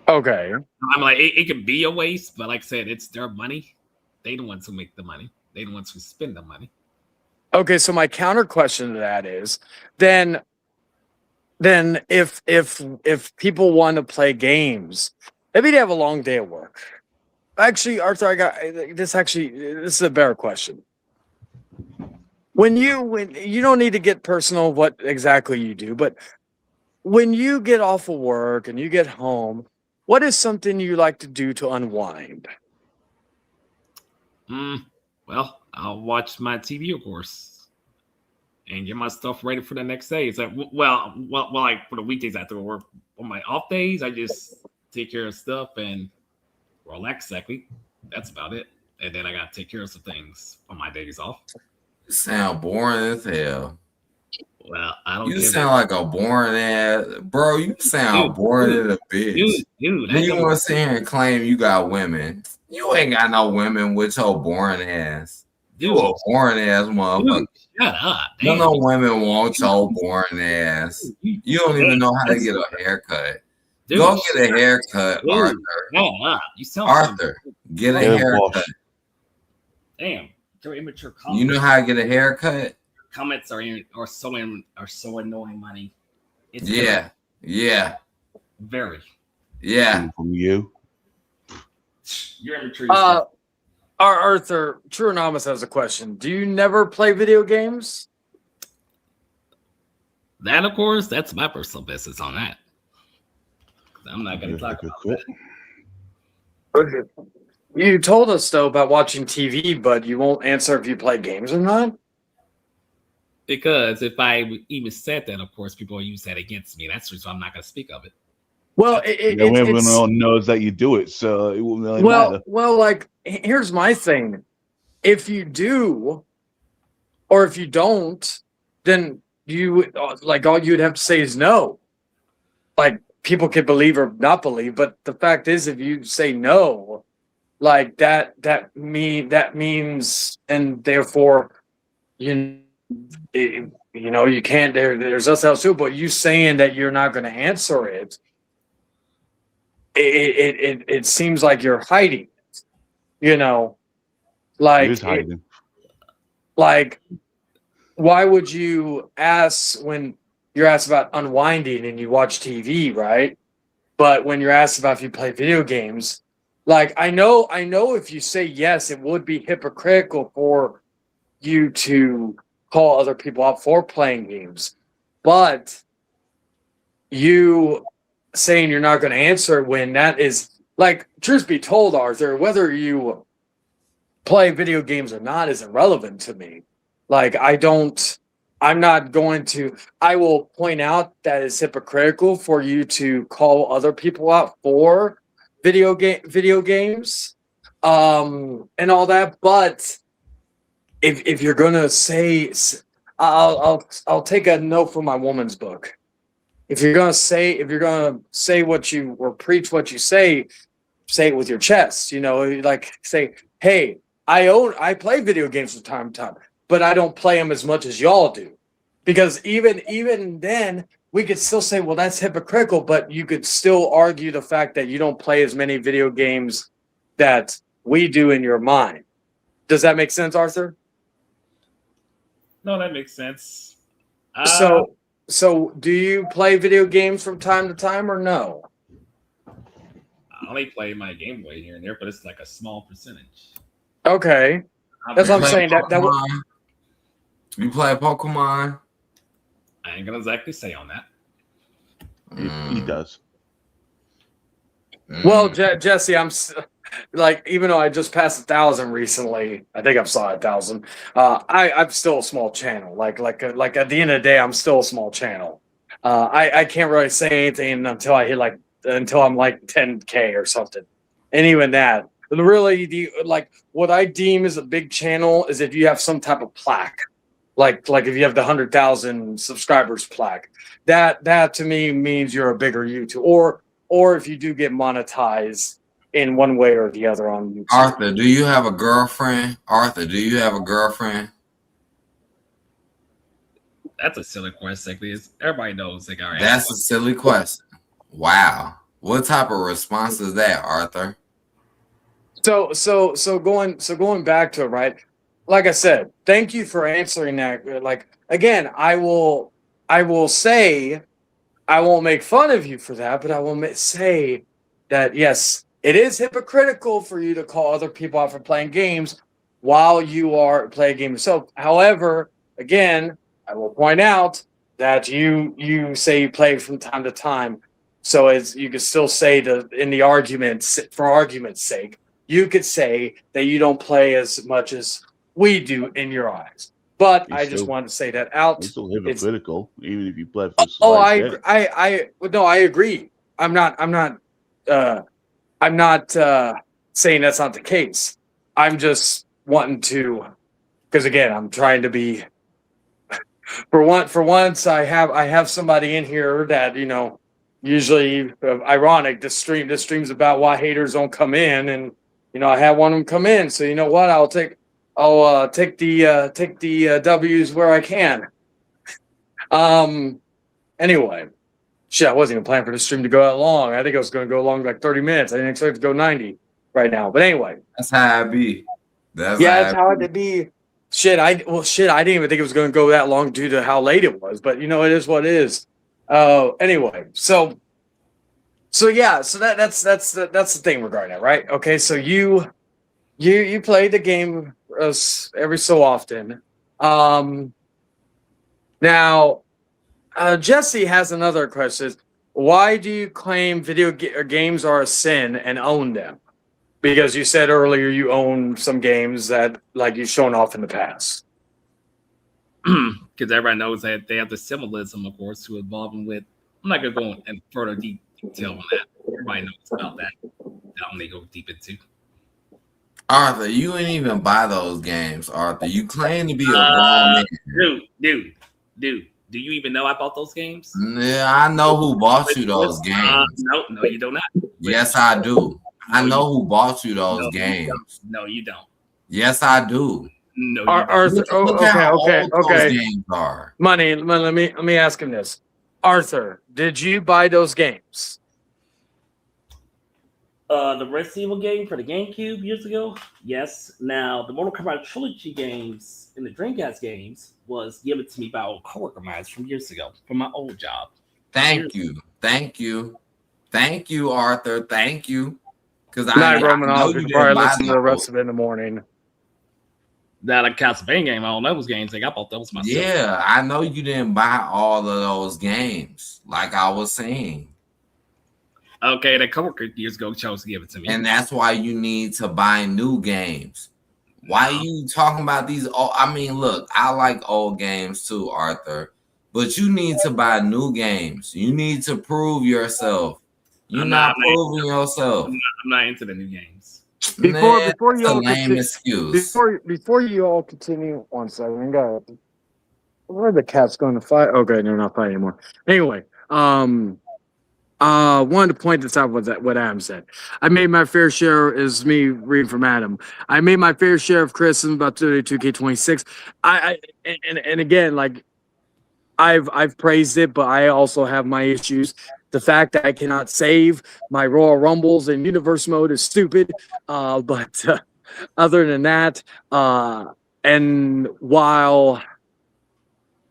Okay. I'm like, it could be a waste, but like I said, it's their money. They the ones who make the money. They the ones who spend the money. Okay, so my counter question to that is, then if people want to play games, maybe they have a long day at work. Actually, Arthur, this is a better question. When you don't need to get personal what exactly you do, but when you get off of work and you get home, what is something you like to do to unwind? Well, I'll watch my TV, of course, and get my stuff ready for the next day. It's like, well, like for the weekdays after work, on my off days, I just take care of stuff and relax exactly. That's about it. And then I got to take care of some things on my days off. You sound boring as hell. Well, I don't. You sound like a boring ass bro. You sound boring as a bitch. Dude, then you want to sit here and claim you got women. You ain't got no women with your boring ass. You a boring ass motherfucker. Dude, shut up. No women want your boring ass. You don't even know how to get a haircut. Dude, go get a haircut, dude, Arthur. You sound Arthur, get a haircut. Damn, you're immature comments. You know how to get a haircut? Comments are so annoying, money. It's very. Yeah. From you. You're immature. Arthur, True Anonymous has a question. Do you never play video games? That, of course, that's my personal business on that. I'm not going to talk about that. You told us, though, about watching TV, but you won't answer if you play games or not? Because if I even said that, of course, people will use that against me. That's the reason I'm not going to speak of it. Well, everyone knows that you do it, so it won't really matter. Well, like, here's my thing. If you do, or if you don't, then you, like, all you'd have to say is no. Like, people can believe or not believe, but the fact is, if you say no, like, that means, and therefore, you can't, there's nothing else to it, but you saying that you're not going to answer it, it seems like you're hiding it, like, it is hiding. Like, why would you ask when you're asked about unwinding and you watch TV, right? But when you're asked about if you play video games, like, I know if you say yes, it would be hypocritical for you to call other people out for playing games, but you saying you're not going to answer when that is, like, truth be told, Arthur, whether you play video games or not is irrelevant to me. Like, I will point out that it's hypocritical for you to call other people out for video games and all that, but if you're gonna say, I'll take a note from my woman's book. If you're gonna say what you or preach what you say it with your chest. You know, like say, hey, I play video games from time to time, but I don't play them as much as y'all do. Because even then, we could still say, well, that's hypocritical, but you could still argue the fact that you don't play as many video games that we do in your mind. Does that make sense, Arthur? No, that makes sense. So do you play video games from time to time or no? I only play my Game Boy here and there, but it's like a small percentage. Okay. That's what I'm saying. You play Pokemon? I ain't gonna exactly say on that. He does. Well, Jesse, I'm like, even though I just passed 1,000 recently, I think I've saw 1,000. I'm still a small channel. Like at the end of the day, I'm still a small channel. I can't really say anything until I hit until I'm like 10K or something, and even that. Really, what I deem as a big channel is if you have some type of plaque, like if you have the 100,000 subscribers plaque, that to me means you're a bigger YouTuber, or if you do get monetized in one way or the other on YouTube. Arthur, do you have a girlfriend? That's a silly question. Everybody knows they got. That's a silly question. Wow, what type of response is that, Arthur? So going back to it, right? Like I said, thank you for answering that. Like again, I will say I won't make fun of you for that, but I will say that yes, it is hypocritical for you to call other people out for playing games while you are playing games yourself. However, again, I will point out that you say you play from time to time, so as you could still say in the argument, for argument's sake, you could say that you don't play as much as we do in your eyes. But I just wanted to say that out. It's still hypocritical, even if you play for. I agree. I'm not saying that's not the case. I'm just wanting to, because again, I'm trying to be. For once, I have somebody in here that usually ironic. This stream's about why haters don't come in, and I had one of them come in. So you know what? I'll take the W's where I can. Anyway, shit, I wasn't even planning for this stream to go that long. I think it was going to go long like 30 minutes. I didn't expect it to go 90 right now. But anyway, that's how it be. That's how it be. Shit, I didn't even think it was going to go that long due to how late it was. But it is what it is. Anyway, so yeah, so that's the thing regarding it, right? Okay, so you play the game every so often. Now, Jesse has another question. Why do you claim games are a sin and own them? Because you said earlier you own some games that you've shown off in the past. Because everybody knows that they have the symbolism, of course, to involve them with. I'm not going to go in further detail on that. Everybody knows about that. I don't need to go deep into. Arthur, you ain't even buy those games, Arthur. You claim to be a grown man. Dude, do you even know I bought those games? Yeah, I know who bought you those games. No, you do not. Yes, I do. I know who bought you those games. No, you don't. Yes, I do. No, Arthur. Okay. Games are. Money. Let me ask him this. Arthur, did you buy those games? The Resident Evil game for the GameCube years ago, yes. Now the Mortal Kombat Trilogy games and the Dreamcast games was given to me by old coworker of mine from years ago from my old job. Thank you, Arthur. Thank you. Because I know you probably listen to the rest of it in the morning. That a Castlevania game, all those games, I bought those myself. Yeah, I know you didn't buy all of those games, like I was saying. Okay, the coworker years ago chose to give it to me. And that's why you need to buy new games. Why are you talking about these? I mean, look, I like old games too, Arthur. But you need to buy new games. You need to prove yourself. You're not proving yourself. I'm not into the new games. Before you all lame excuse. Before you all continue, one second, go ahead. Where are the cats going to fight? Okay, they're not fighting anymore. Anyway, wanted to point this out with what Adam said. I made my fair share, is me reading from Adam. I made my fair share of criticism about 2K26. And again, like I've praised it, but I also have my issues. The fact that I cannot save my Royal Rumbles in universe mode is stupid. But other than that, and while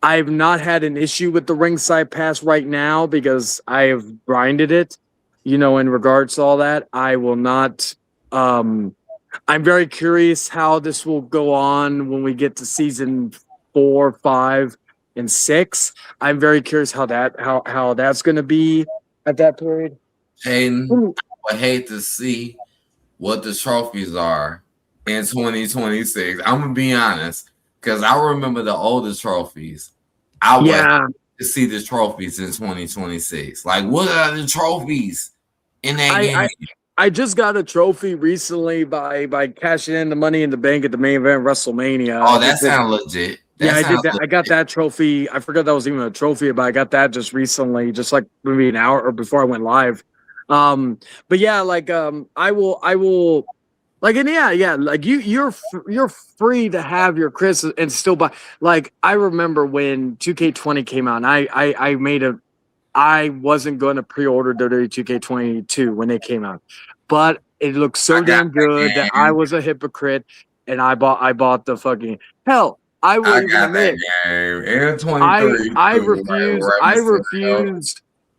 I've not had an issue with the ringside pass right now because I have grinded it, in regards to all that. I will not. I'm very curious how this will go on when we get to season 4, 5, and 6. I'm very curious how that's going to be at that period. Hayden, I hate to see what the trophies are in 2026. I'm gonna be honest, because I remember the older trophies. I want to see the trophies in 2026. Like, what are the trophies in that game? I just got a trophy recently by cashing in the Money in the Bank at the main event WrestleMania. Oh, that sounds legit. I did that. I got that trophy. I forgot that was even a trophy, but I got that just recently, just like maybe an hour or before I went live. But yeah, like I will like, and yeah, like you're free to have your criticism and still buy. Like, I remember when 2K20 came out, and I wasn't going to pre-order WWE 2K22 when it came out, but it looked so damn good that I was a hypocrite, and I bought the fucking hell. I will even admit,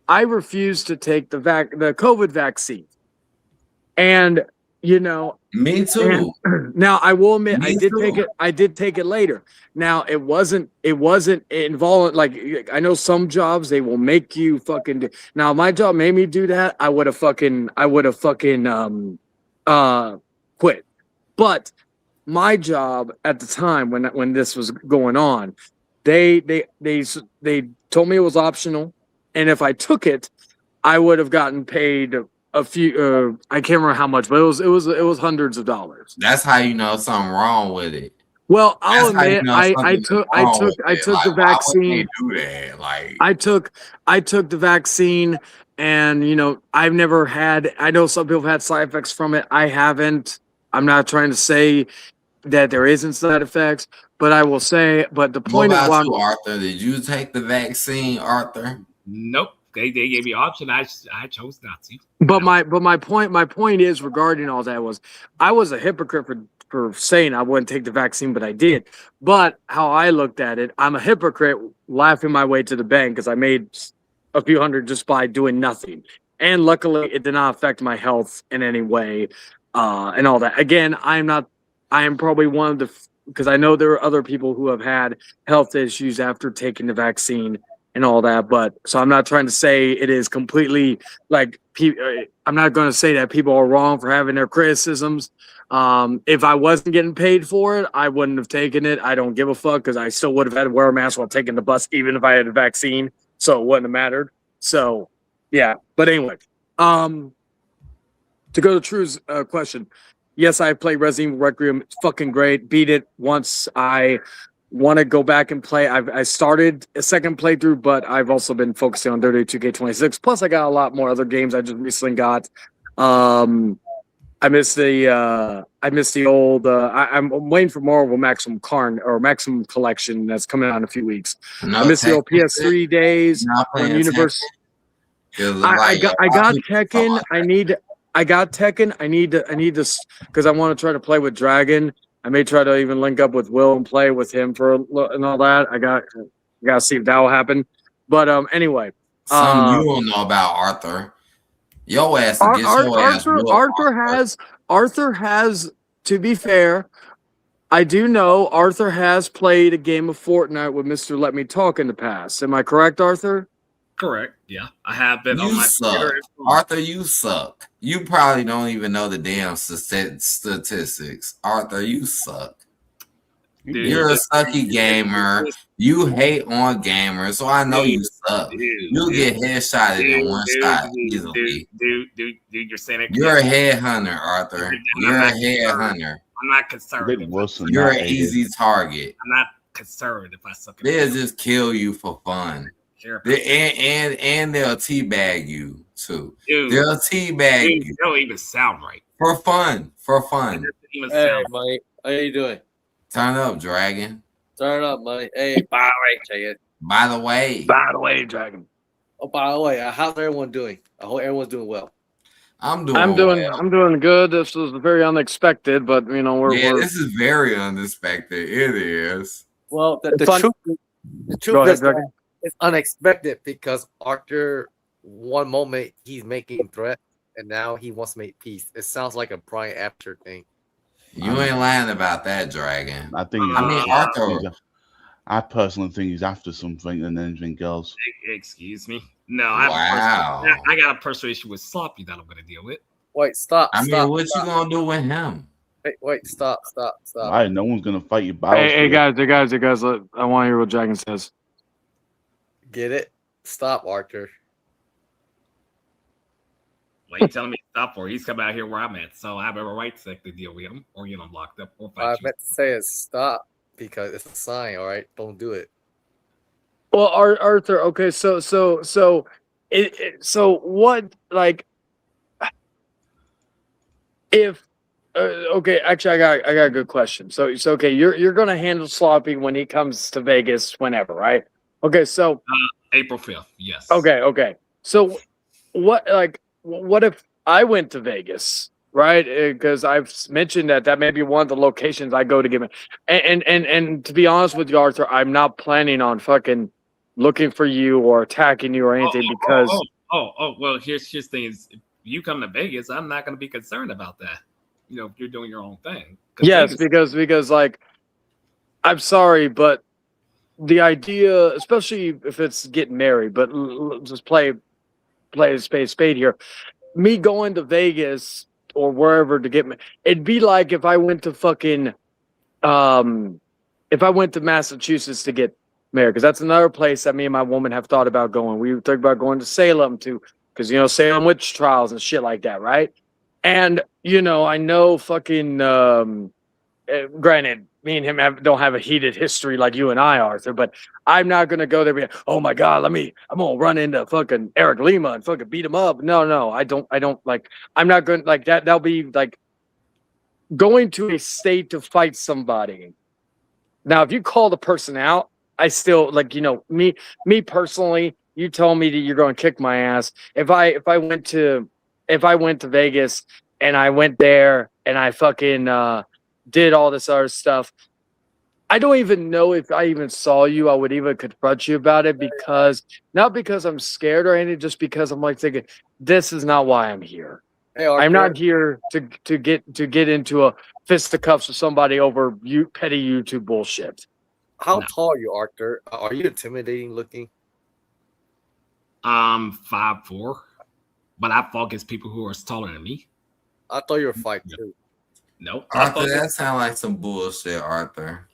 I refused to take the COVID vaccine, and me too. Now I will admit I did take it later. Now it wasn't involved. Like, I know some jobs they will make you fucking do. Now my job made me do that. I would have fucking quit. But my job at the time when this was going on, they told me it was optional, and if I took it, I would have gotten paid a few. I can't remember how much, but it was hundreds of dollars. That's how you know something wrong with it. Well, I'll admit, I took the vaccine. Do that? Like, I took the vaccine, and I've never had. I know some people have had side effects from it. I haven't. I'm not trying to say that there isn't side effects, but I will say. But the point of what Arthur, did you take the vaccine, Arthur? Nope. They gave me option. I chose not to. But my point is, regarding all that, was I was a hypocrite for saying I wouldn't take the vaccine, but I did. But how I looked at it, I'm a hypocrite laughing my way to the bank because I made a few hundred just by doing nothing. And luckily it did not affect my health in any way, and all that. Again, I am probably one of the, because I know there are other people who have had health issues after taking the vaccine and all that, but so I'm not trying to say it is completely like, I'm not going to say that people are wrong for having their criticisms. If I wasn't getting paid for it, I wouldn't have taken it. I don't give a fuck, because I still would have had to wear a mask while taking the bus, even if I had a vaccine, so it wouldn't have mattered. So yeah, but anyway, to go to True's question, yes, I played Resident Evil Requiem. It's fucking great. Beat it once. I want to go back and play. I started a second playthrough, but I've also been focusing on WWE 2K26. Plus, I got a lot more other games I just recently got. I missed the old. I'm waiting for Marvel Maximum Maximum Collection that's coming out in a few weeks. I missed the old PS3 days. Universe. I got Tekken. I got Tekken. I need this because I want to try to play with Dragon. I may try to even link up with Will and play with him and all that. I got to see if that will happen. But anyway, something you don't know about Arthur. Your ass Arthur has, to be fair, I do know Arthur has played a game of Fortnite with Mr. Let Me Talk in the past. Am I correct, Arthur? Correct. Yeah, I have been you on my suck. Arthur, you suck. You probably don't even know the damn statistics. Arthur, you suck. Dude, you're a sucky gamer. You hate on gamers, so I know you suck. You'll get headshotted in one shot easily. Dude, you're saying it. You're a headhunter, Arthur. You're a headhunter. I'm not concerned. You're an easy target. I'm not concerned if I suck it. They'll just kill you for fun. And they'll teabag you too. Dude, They'll teabag you. They don't even sound right. For fun. For It fun. doesn't even Hey, sound Mike. How you doing? Turn up, Dragon. Turn it up, Mike. Hey, by the way, check it. By the way, Dragon. Oh, by the way, how's everyone doing? I hope everyone's doing well. I'm doing well. I'm doing good. This was very unexpected, but you know we're This is very unexpected. It is. Well, the Fun- truth Go ahead, is Dragon. that it's unexpected because after one moment he's making threat and now he wants to make peace. It sounds like a Brian Apter thing. You ain't lying about that, Dragon. I think. I mean, Arthur. I personally think he's after something than anything else. Excuse me. No, Wow. I got a personal issue with Sloppy that I'm going to deal with. Wait, stop. I mean, stop, what stop. you gonna do with him? Wait, stop. Why? No one's gonna fight your battles. Hey guys! I want to hear what Dragon says. Get it? Stop, Arthur. What are you telling me to stop for? He's coming out here where I'm at, so I have every right to deal with him, or I'm locked up, or I fight you. meant to say is stop because it's a sign. All right, don't do it. Well, Arthur. Okay, so what like if okay? Actually, I got a good question. So okay, you're gonna handle Sloppy when he comes to Vegas whenever, right? Okay, so April 5th, yes. okay. So what if I went to Vegas, right? Because I've mentioned that may be one of the locations I go to get me. And to be honest with you, Arthur, I'm not planning on fucking looking for you or attacking you or anything because. Well, here's the thing: is if you come to Vegas, I'm not going to be concerned about that. You know, if you're doing your own thing. Yes, Vegas, because like, I'm sorry, but the idea, especially if it's getting married, but just play a spade here. Me going to Vegas or wherever to get me, it'd be like if I went to fucking, if I went to Massachusetts to get married, because that's another place that me and my woman have thought about going. We talked about going to Salem too, because you know Salem witch trials and shit like that, right? And you know, I know fucking. Granted, me and him don't have a heated history like you and I, Arthur, but I'm not gonna go there. And be like, oh my god, I'm gonna run into fucking Eric Lima and fucking beat him up. No, I don't like. I'm not going like that. That'll be like going to a state to fight somebody. Now, if you call the person out, I still like me personally. You told me that you're going to kick my ass. If I went to Vegas and I went there and I fucking did all this other stuff. I don't even know if I even saw you, I would even confront you about it not because I'm scared or anything, just because I'm like thinking, this is not why I'm here. Hey, Arthur, I'm not here to get into a fisticuffs with somebody over petty YouTube bullshit. How tall are you, Arthur? Are you intimidating looking? 5'4", but I fought against people who are taller than me. I thought you were 5'2". No, Arthur, that sounds like some bullshit, Arthur.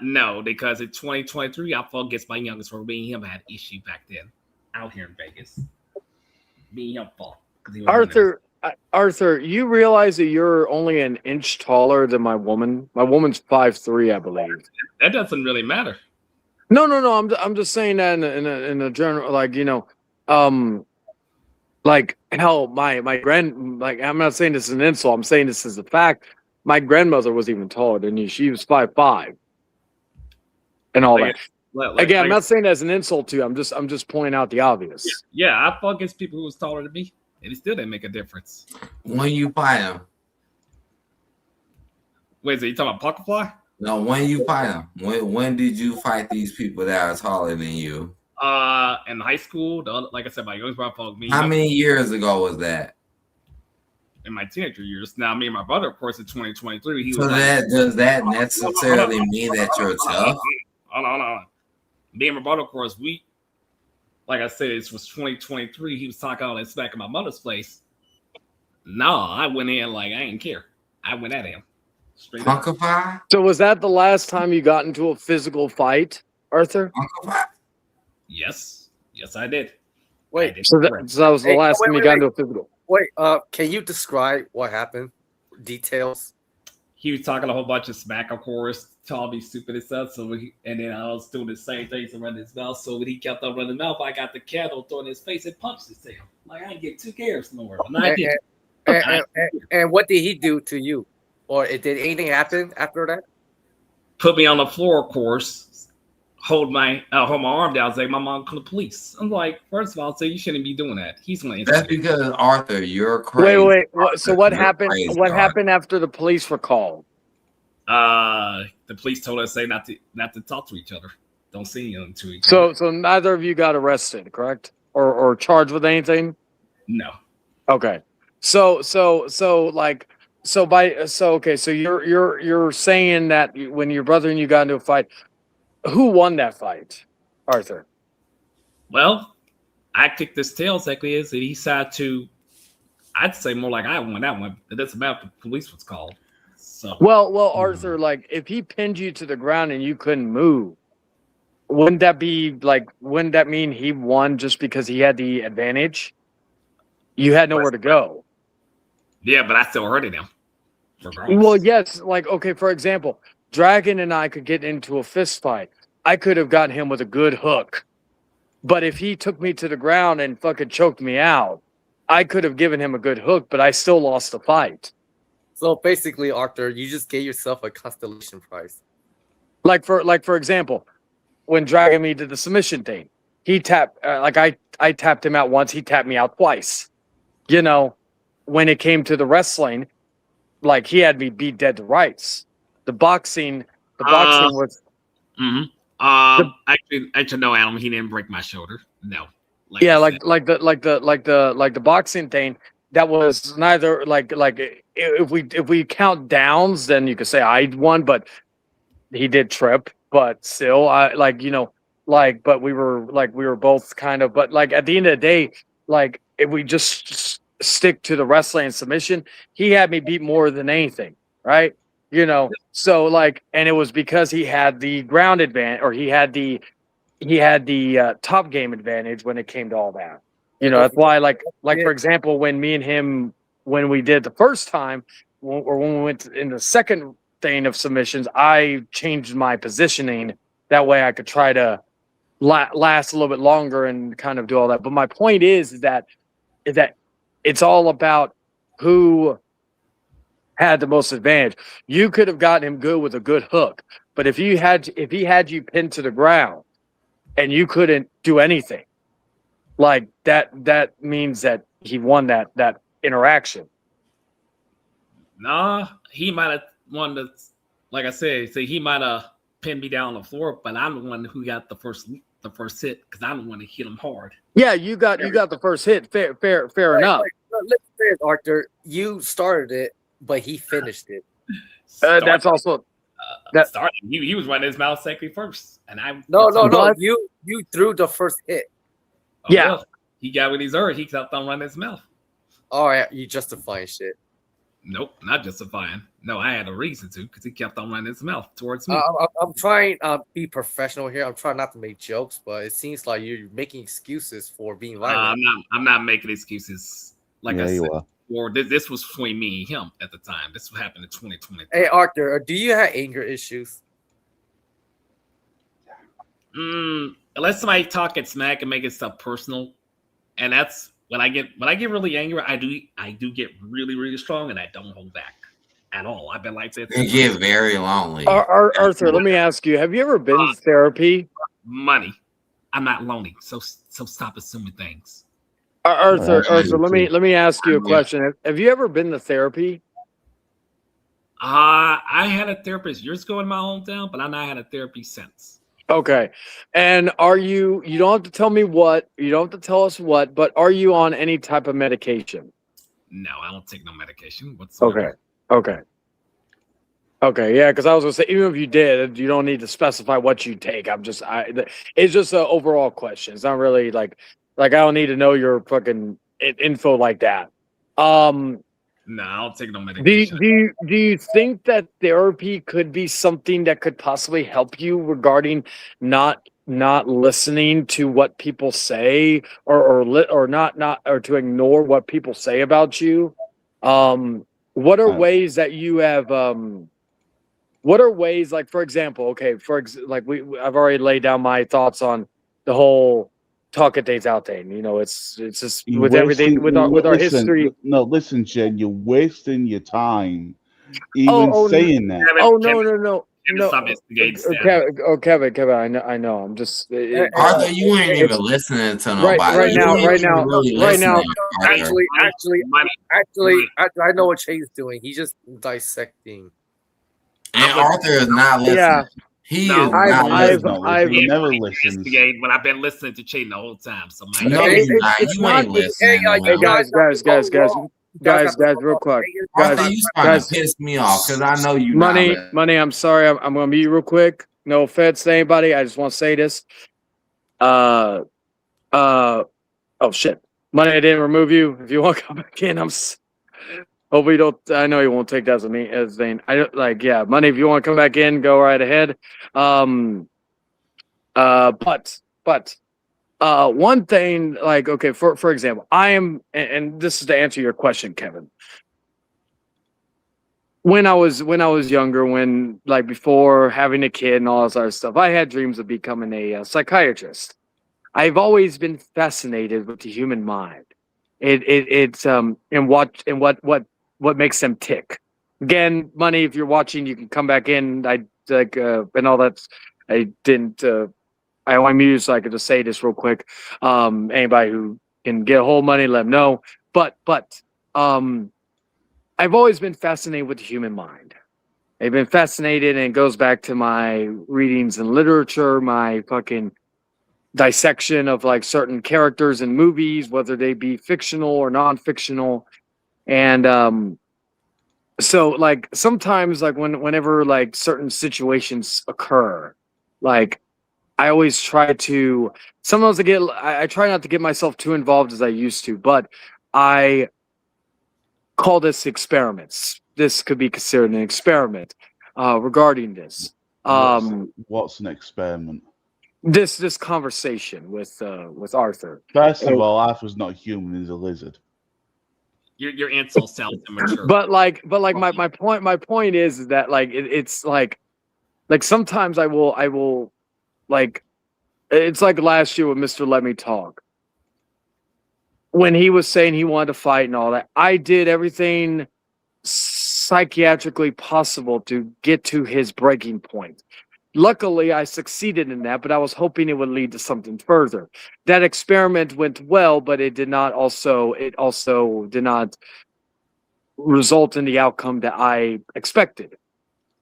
No, because in 2023, I fought against my youngest brother. Me and him had issue back then out here in Vegas. Me and him fought. Arthur, you realize that you're only an inch taller than my woman? My woman's 5'3", I believe. That doesn't really matter. No. I'm just saying that in a general, like like hell, my like I'm not saying this is an insult. I'm saying this is a fact. My grandmother was even taller than you. She was 5'5", and all that. Again, I'm not saying that as an insult to you. I'm just pointing out the obvious. Yeah, I fought against people who was taller than me, and it still didn't make a difference. When you fight him. Wait, so you talking about pocket fly? No, when you fight him. When did you fight these people that are taller than you? In high school, like I said, my youngest brother fought me. How many years ago was that? In my teenager years. Now, me and my brother, of course, in 2023, he So was. does that necessarily mean that you're tough? Hold on. Me and my brother, of course, like I said, it was 2023. He was talking all that smack at my mother's place. No, I went in like I didn't care. I went at him. Straight up. Punkify? So was that the last time you got into a physical fight, Arthur? Punkify? Yes, I did. Wait, So that was the last time you got into a physical. Wait, can you describe what happened? Details. he was talking a whole bunch of smack, of course, calling me stupid and stuff. And then I was doing the same things around his mouth. So when he kept on running his mouth, I got the candle thrown in his face and punched his tail. Like I didn't get 2 cares more. And I did. And what did he do to you? Or did anything happen after that? Put me on the floor, of course. Hold my arm down. Say, my mom called the police. I'm like, first of all, so you shouldn't be doing that. He's going to. That's because Arthur, you're crazy. Wait. Arthur, So what you're happened? crazy, What Arthur. happened after the police were called? The police told us say not to talk to each other. Don't see them to each other. So neither of you got arrested, correct? Or charged with anything? No. Okay. So you're saying that when your brother and you got into a fight, who won that fight? Arthur. Well, I kicked his tail exactly as he decided to. I'd say more like I won that one. It doesn't matter if the police was called. So Well, Arthur, like if he pinned you to the ground and you couldn't move, wouldn't that mean he won just because he had the advantage? You had nowhere to go. yeah, but I still hurted him. Well, yes, like okay, for example, Dragon and I could get into a fist fight. I could have gotten him with a good hook. But if he took me to the ground and fucking choked me out, I could have given him a good hook, but I still lost the fight. So basically, Arthur, you just gave yourself a constellation prize. Like for example, when Dragon me did the submission thing, he tapped I tapped him out once, he tapped me out twice. You know, when it came to the wrestling, like he had me beat dead to rights. The boxing was Actually, no, Adam. He didn't break my shoulder. No. like the boxing thing. That was neither if we count downs, then you could say I won, but he did trip. But still, but we were both kind of. But like at the end of the day, like if we just stick to the wrestling and submission, he had me beat more than anything, right? You know, so like, and it was because he had the ground advantage, or he had the top game advantage when it came to all that. You know, that's why, like for example, when me and him, when we did the first time, or when we went in the second thing of submissions, I changed my positioning. That way I could try to last a little bit longer and kind of do all that. But my point is that it's all about who had the most advantage. You could have gotten him good with a good hook, but if he had you pinned to the ground and you couldn't do anything, like that means that he won that interaction. Nah, he might have won the. Like I said, he might have pinned me down on the floor, but I'm the one who got the first hit because I'm the one that hit him hard. Yeah, you got the first hit. Fair enough. Let's say it, Arthur. You started it, but he finished it. That's also that. Started. He was running his mouth second first, and I. No. You threw the first hit. Oh, Yeah. well, he got what he's earned. He kept on running his mouth. All right, you justifying shit. Nope, not justifying. No, I had a reason to because he kept on running his mouth towards me. I'm trying to be professional here. I'm trying not to make jokes, but it seems like you're making excuses for being violent. I'm not making excuses. Like I Yeah, you said, are. or this was between me and him at the time. This happened in 2020. Hey, Arthur, do you have anger issues? Unless somebody talking smack and making stuff personal, and that's when I get really angry. I do get really, really strong, and I don't hold back at all. I've been like this. You get very lonely. Arthur, let me ask you: have you ever been to therapy? Money. I'm not lonely, so stop assuming things. Arthur, Arthur, let me ask you a question. Have you ever been to therapy? I had a therapist years ago in my hometown, but I've not had a therapy since. Okay. And you don't have to tell me what, you don't have to tell us what, but are you on any type of medication? No, I don't take no medication whatsoever. Okay. Yeah, because I was gonna say, even if you did, you don't need to specify what you take. It's just an overall question. It's not really like I don't need to know your fucking info like that. No, I don't take no medication. Do you think that therapy could be something that could possibly help you regarding not listening to what people say, or not to ignore what people say about you? What are ways that you have what are ways, like, for example, okay, I've already laid down my thoughts on the whole talk it days out thing. You know, it's just You with everything with our history. No, listen, Jen. You're wasting your time even Oh, saying that. oh no, Kevin, no, no, Kevin, no. stop instigating stuff. Kevin, I know. I'm just Arthur, you ain't even listening to right nobody. You now, ain't right even now, really right now. listening, Arthur. Actually, I know what Shane's doing. He's just dissecting. And Arthur is not listening. Yeah. He No, is not listening. He never listens. Instigate when I've been listening to Chain the whole time. So my No, you're not. You ain't listening. Hey guys, real quick. Arthur, Guys, you starting to piss me off because I know you money. not. I'm sorry. I'm gonna mute you real quick. No offense to anybody. I just want to say this. Oh shit, money. I didn't remove you. If you want to come back in, hopefully you don't. I know you won't take that as vain. I don't like. Yeah, money. If you want to come back in, go right ahead. But one thing, like, okay, for example, I am, and this is to answer your question, Kevin. When I was younger, when like before having a kid and all this other stuff, I had dreams of becoming a psychiatrist. I've always been fascinated with the human mind. It's and what makes them tick. Again, money. If you're watching, you can come back in. I like and all that. I didn't. I only mute so I could just say this real quick. Anybody who can get a hold of money, let them know. But I've always been fascinated with the human mind. I've been fascinated, and it goes back to my readings in literature, my fucking dissection of like certain characters in movies, whether they be fictional or non-fictional. And so like sometimes like whenever like certain situations occur, like I always try to sometimes I try not to get myself too involved as I used to, but I call this experiments. This could be considered an experiment regarding this. What's an experiment? This conversation with Arthur. First of all, Arthur's not human; he's a lizard. Your insult sounds immature. But my point is that like it's like sometimes I will like it's like last year with Mr. Let Me Talk. When he was saying he wanted to fight and all that, I did everything psychiatrically possible to get to his breaking point. Luckily, I succeeded in that, but I was hoping it would lead to something further. That experiment went well, but it also did not result in the outcome that I expected.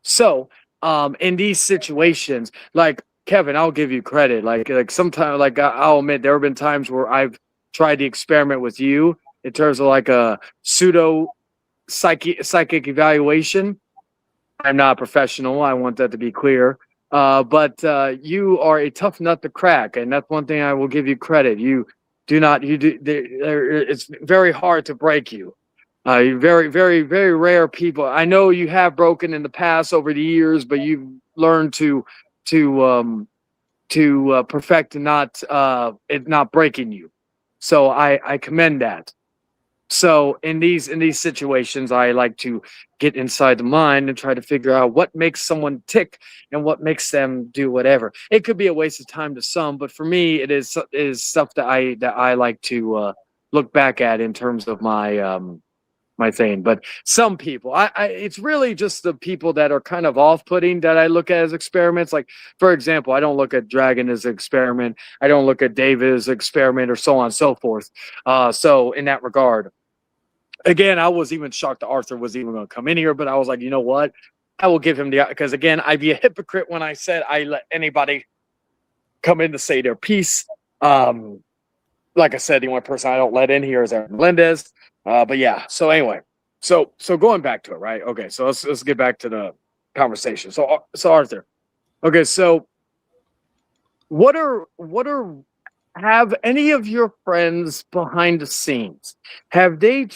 So, in these situations, like Kevin, I'll give you credit. Like sometimes, like I'll admit, there have been times where I've tried the experiment with you in terms of like a pseudo psychic evaluation. I'm not a professional. I want that to be clear. But you are a tough nut to crack, and that's one thing I will give you credit. It's very hard to break you. You're very, very, very rare people. I know you have broken in the past over the years, but you've learned to perfect and it not breaking you. So I commend that. So in these situations, I like to get inside the mind and try to figure out what makes someone tick and what makes them do whatever. It could be a waste of time to some, but for me, it is stuff that I like to look back at in terms of my my thing. But some people, it's really just the people that are kind of off-putting that I look at as experiments. Like, for example, I don't look at Dragon as an experiment. I don't look at David as an experiment, or so on and so forth. So in that regard, again, I was even shocked that Arthur was even going to come in here, but I was like, you know what? I will give him because again, I'd be a hypocrite when I said I let anybody come in to say their piece. Like I said, the only person I don't let in here is Aaron Melendez. But yeah, so anyway, so going back to it, right? Okay, so let's get back to the conversation. So Arthur, okay, so have any of your friends behind the scenes, have they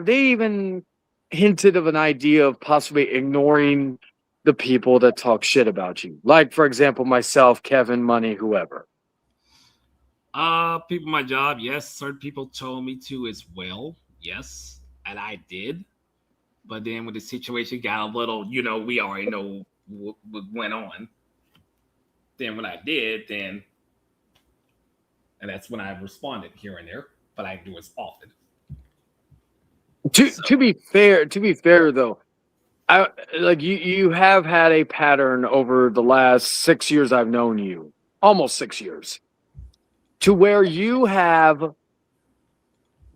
even hinted of an idea of possibly ignoring the people that talk shit about you? Like, for example, myself, Kevin, Money, whoever. People, my job, yes. Certain people told me to as well. Yes, and I did. But then when the situation got a little, we already know went on. Then when I did, and that's when I responded here and there, but I do it often. To be fair though, I like you have had a pattern over the last 6 years I've known you, almost 6 years, to where you have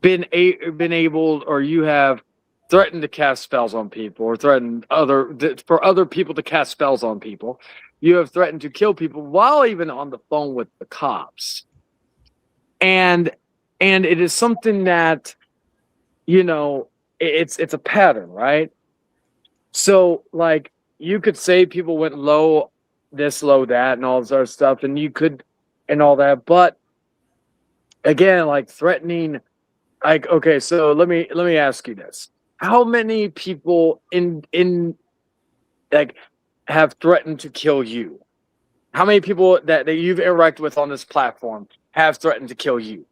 been able, or you have threatened to cast spells on people, or threatened for other people to cast spells on people. You have threatened to kill people while even on the phone with the cops. And it is something that, you know, it's a pattern, right? So like you could say people went low this, low that, and all this other stuff, and you could, and all that, but again, like threatening, like, okay, so let me ask you this. How many people in like have threatened to kill you? How many people that you've interacted with on this platform have threatened to kill you?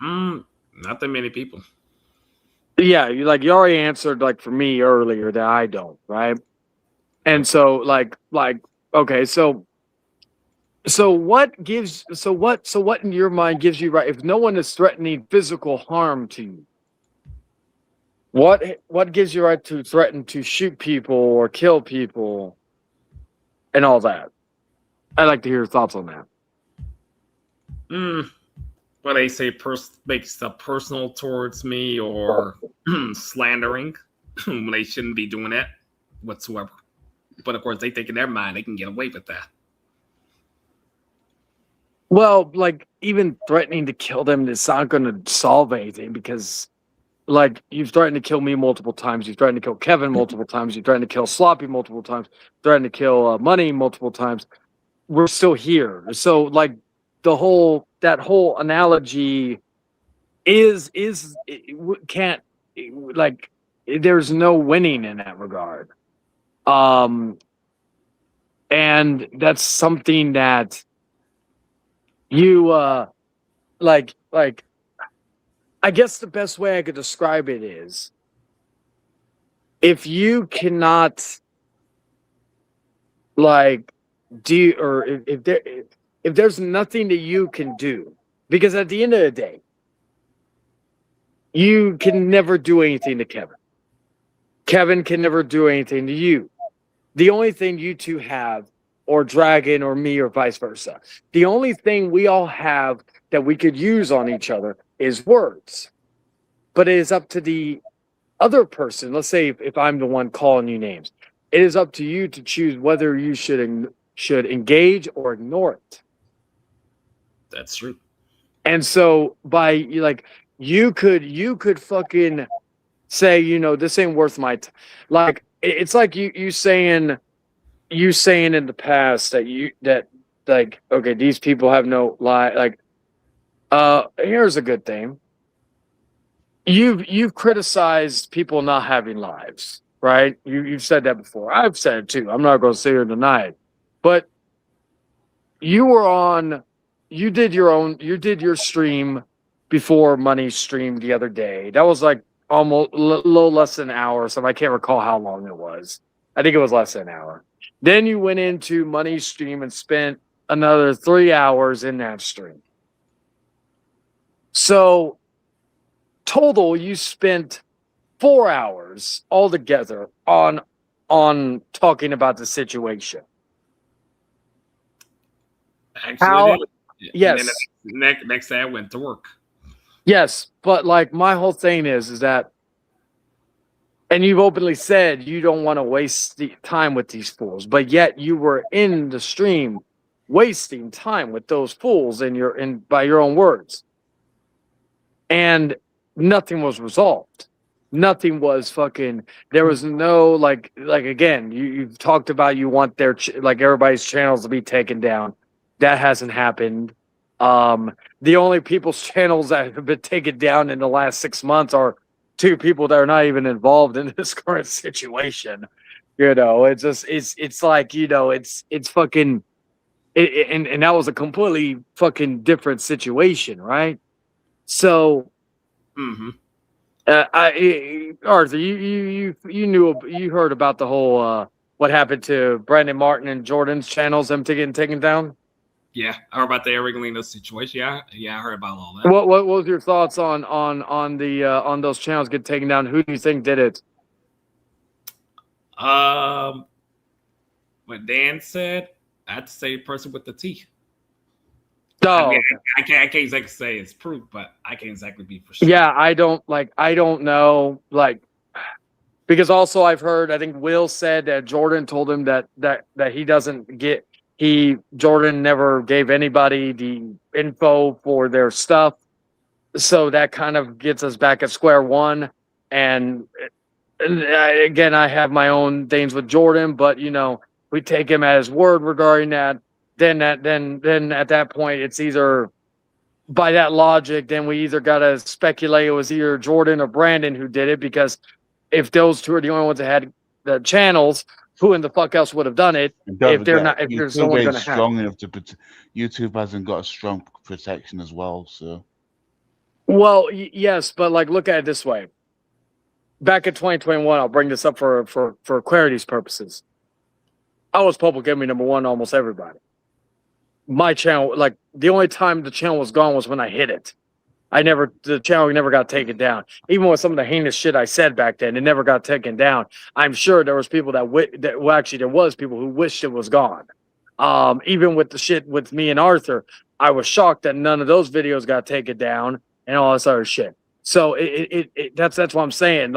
Not that many people. Yeah, you already answered, like, for me earlier that I don't, right? And so like okay, so what in your mind gives you right, if no one is threatening physical harm to you, what gives you right to threaten to shoot people or kill people and all that? I'd like to hear your thoughts on that. Well, they say make stuff personal towards me, or slandering when they shouldn't be doing that whatsoever. But of course, they think in their mind they can get away with that. Well, like, even threatening to kill them is not going to solve anything, because, like, you've threatened to kill me multiple times. You've threatened to kill Kevin multiple times. You've threatened to kill Sloppy multiple times. Threatened to kill Money multiple times. We're still here. So, like, that whole analogy can't, like, there's no winning in that regard. And that's something that you like I guess the best way I could describe it is, if you cannot, like, do, or if there's nothing that you can do, because at the end of the day, you can never do anything to Kevin. Kevin can never do anything to you. The only thing you two have, or Dragon or me or vice versa, the only thing we all have that we could use on each other is words. But it is up to the other person. Let's say if I'm the one calling you names, it is up to you to choose whether you should engage or ignore it. That's true. And so you could fucking say, you know, this ain't worth my time. Like, it's like you saying in the past that like, okay, these people have no lie. Like, here's a good thing. You've criticized people not having lives, right? You've said that before. I've said it too. I'm not going to sit here and deny it. But you did your stream before Money streamed the other day. That was like almost a little less than an hour or something. I can't recall how long it was. I think it was less than an hour. Then you went into Money's stream and spent another 3 hours in that stream. So total, you spent 4 hours altogether on talking about the situation. Actually, yes. And then next day I went to work. Yes, but like, my whole thing is that, and you've openly said you don't want to waste the time with these fools, but yet you were in the stream wasting time with those fools by your own words. And nothing was resolved. Nothing was fucking, there was no, like again, you've talked about you want like everybody's channels to be taken down. That hasn't happened. The only people's channels that have been taken down in the last 6 months are 2 people that are not even involved in this current situation. You know, it's just, it's like, you know, it's fucking, and that was a completely fucking different situation, right? So, Arthur, you heard about the whole what happened to Brandon Martin and Jordan's channels, them getting taken down. Yeah, I heard about the Arigelino situation. Yeah, I heard about all that. What was your thoughts on those channels get taken down? Who do you think did it? What Dan said, I have to say person with the T. Oh, I mean, okay. I can't exactly say it's proof, but I can't exactly be for sure. Yeah, I don't know, because also I've heard, I think Will said that Jordan told him that he doesn't get, Jordan never gave anybody the info for their stuff. So that kind of gets us back at square one. And again, I have my own things with Jordan, but we take him at his word regarding that. Then at that point, it's either, by that logic, then we either got to speculate it was either Jordan or Brandon who did it, because if those two are the only ones that had the channels, who in the fuck else would have done it? If they're not, if there's no one going to have strong enough to YouTube hasn't got a strong protection as well. So, well, yes, but look at it this way. Back in 2021, I'll bring this up for clarity's purposes. I was public enemy #1 almost everybody. My channel, the only time the channel was gone was when I hit it. The channel never got taken down. Even with some of the heinous shit I said back then, it never got taken down. I'm sure there was people there was people who wished it was gone. Even with the shit with me and Arthur, I was shocked that none of those videos got taken down and all this other shit. So that's what I'm saying.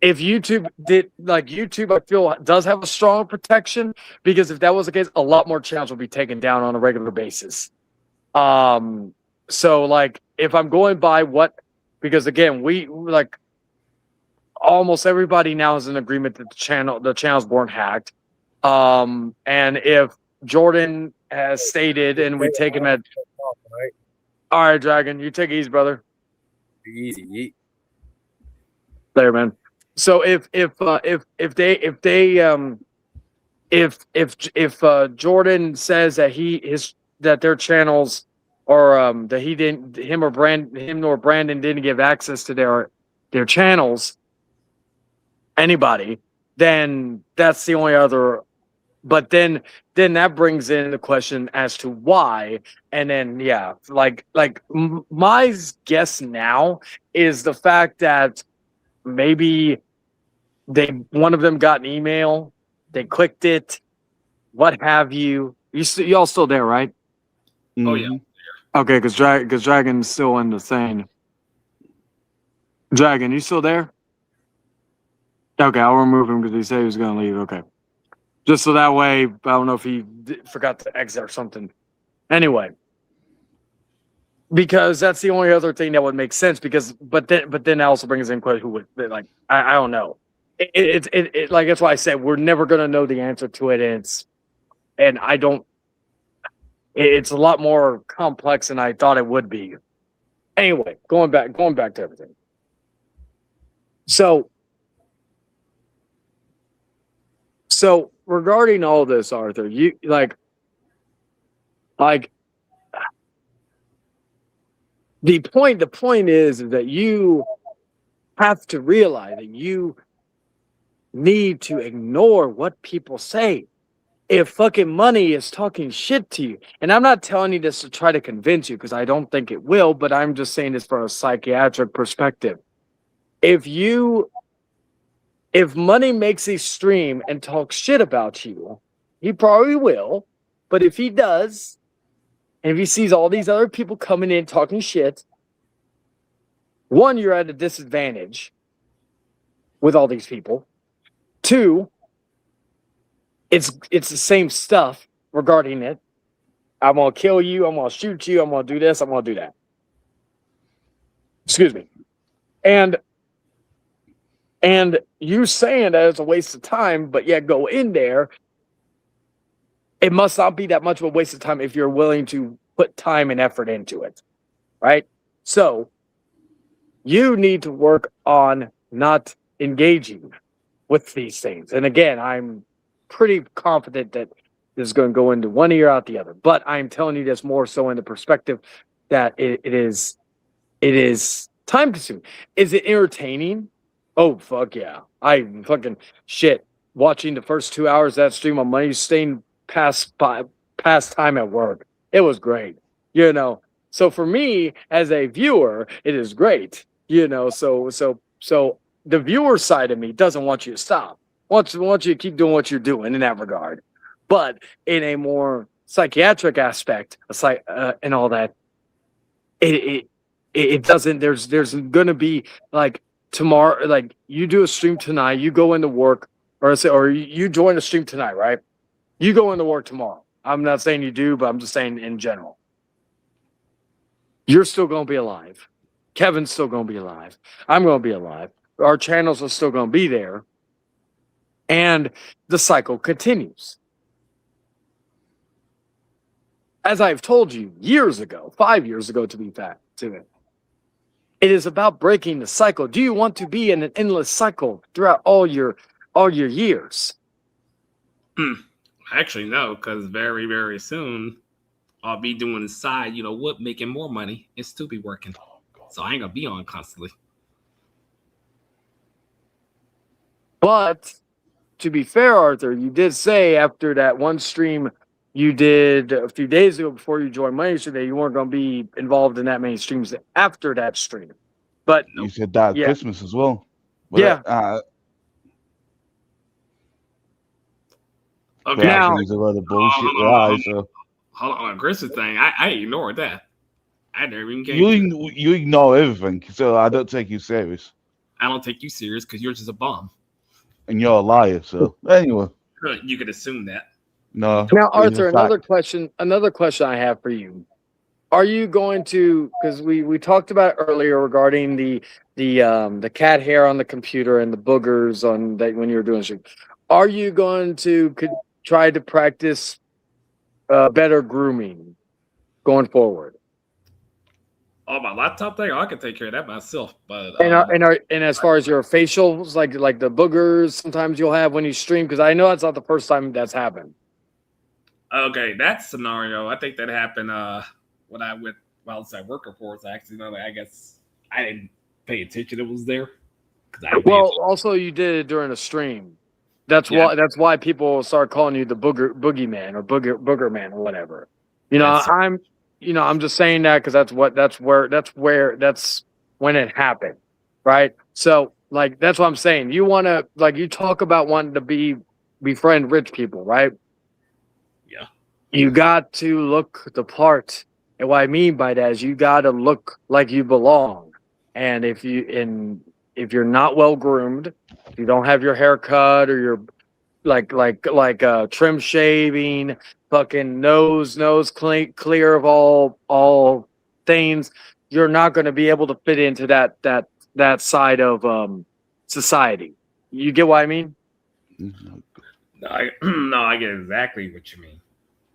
If YouTube did, YouTube, I feel does have a strong protection, because if that was the case, a lot more channels would be taken down on a regular basis. So if I'm going by because again, we almost everybody now is in agreement that the channels weren't hacked. And if Jordan has stated, and we take him at, all right, Dragon, you take it easy, brother. Easy. There, man. So if Jordan says that that their channels, or that him nor Brandon didn't give access to their channels, anybody, then that's the only other. But then that brings in the question as to why. And then my guess now is the fact that maybe one of them got an email, they clicked it, what have you. Y'all still there, right? Oh yeah. Okay, because Dragon's still in the thing. Dragon, you still there? Okay, I'll remove him because he said he was going to leave. Okay. Just so that way, I don't know if he forgot to exit or something. Anyway. Because that's the only other thing that would make sense. But then that also brings in question who would, I don't know. It's that's why I said we're never going to know the answer to it. It's a lot more complex than I thought it would be. Anyway, going back to everything. So regarding all this, Arthur, you the point is that you have to realize that you need to ignore what people say. If fucking money is talking shit to you, and I'm not telling you this to try to convince you, because I don't think it will, but I'm just saying this from a psychiatric perspective. If money makes a stream and talks shit about you, he probably will, but if he does, and if he sees all these other people coming in talking shit, one, you're at a disadvantage with all these people. Two, it's the same stuff regarding it. I'm going to kill you. I'm going to shoot you. I'm going to do this. I'm going to do that. Excuse me. And you saying that it's a waste of time, but yet go in there. It must not be that much of a waste of time if you're willing to put time and effort into it. Right? So you need to work on not engaging with these things. And again, I'm pretty confident that this is going to go into one ear out the other. But I'm telling you this more so in the perspective that it is time consuming. Is it entertaining? Oh fuck yeah! I fucking shit watching the first 2 hours of that stream on Monday, staying past time at work. It was great, you know. So for me as a viewer, it is great, you know. So the viewer side of me doesn't want you to stop. Wants you to keep doing what you're doing in that regard, but in a more psychiatric aspect, and all that, it doesn't. There's going to be like tomorrow, like you do a stream tonight, you go into work, or you join a stream tonight, right? You go into work tomorrow. I'm not saying you do, but I'm just saying in general. You're still going to be alive. Kevin's still going to be alive. I'm going to be alive. Our channels are still going to be there. And the cycle continues. As I've told you years ago, 5 years ago to be fact, it is about breaking the cycle. Do you want to be in an endless cycle throughout all your years? Actually, no, because very, very soon I'll be doing the side, you know what, making more money and still be working. So I ain't gonna be on constantly. But to be fair, Arthur, you did say after that one stream you did a few days ago before you joined Money today, you weren't going to be involved in that many streams after that stream. But You said that yeah. Christmas as well. But, Yeah. Okay. Now- there's a lot of bullshit hold on, lies. So Hold on, Chris's thing. I ignored that. I never even came. you ignore everything, so I don't take you serious, I don't take you serious because you're just a bum. and you're a liar. So anyway, You could assume that. no. Now, in Arthur, fact- another question I have for you. Are you going to, because we talked about earlier regarding the cat hair on the computer and the boogers on that when you were doing stream. Are you going to try to practice better grooming going forward? Oh, my laptop thing, I can take care of that myself. But And as far as your facials, like the boogers, sometimes you'll have when you stream, because I know that's not the first time that's happened. okay, that scenario, I think that happened when I was at work reports. Accidentally, I guess I didn't pay attention. It was there. Well, also you did it during a stream. That's why people start calling you the boogeyman or booger man or whatever. You know, I'm just saying that because that's when it happened, right? So like that's what I'm saying. You want to you talk about wanting to befriend rich people, right? Yeah. You got to look the part, and what I mean by that is you got to look like you belong. And if you're not well groomed, if you don't have your hair cut or your trim shaving, fucking nose clear of all things, you're not going to be able to fit into that side of society. You get what I mean? No, I get exactly what you mean.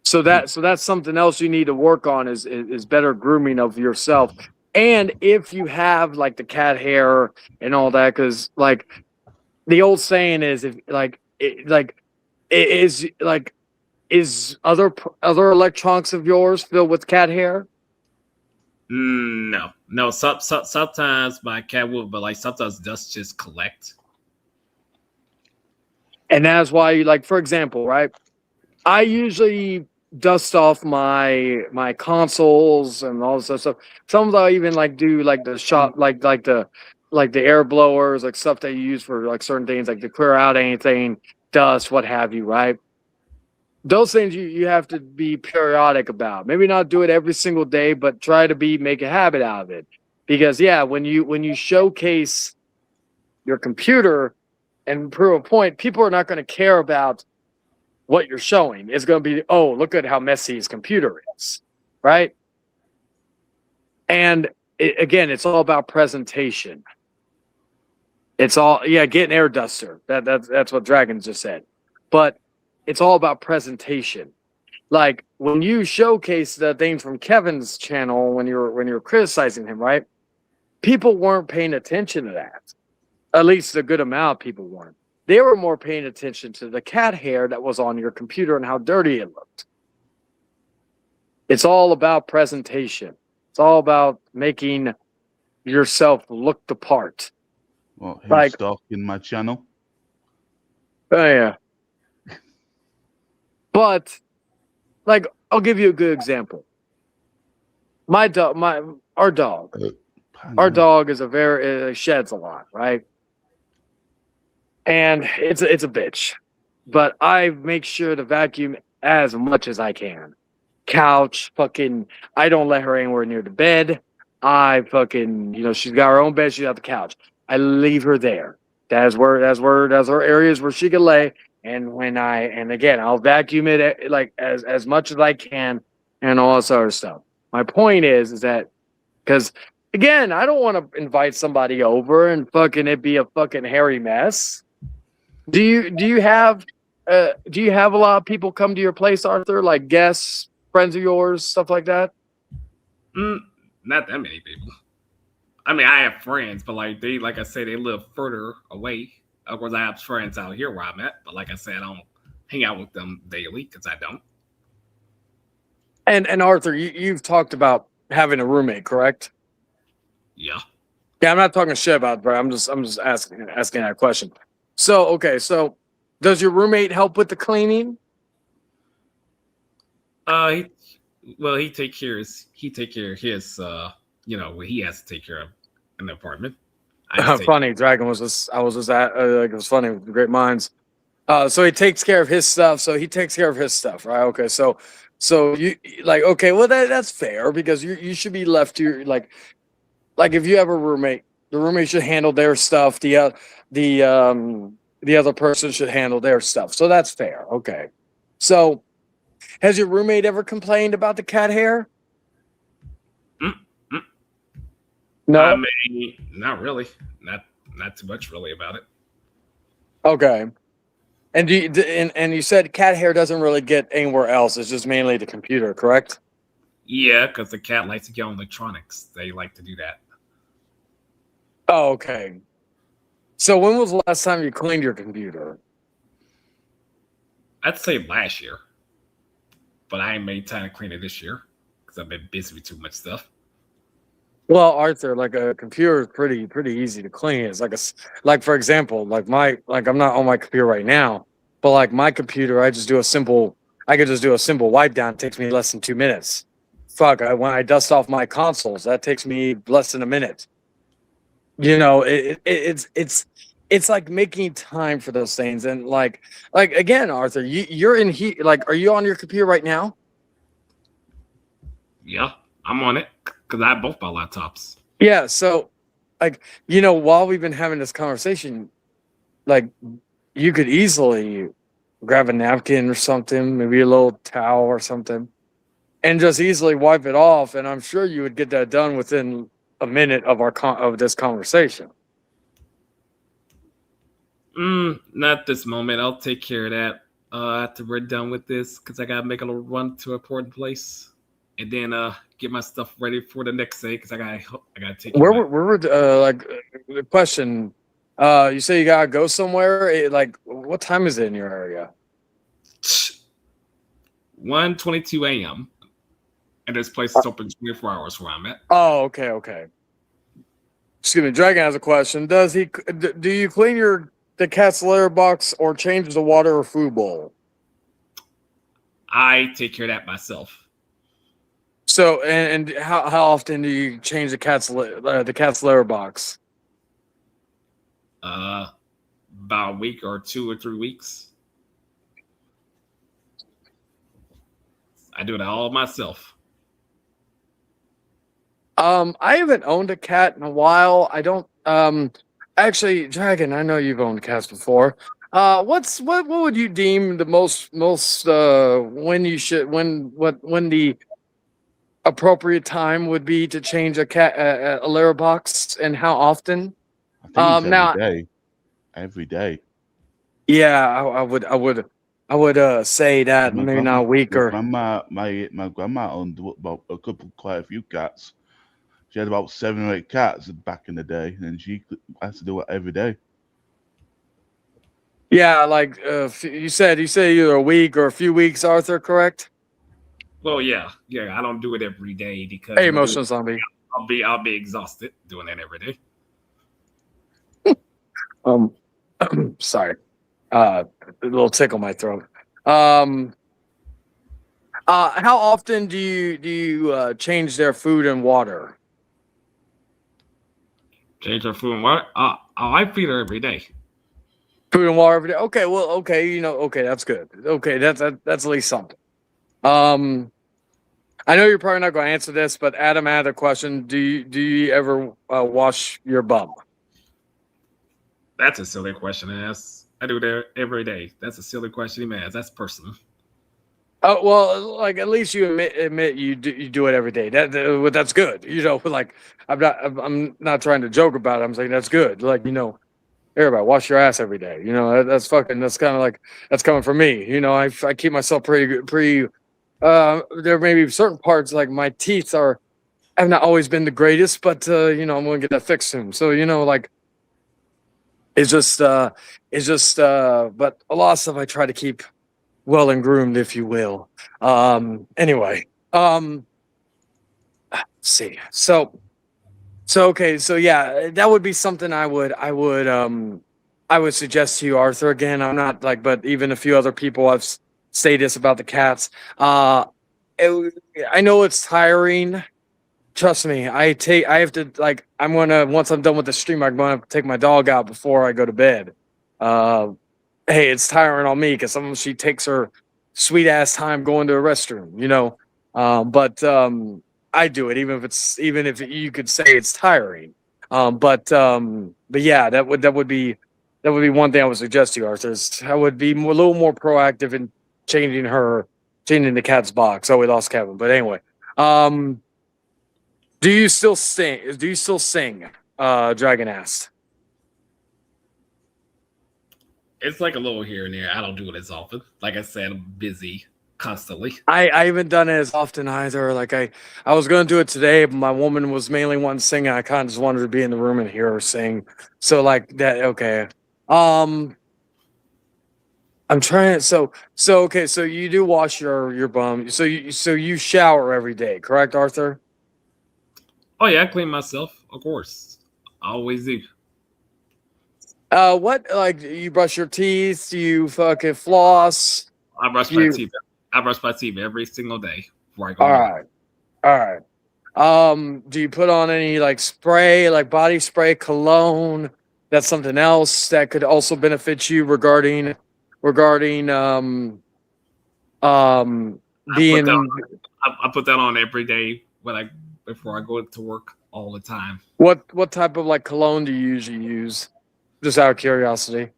So that's something else you need to work on is better grooming of yourself. And if you have like the cat hair and all that, because like the old saying is, is other electronics of yours filled with cat hair? No. Sometimes my cat will, but like sometimes dust just collect. And that's why you for example, right? I usually dust off my consoles and all this stuff. Sometimes I even do the shot like the air blowers, like stuff that you use for certain things, like to clear out anything, dust, what have you, right? Those things you have to be periodic about. Maybe not do it every single day, but try to make a habit out of it. Because when you showcase your computer and prove a point, people are not going to care about what you're showing. It's going to be, oh, look at how messy his computer is, right? And again, it's all about presentation. It's all get an air duster. That's what Dragon just said. But it's all about presentation. Like when you showcase the things from Kevin's channel when you're criticizing him, right? People weren't paying attention to that. At least a good amount of people weren't. They were more paying attention to the cat hair that was on your computer and how dirty it looked. It's all about presentation. It's all about making yourself look the part. Well, who's Like- stalking my channel? Oh yeah. But like, I'll give you a good example. Our dog is a very sheds a lot, right? And it's a bitch, but I make sure to vacuum as much as I can. Couch, fucking, I don't let her anywhere near the bed. I fucking, she's got her own bed. She's got the couch. I leave her there. That's her areas where she can lay. And again, I'll vacuum it like as much as I can and all this other stuff. My point is that because again, I don't want to invite somebody over and fucking it be a fucking hairy mess. Do you have a lot of people come to your place, Arthur? Like guests, friends of yours, stuff like that? Not that many people. I mean, I have friends, but like I say, they live further away. Of course, I have friends out here where I'm at, but like I said, I don't hang out with them daily because I don't. And Arthur, you've talked about having a roommate, correct? Yeah. Yeah, I'm not talking shit about it, bro. I'm just asking that question. So okay, so does your roommate help with the cleaning? He take care of his what he has to take care of in the apartment. Funny, Dragon was just it was funny with the great minds. So he takes care of his stuff. Right? Okay, so you like okay, well that's fair because you should be left to your like if you have a roommate, the roommate should handle their stuff. The other person should handle their stuff. So that's fair. Okay. So has your roommate ever complained about the cat hair? No. I mean, not really. Not too much really about it. Okay. And you said cat hair doesn't really get anywhere else. It's just mainly the computer, correct? Yeah, because the cat likes to get on electronics. They like to do that. Oh, okay. So when was the last time you cleaned your computer? I'd say last year, but I ain't made time to clean it this year because I've been busy with too much stuff. Well, Arthur, like a computer is pretty easy to clean. It's like for example, I'm not on my computer right now, but like my computer, I could just do a simple wipe down. It takes me less than 2 minutes. When I dust off my consoles, that takes me less than a minute. It's like making time for those things. And like again, Arthur, you're in heat. Like, are you on your computer right now? Yeah, I'm on it because I have both my laptops. Yeah. So, while we've been having this conversation, like, you could easily grab a napkin or something, maybe a little towel or something, and just easily wipe it off. And I'm sure you would get that done within a minute of this conversation. Not this moment. I'll take care of that after we're done with this because I gotta make a little run to an important place and then get my stuff ready for the next day because I gotta take. The question? You say you gotta go somewhere. What time is it in your area? 1:22 a.m. and this place is open 24 hours where I'm at. Oh, okay. Excuse me, Dragon has a question. Do you clean the cat's litter box or change the water or food bowl? I take care of that myself. So, and how often do you change the cat's litter box? About a week or 2 or 3 weeks. I do it all myself. I haven't owned a cat in a while. I don't. Actually, Dragon, I know you've owned cats before. What would you deem the most when the appropriate time would be to change a litter box, and how often? I think every day. Yeah, I would say that maybe not a week or. My grandma owned quite a few cats. She had about 7 or 8 cats back in the day, and she has to do it every day. Yeah, you said either a week or a few weeks, Arthur, correct? Well, yeah. I don't do it every day because Hey, emotional zombie. I'll be exhausted doing that every day. Sorry. A little tickle in my throat. How often do you change their food and water? Change her food and water. I feed her every day. Food and water every day. Okay, well, okay, okay, that's good. Okay, that's at least something. I know you're probably not going to answer this, but Adam, I had a question. Do you ever wash your bum? That's a silly question to ask. I do that every day. That's a silly question he may ask. That's personal. Oh well, like at least you admit you do it every day. That's good. Like I'm not trying to joke about it. I'm saying that's good. Like everybody wash your ass every day. That's kind of like that's coming from me. I keep myself pretty. There may be certain parts like my teeth have not always been the greatest, but I'm gonna get that fixed soon. So like it's just but a lot of stuff I try to keep well and groomed, if you will. Anyway, let's see. So okay, so yeah, that would be something I would suggest to you, Arthur. Again, I'm not like, but even a few other people have stated this about the cats. I know it's tiring. Trust me, I have to, like, once I'm done with the stream, I'm gonna take my dog out before I go to bed. Hey, it's tiring on me because sometimes she takes her sweet ass time going to a restroom, but I do it even if you could say it's tiring. But yeah, that would be one thing I would suggest to you, Arthur. I would be a little more proactive in changing the cat's box. Oh, we lost Kevin, but anyway. Do you still sing? Dragon asked. It's like a little here and there. I don't do it as often. Like I said, I'm busy constantly. I haven't done it as often either. Like I was going to do it today, but my woman was mainly one singing. I kind of just wanted to be in the room and hear her sing. So like that. Okay. I'm trying to. So okay. So you do wash your bum. So you shower every day, correct, Arthur? Oh yeah, I clean myself, of course. I always do. What, like, you brush your teeth? Do you fucking floss? I brush my teeth. I brush my teeth every single day before I go. All right. Do you put on any like spray, like body spray, cologne? That's something else that could also benefit you regarding being. I put that on every day before I go to work all the time. What type of like cologne do you usually use? Just out of curiosity.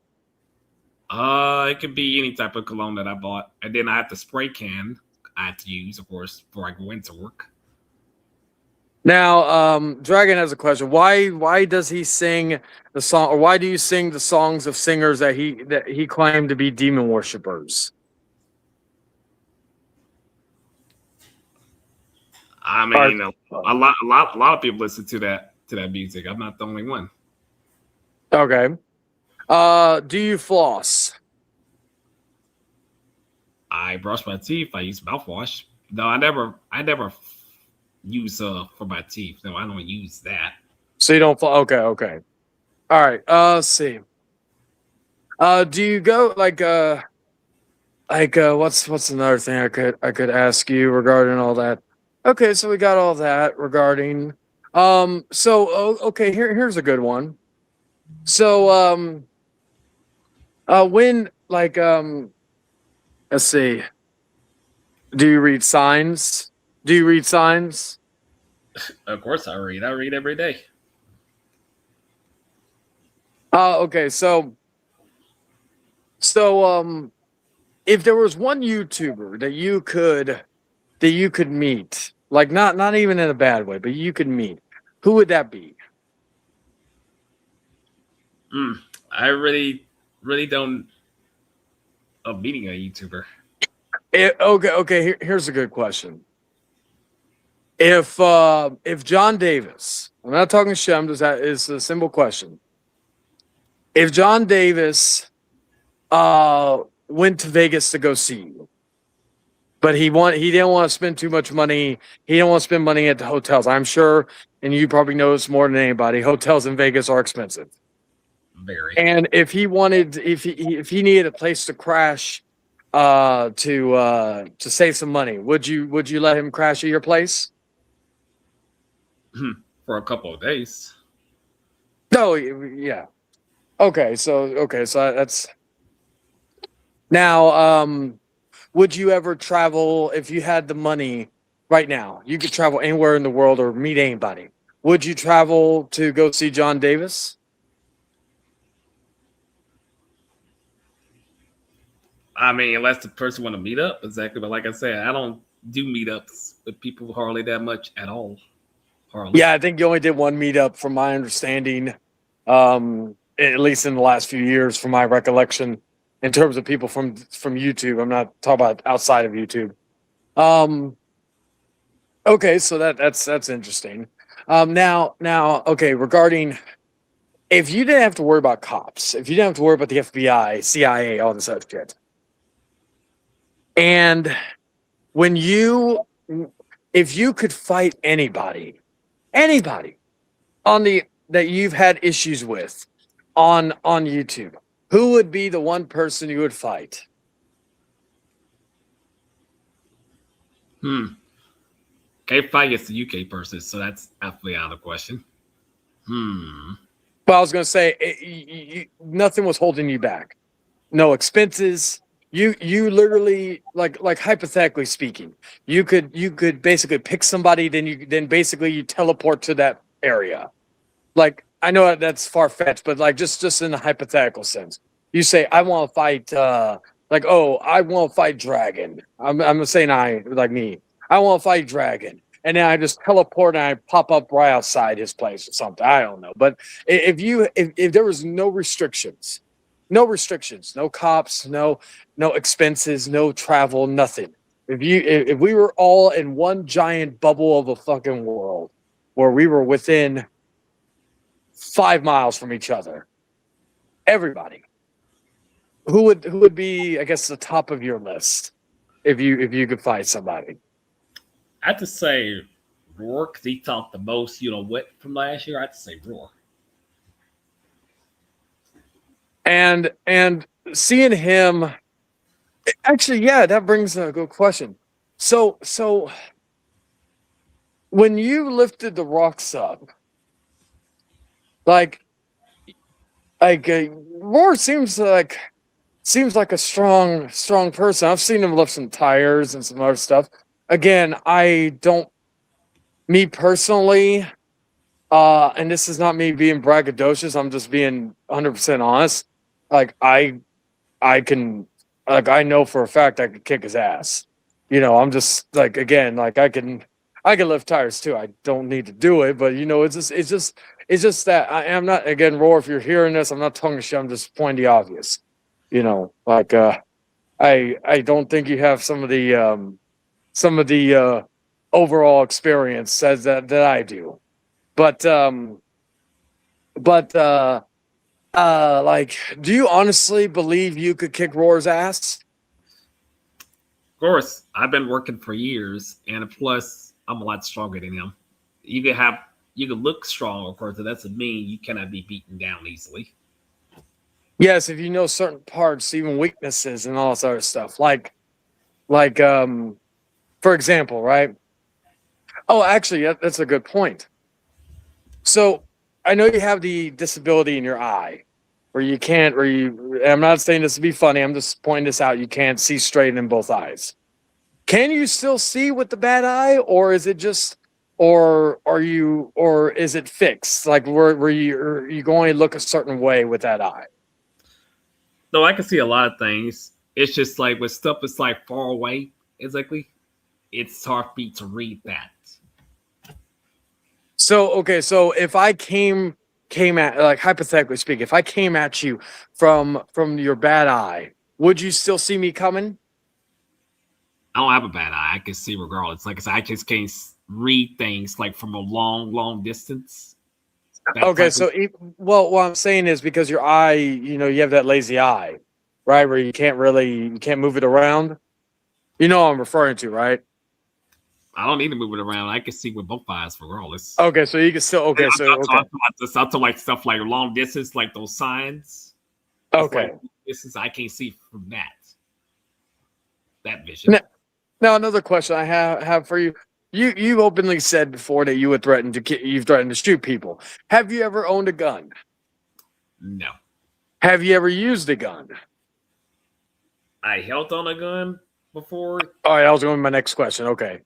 It could be any type of cologne that I bought, and then I have the spray can I have to use, of course, before I go into work. Now, Dragon has a question. Why does he sing the song, or why do you sing the songs of singers that he claimed to be demon worshippers? I mean, a lot of people listen to that music. I'm not the only one. Okay. Do you floss? I brush my teeth. I use mouthwash. No, I never use for my teeth. No, I don't use that. So you don't floss? Okay. All right. Let's see. Do you go what's another thing I could ask you regarding all that? Okay, so we got all that regarding. Okay, here's a good one. So when let's see. Do you read signs? Of course I read. I read every day. Okay, so if there was one YouTuber that you could meet, like not even in a bad way, but you could meet, who would that be? I really don't of meeting a YouTuber. Okay. Here's a good question. If John Davis, I'm not talking shit, it's a simple question. If John Davis went to Vegas to go see you, But he didn't want to spend too much money. He didn't want to spend money at the hotels. I'm sure, and you probably know this more than anybody. Hotels in Vegas are expensive. Very. And if he needed a place to crash, to save some money, would you let him crash at your place? For a couple of days. No, yeah. Okay, so that's now. Would you ever travel if you had the money right now? You could travel anywhere in the world or meet anybody. Would you travel to go see John Davis? I mean, unless the person want to meet up, exactly. But like I said, I don't do meetups with people hardly that much at all. Hardly. Yeah, I think you only did one meetup, from my understanding, at least in the last few years, from my recollection, in terms of people from YouTube. I'm not talking about outside of YouTube. Okay, so that's interesting. Now, okay, regarding if you didn't have to worry about cops, if you didn't have to worry about the FBI, CIA, all this other shit, and if you could fight anybody on that you've had issues with on YouTube, who would be the one person you would fight? Can't fight against the UK person, so that's absolutely out of the question. Well, I was going to say nothing was holding you back. No expenses. You literally, like hypothetically speaking, you could basically pick somebody, then basically you teleport to that area. Like, I know that's far fetched, but like just in a hypothetical sense, you say, I want to fight. I want to fight Dragon. I'm saying I want to fight Dragon, and then I just teleport and I pop up right outside his place or something. I don't know, but if there was no restrictions, no cops, no expenses, no travel, nothing. If we were all in one giant bubble of a fucking world where we were within 5 miles from each other, everybody, who would be, I guess, the top of your list if you could find somebody? I have to say Roar, because he talked the most, from last year. I have to say Roar. And seeing him, actually, yeah, that brings a good question. So when you lifted the rocks up, like Roar seems like a strong person. I've seen him lift some tires and some other stuff. Again, me personally, and this is not me being braggadocious, I'm just being 100% honest. Like, I know for a fact I could kick his ass. I'm just like, again, like I can lift tires too. I don't need to do it, but it's just that I'm not, again, Roar, if you're hearing this, I'm not tongue shit, I'm just pointing the obvious. I don't think you have some of the overall experience says that I do. But like, do you honestly believe you could kick Roar's ass? Of course, I've been working for years, and plus, I'm a lot stronger than him. You can look strong, of course, but that doesn't mean you cannot be beaten down easily. Yes, if you know certain parts, even weaknesses and all this other stuff. Like, for example, right? Oh, actually, that's a good point. So I know you have the disability in your eye, I'm not saying this to be funny, I'm just pointing this out. You can't see straight in both eyes. Can you still see with the bad eye, or is it just, or is it fixed? Like, were you going to look a certain way with that eye? No, I can see a lot of things. It's just like when stuff is like far away, exactly, it's hard for me to read that. So, okay, so if I came at, like, hypothetically speaking, if I came at you from your bad eye, would you still see me coming? I don't have a bad eye. I can see regardless. Like I said, I just can't read things like from a long distance. Okay, so what I'm saying is, because your eye, you have that lazy eye, right, where you can't move it around. You know what I'm referring to, right? I don't need to move it around. I can see with both eyes regardless. Okay, so you can still okay. I'm So talking okay, about this. I'm talking like stuff like long distance, like those signs. It's okay. like this is I can't see from that vision. Now, now another question I have for you. You openly said before that you would threaten to you've threatened to shoot people. Have you ever owned a gun? No, Have you ever used a gun? I held on a gun before. All right, I was going to my next question. Okay,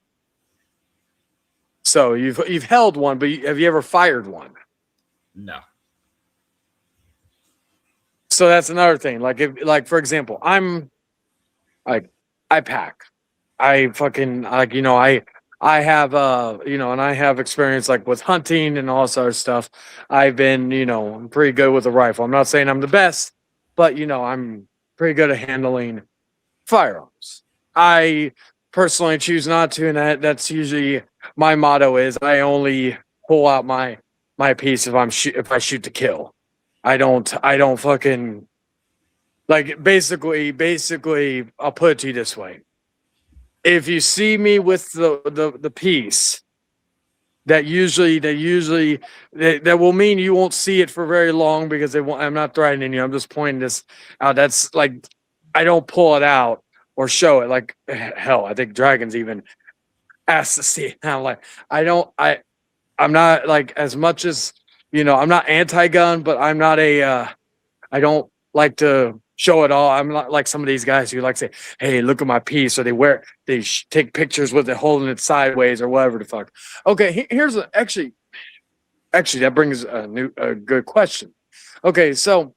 so you've held one, but have you ever fired one? No, So that's another thing. Like if for example, I'm like I pack. I fucking like I have and I have experience like with hunting and all this other stuff. I've been, I'm pretty good with a rifle. I'm not saying I'm the best, but I'm pretty good at handling firearms. I personally choose not to, and that's usually my motto is I only pull out my piece if if I shoot to kill. I don't fucking like basically I'll put it to you this way. If you see me with the piece, that will mean you won't see it for very long because I'm not threatening you. I'm just pointing this out. That's like I don't pull it out or show it. Like hell, I think Dragons even asked to see it. I'm like I'm not like as much as I'm not anti-gun, but I'm not I don't like to show it all. I'm not like some of these guys who like to say, "Hey, look at my piece," or they take pictures with it holding it sideways or whatever the fuck. Okay, here's actually that brings a good question. Okay, so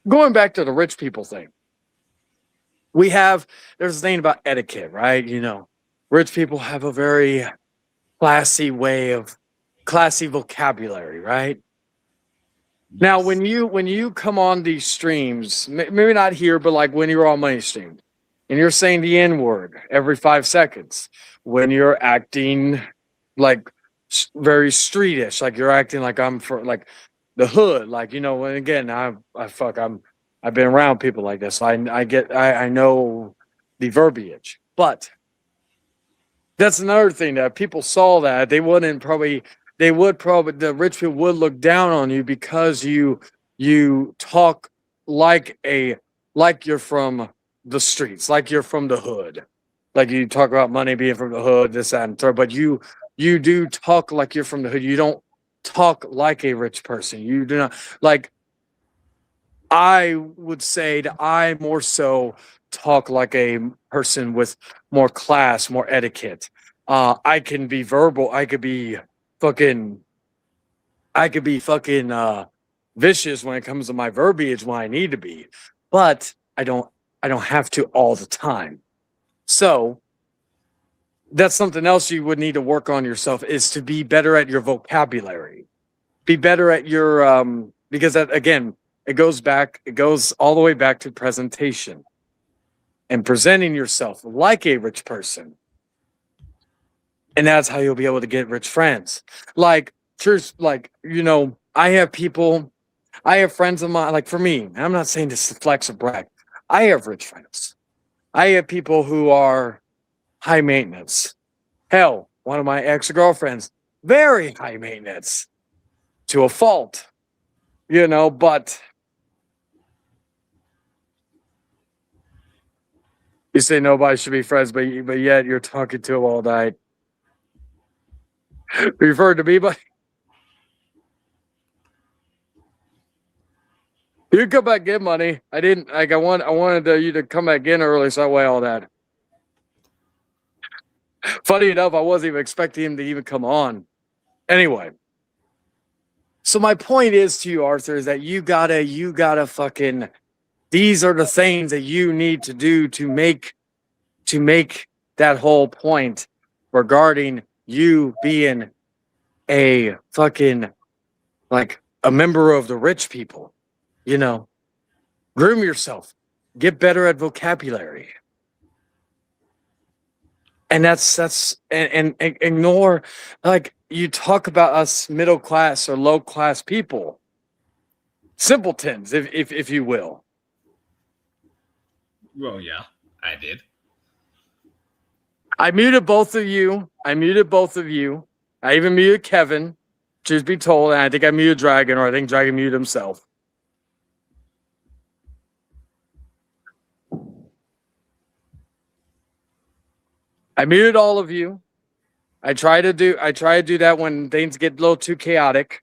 going back to the rich people thing, there's a thing about etiquette, right? Rich people have a very classy vocabulary, right? Now, yes. when you come on these streams, maybe not here, but like when you're on Money Stream, and you're saying the N word every 5 seconds, when you're acting like very streetish, like you're acting like I'm for like the hood, like and again, I've been around people like this. I know the verbiage, but that's another thing that people saw that they would probably the rich people would look down on you because you talk like you're from the streets, like you're from the hood, like you talk about money being from the hood, this that and third, but you do talk like you're from the hood. You don't talk like a rich person. You do not like. I would say that I more so talk like a person with more class, more etiquette. I can be verbal. I could be fucking vicious when it comes to my verbiage when I need to be, but I don't have to all the time. So that's something else you would need to work on yourself is to be better at your vocabulary. Be better at your because that again it goes all the way back to presentation and presenting yourself like a rich person. And that's how you'll be able to get rich friends. Like, truth, like, I have friends of mine, like for me, and I'm not saying this to flex or brag. I have rich friends. I have people who are high maintenance. Hell, one of my ex-girlfriends, very high maintenance to a fault, but you say nobody should be friends, but yet you're talking to them all night. Referred to me, but you come back get money. I didn't like. I wanted you to come back in early, so I weigh all that. Funny enough, I wasn't even expecting him to even come on. Anyway, so my point is to you, Arthur, is that you gotta fucking. These are the things that you need to do to make that whole point regarding you being a fucking like a member of the rich people. Groom yourself, get better at vocabulary. And that's and ignore, like, you talk about us middle class or low class people, simpletons, if you will. Well, yeah, I did. I muted both of you. I even muted Kevin, truth be told, and I think I muted Dragon, or I think Dragon muted himself. I muted all of you. I try to do that when things get a little too chaotic.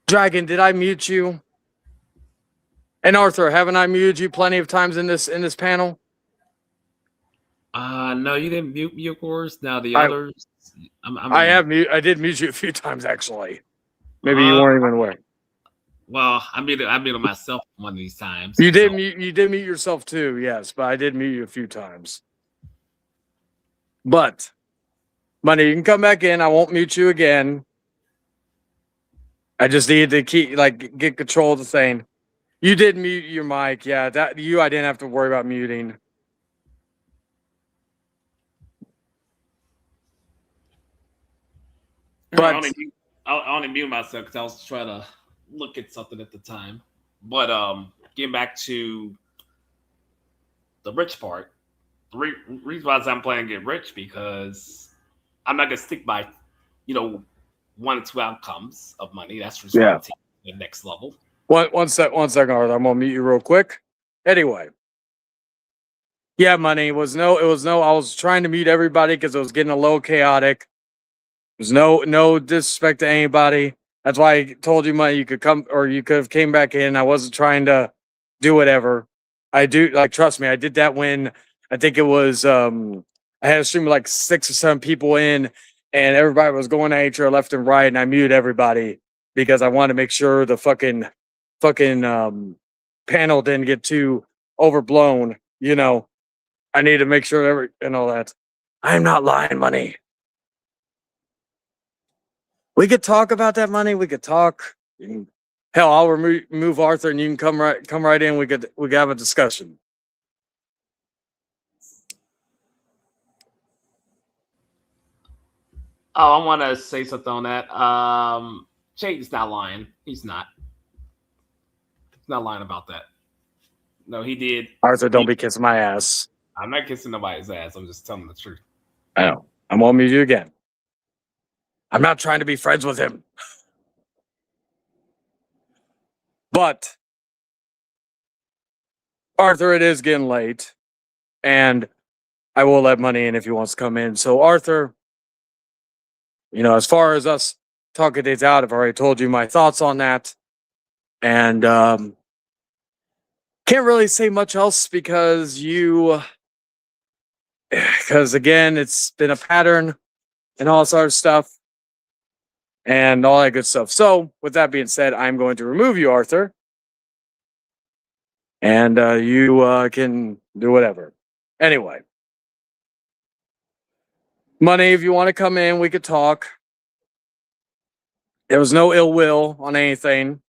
Dragon, did I mute you? And Arthur, haven't I muted you plenty of times in this panel? No, you didn't mute me, of course. Now the others, I did mute you a few times actually. Maybe you weren't even aware. Well, I muted myself one of these times. You did mute yourself too, yes, but I did mute you a few times. But Money, you can come back in. I won't mute you again. I just needed to get control of the thing. You did mute your mic, yeah. I didn't have to worry about muting. But I only muted myself because I was trying to look at something at the time. But getting back to the rich part, the reason why I'm planning to get rich because I'm not gonna stick by, 1 or 2 outcomes of money. That's just the next level. One second, Arthur. I'm gonna mute you real quick. Anyway. Yeah, Money. I was trying to mute everybody because it was getting a little chaotic. There's no disrespect to anybody. That's why I told you, Money, you could come, or you could have came back in. I wasn't trying to do whatever. I do, trust me, I did that when I think it was, I had a stream of 6 or 7 people in, and everybody was going at each other left and right, and I muted everybody because I wanted to make sure the fucking panel didn't get too overblown. I need to make sure and all that. I'm not lying, Money. We could talk about that, Money. We could talk. Hell, I'll remove Arthur, and you can come right in. We could have a discussion. Oh, I want to say something on that. Shaden's not lying. He's not. He's not lying about that. No, he did. Arthur, don't be kissing my ass. I'm not kissing nobody's ass. I'm just telling the truth. I know. I'm gonna mute you again. I'm not trying to be friends with him. But Arthur, it is getting late, and I will let Money in if he wants to come in. So Arthur, as far as us talking dates out, I've already told you my thoughts on that, and can't really say much else because again, it's been a pattern and all sort of stuff and all that good stuff. So with that being said, I'm going to remove you, Arthur, and you can do whatever. Anyway, Money, if you want to come in, we could talk. There was no ill will on anything.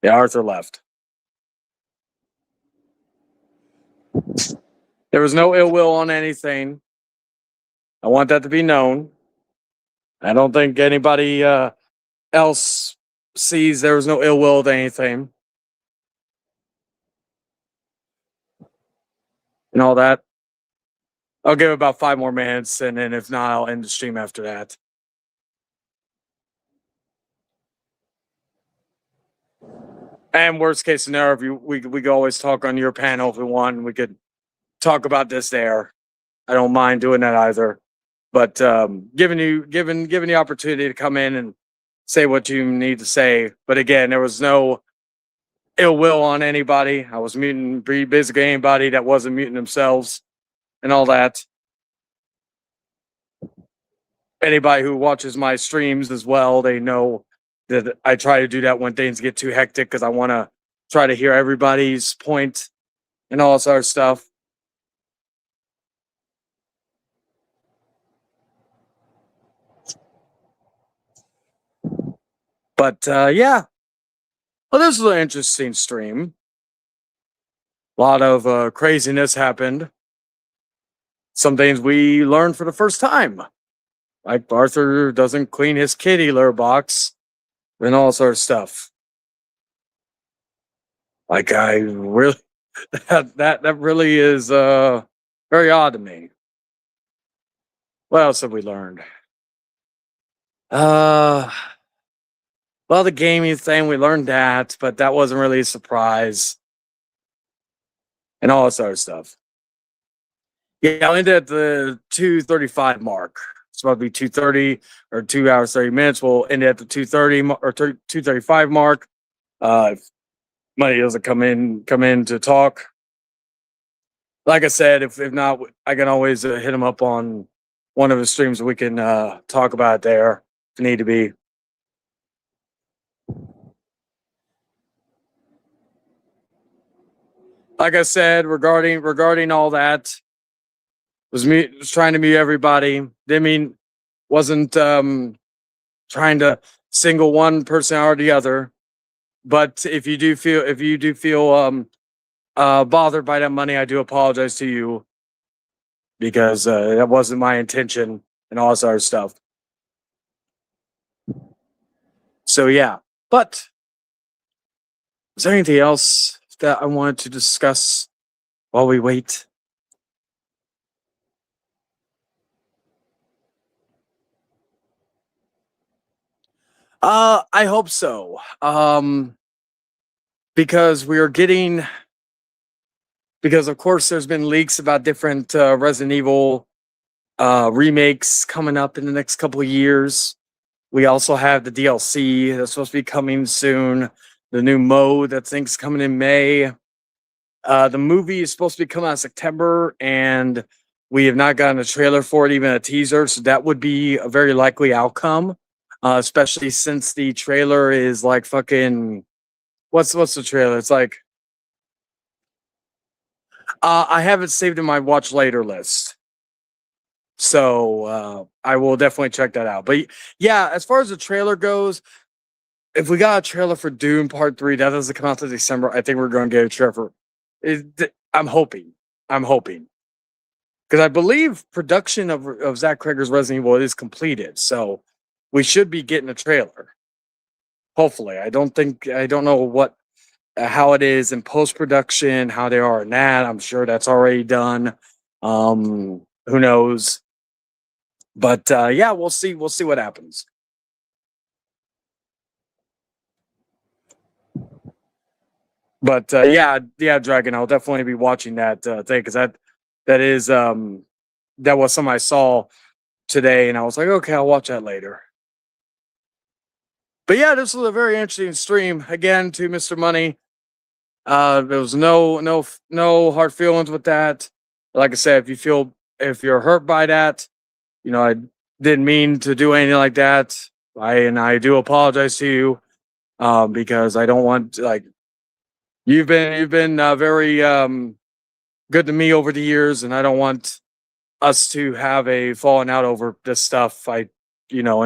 Yeah, Arthur left. There was no ill will on anything. I want that to be known. I don't think anybody else sees there was no ill will to anything. And all that. I'll give it about 5 more minutes, and then if not, I'll end the stream after that. And worst case scenario, we could always talk on your panel if we want. We could talk about this there. I don't mind doing that either. But given the opportunity to come in and say what you need to say. But again, there was no ill will on anybody. I was muting basically anybody that wasn't muting themselves and all that. Anybody who watches my streams as well, they know that I try to do that when things get too hectic because I want to try to hear everybody's point and all this other stuff. But yeah, well, this was an interesting stream. A lot of craziness happened. Some things we learned for the first time, like Arthur doesn't clean his kitty litter box and all sort of stuff. Like I really that really is very odd to me. What else have we learned? Well, the gaming thing, we learned that, but that wasn't really a surprise. And all this other stuff. Yeah, I ended at the 2:35 mark. It's about to be 2:30 or 2 hours 30 minutes. We'll end at the 2:30 or 2:35 mark. If money doesn't come in to talk. Like I said, if not, I can always hit him up on one of his streams. We can talk about it there if need to be. Like I said, regarding all that, was trying to mute everybody. Wasn't trying to single one person or the other. But if you do feel bothered by that money, I do apologize to you because that wasn't my intention and all this other stuff. So yeah, but is there anything else that I wanted to discuss while we wait? I hope so. Because of course there's been leaks about different Resident Evil remakes coming up in the next couple of years. We also have the DLC that's supposed to be coming soon. The new mode that thing's coming in May. The movie is supposed to be coming out in September, and we have not gotten a trailer for it, even a teaser. So that would be a very likely outcome, especially since the trailer is like fucking. What's the trailer? It's like. I have it saved in my watch later list. So I will definitely check that out. But yeah, as far as the trailer goes, if we got a trailer for Doom Part 3, that doesn't come out till December, I think we're going to get a trailer. I'm hoping. Because I believe production of Zach Krager's Resident Evil is completed. So we should be getting a trailer. Hopefully. I don't know how it is in post-production, how they are in that. I'm sure that's already done. Who knows? But yeah, we'll see what happens. But yeah, Dragon, I'll definitely be watching that thing because that was something I saw today, and I was like, okay, I'll watch that later. But yeah, this was a very interesting stream again to Mr. Money. There was no hard feelings with that. Like I said, if you're hurt by that, I didn't mean to do anything like that. I do apologize to you, because I don't want you've been very good to me over the years, and I don't want us to have a falling out over this stuff. And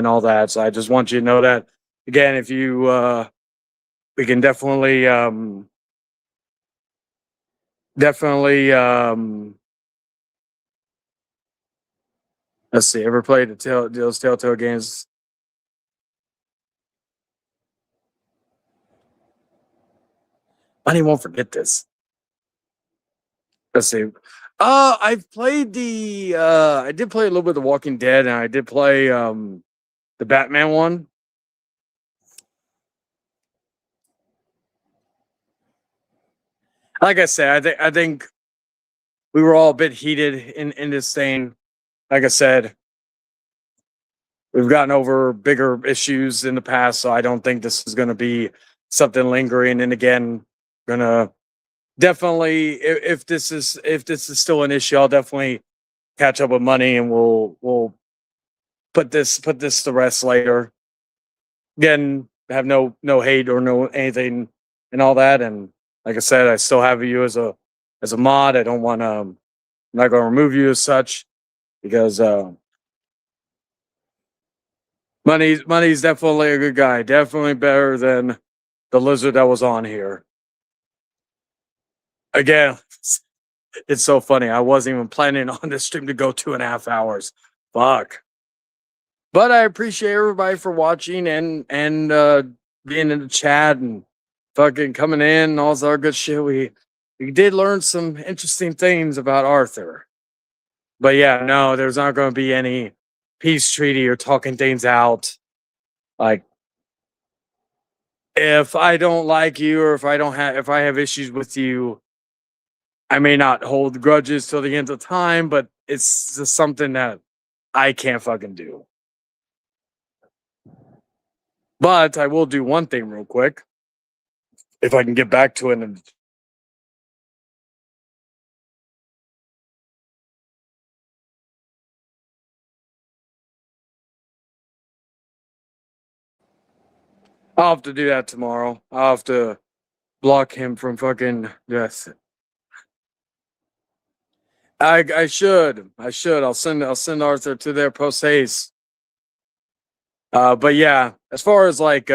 all that. So I just want you to know that again. If you, we can definitely. Let's see. Ever played those Telltale games? I won't forget this. Let's see. I've played I did play a little bit of The Walking Dead, and I did play the Batman one. Like I said, I think we were all a bit heated in this thing. Like I said, we've gotten over bigger issues in the past, so I don't think this is going to be something lingering. And again, gonna definitely, if this is still an issue, I'll definitely catch up with Money, and we'll put this to rest later. Again, have no hate or no anything and all that. And like I said, I still have you as a mod. I don't want to. I'm not going to remove you as such because Money's definitely a good guy. Definitely better than the lizard that was on here. Again, it's so funny. I wasn't even planning on this stream to go 2.5 hours. Fuck. But I appreciate everybody for watching and being in the chat and fucking coming in and all this other good shit. We did learn some interesting things about Arthur. But yeah, no, there's not going to be any peace treaty or talking things out. Like, if I don't like you or if I have issues with you, I may not hold grudges till the end of time, but it's just something that I can't fucking do. But I will do one thing real quick. If I can get back to it. I'll have to do that tomorrow. I'll have to block him from fucking yes. I should. I'll send Arthur to their post haste. But yeah, as far as like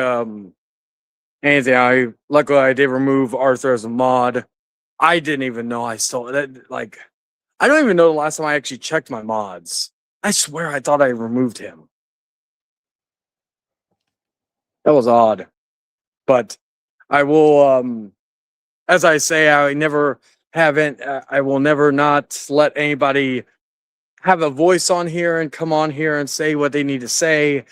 anything, luckily I did remove Arthur as a mod. I didn't even know I stole that. Like, I don't even know the last time I actually checked my mods. I swear I thought I removed him. That was odd. But I will, as I say, I will never not let anybody have a voice on here and come on here and say what they need to say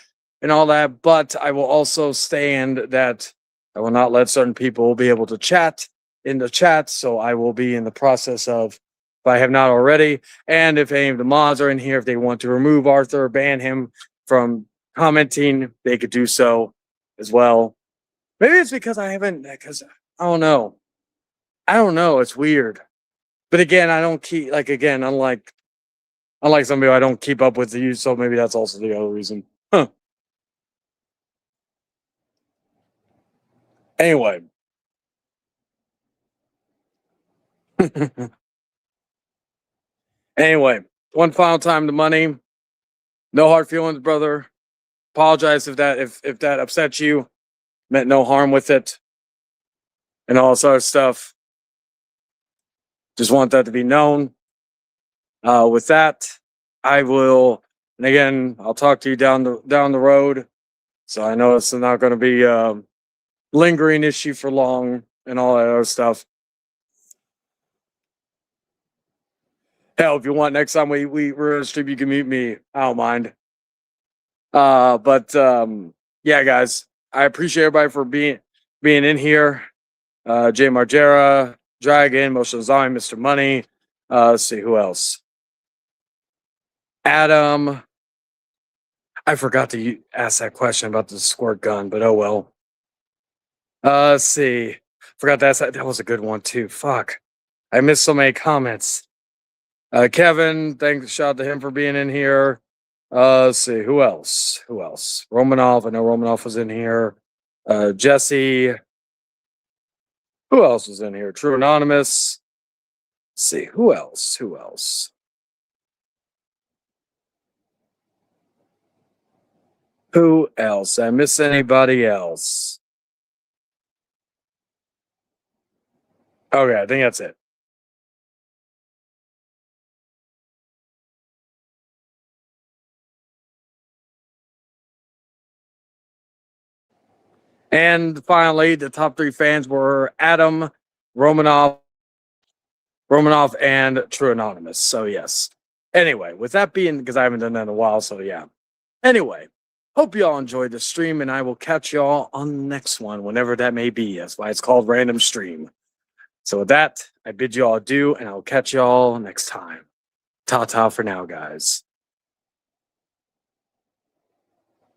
and all that. But I will also stand that I will not let certain people be able to chat in the chat. So I will be in the process of, if I have not already, and if any of the mods are in here, if they want to remove Arthur or ban him from commenting, they could do so as well. Maybe it's because I don't know. It's weird. But again, I don't keep, unlike some people, I don't keep up with the use, so maybe that's also the other reason. Huh. Anyway. Anyway, one final time to money. No hard feelings, brother. Apologize if that upsets you. Meant no harm with it. And all this other stuff. Just want that to be known. With that, I will, and again, I'll talk to you down the road. So I know it's not going to be a lingering issue for long and all that other stuff. Hell, if you want, next time we're in a stream, you can mute me. I don't mind. But yeah, guys, I appreciate everybody for being in here. Jay Margera, Dragon, Motion Zion, Mr. Money. Let's see who else. Adam. I forgot to ask that question about the squirt gun, but oh well. Let's see. Forgot to ask that. That was a good one too. Fuck. I missed so many comments. Kevin, shout out to him for being in here. Let's see. Who else? Romanov. I know Romanov was in here. Jesse. Who else was in here? True Anonymous. Let's see. Who else? Who else? I miss anybody else? Okay, I think that's it. And finally, the top 3 fans were Adam, Romanov, and True Anonymous. So yes. Anyway, with that being, because I haven't done that in a while, so yeah. Anyway, hope you all enjoyed the stream, and I will catch you all on the next one, whenever that may be. That's why it's called Random Stream. So with that, I bid you all adieu, and I will catch you all next time. Ta-ta for now, guys.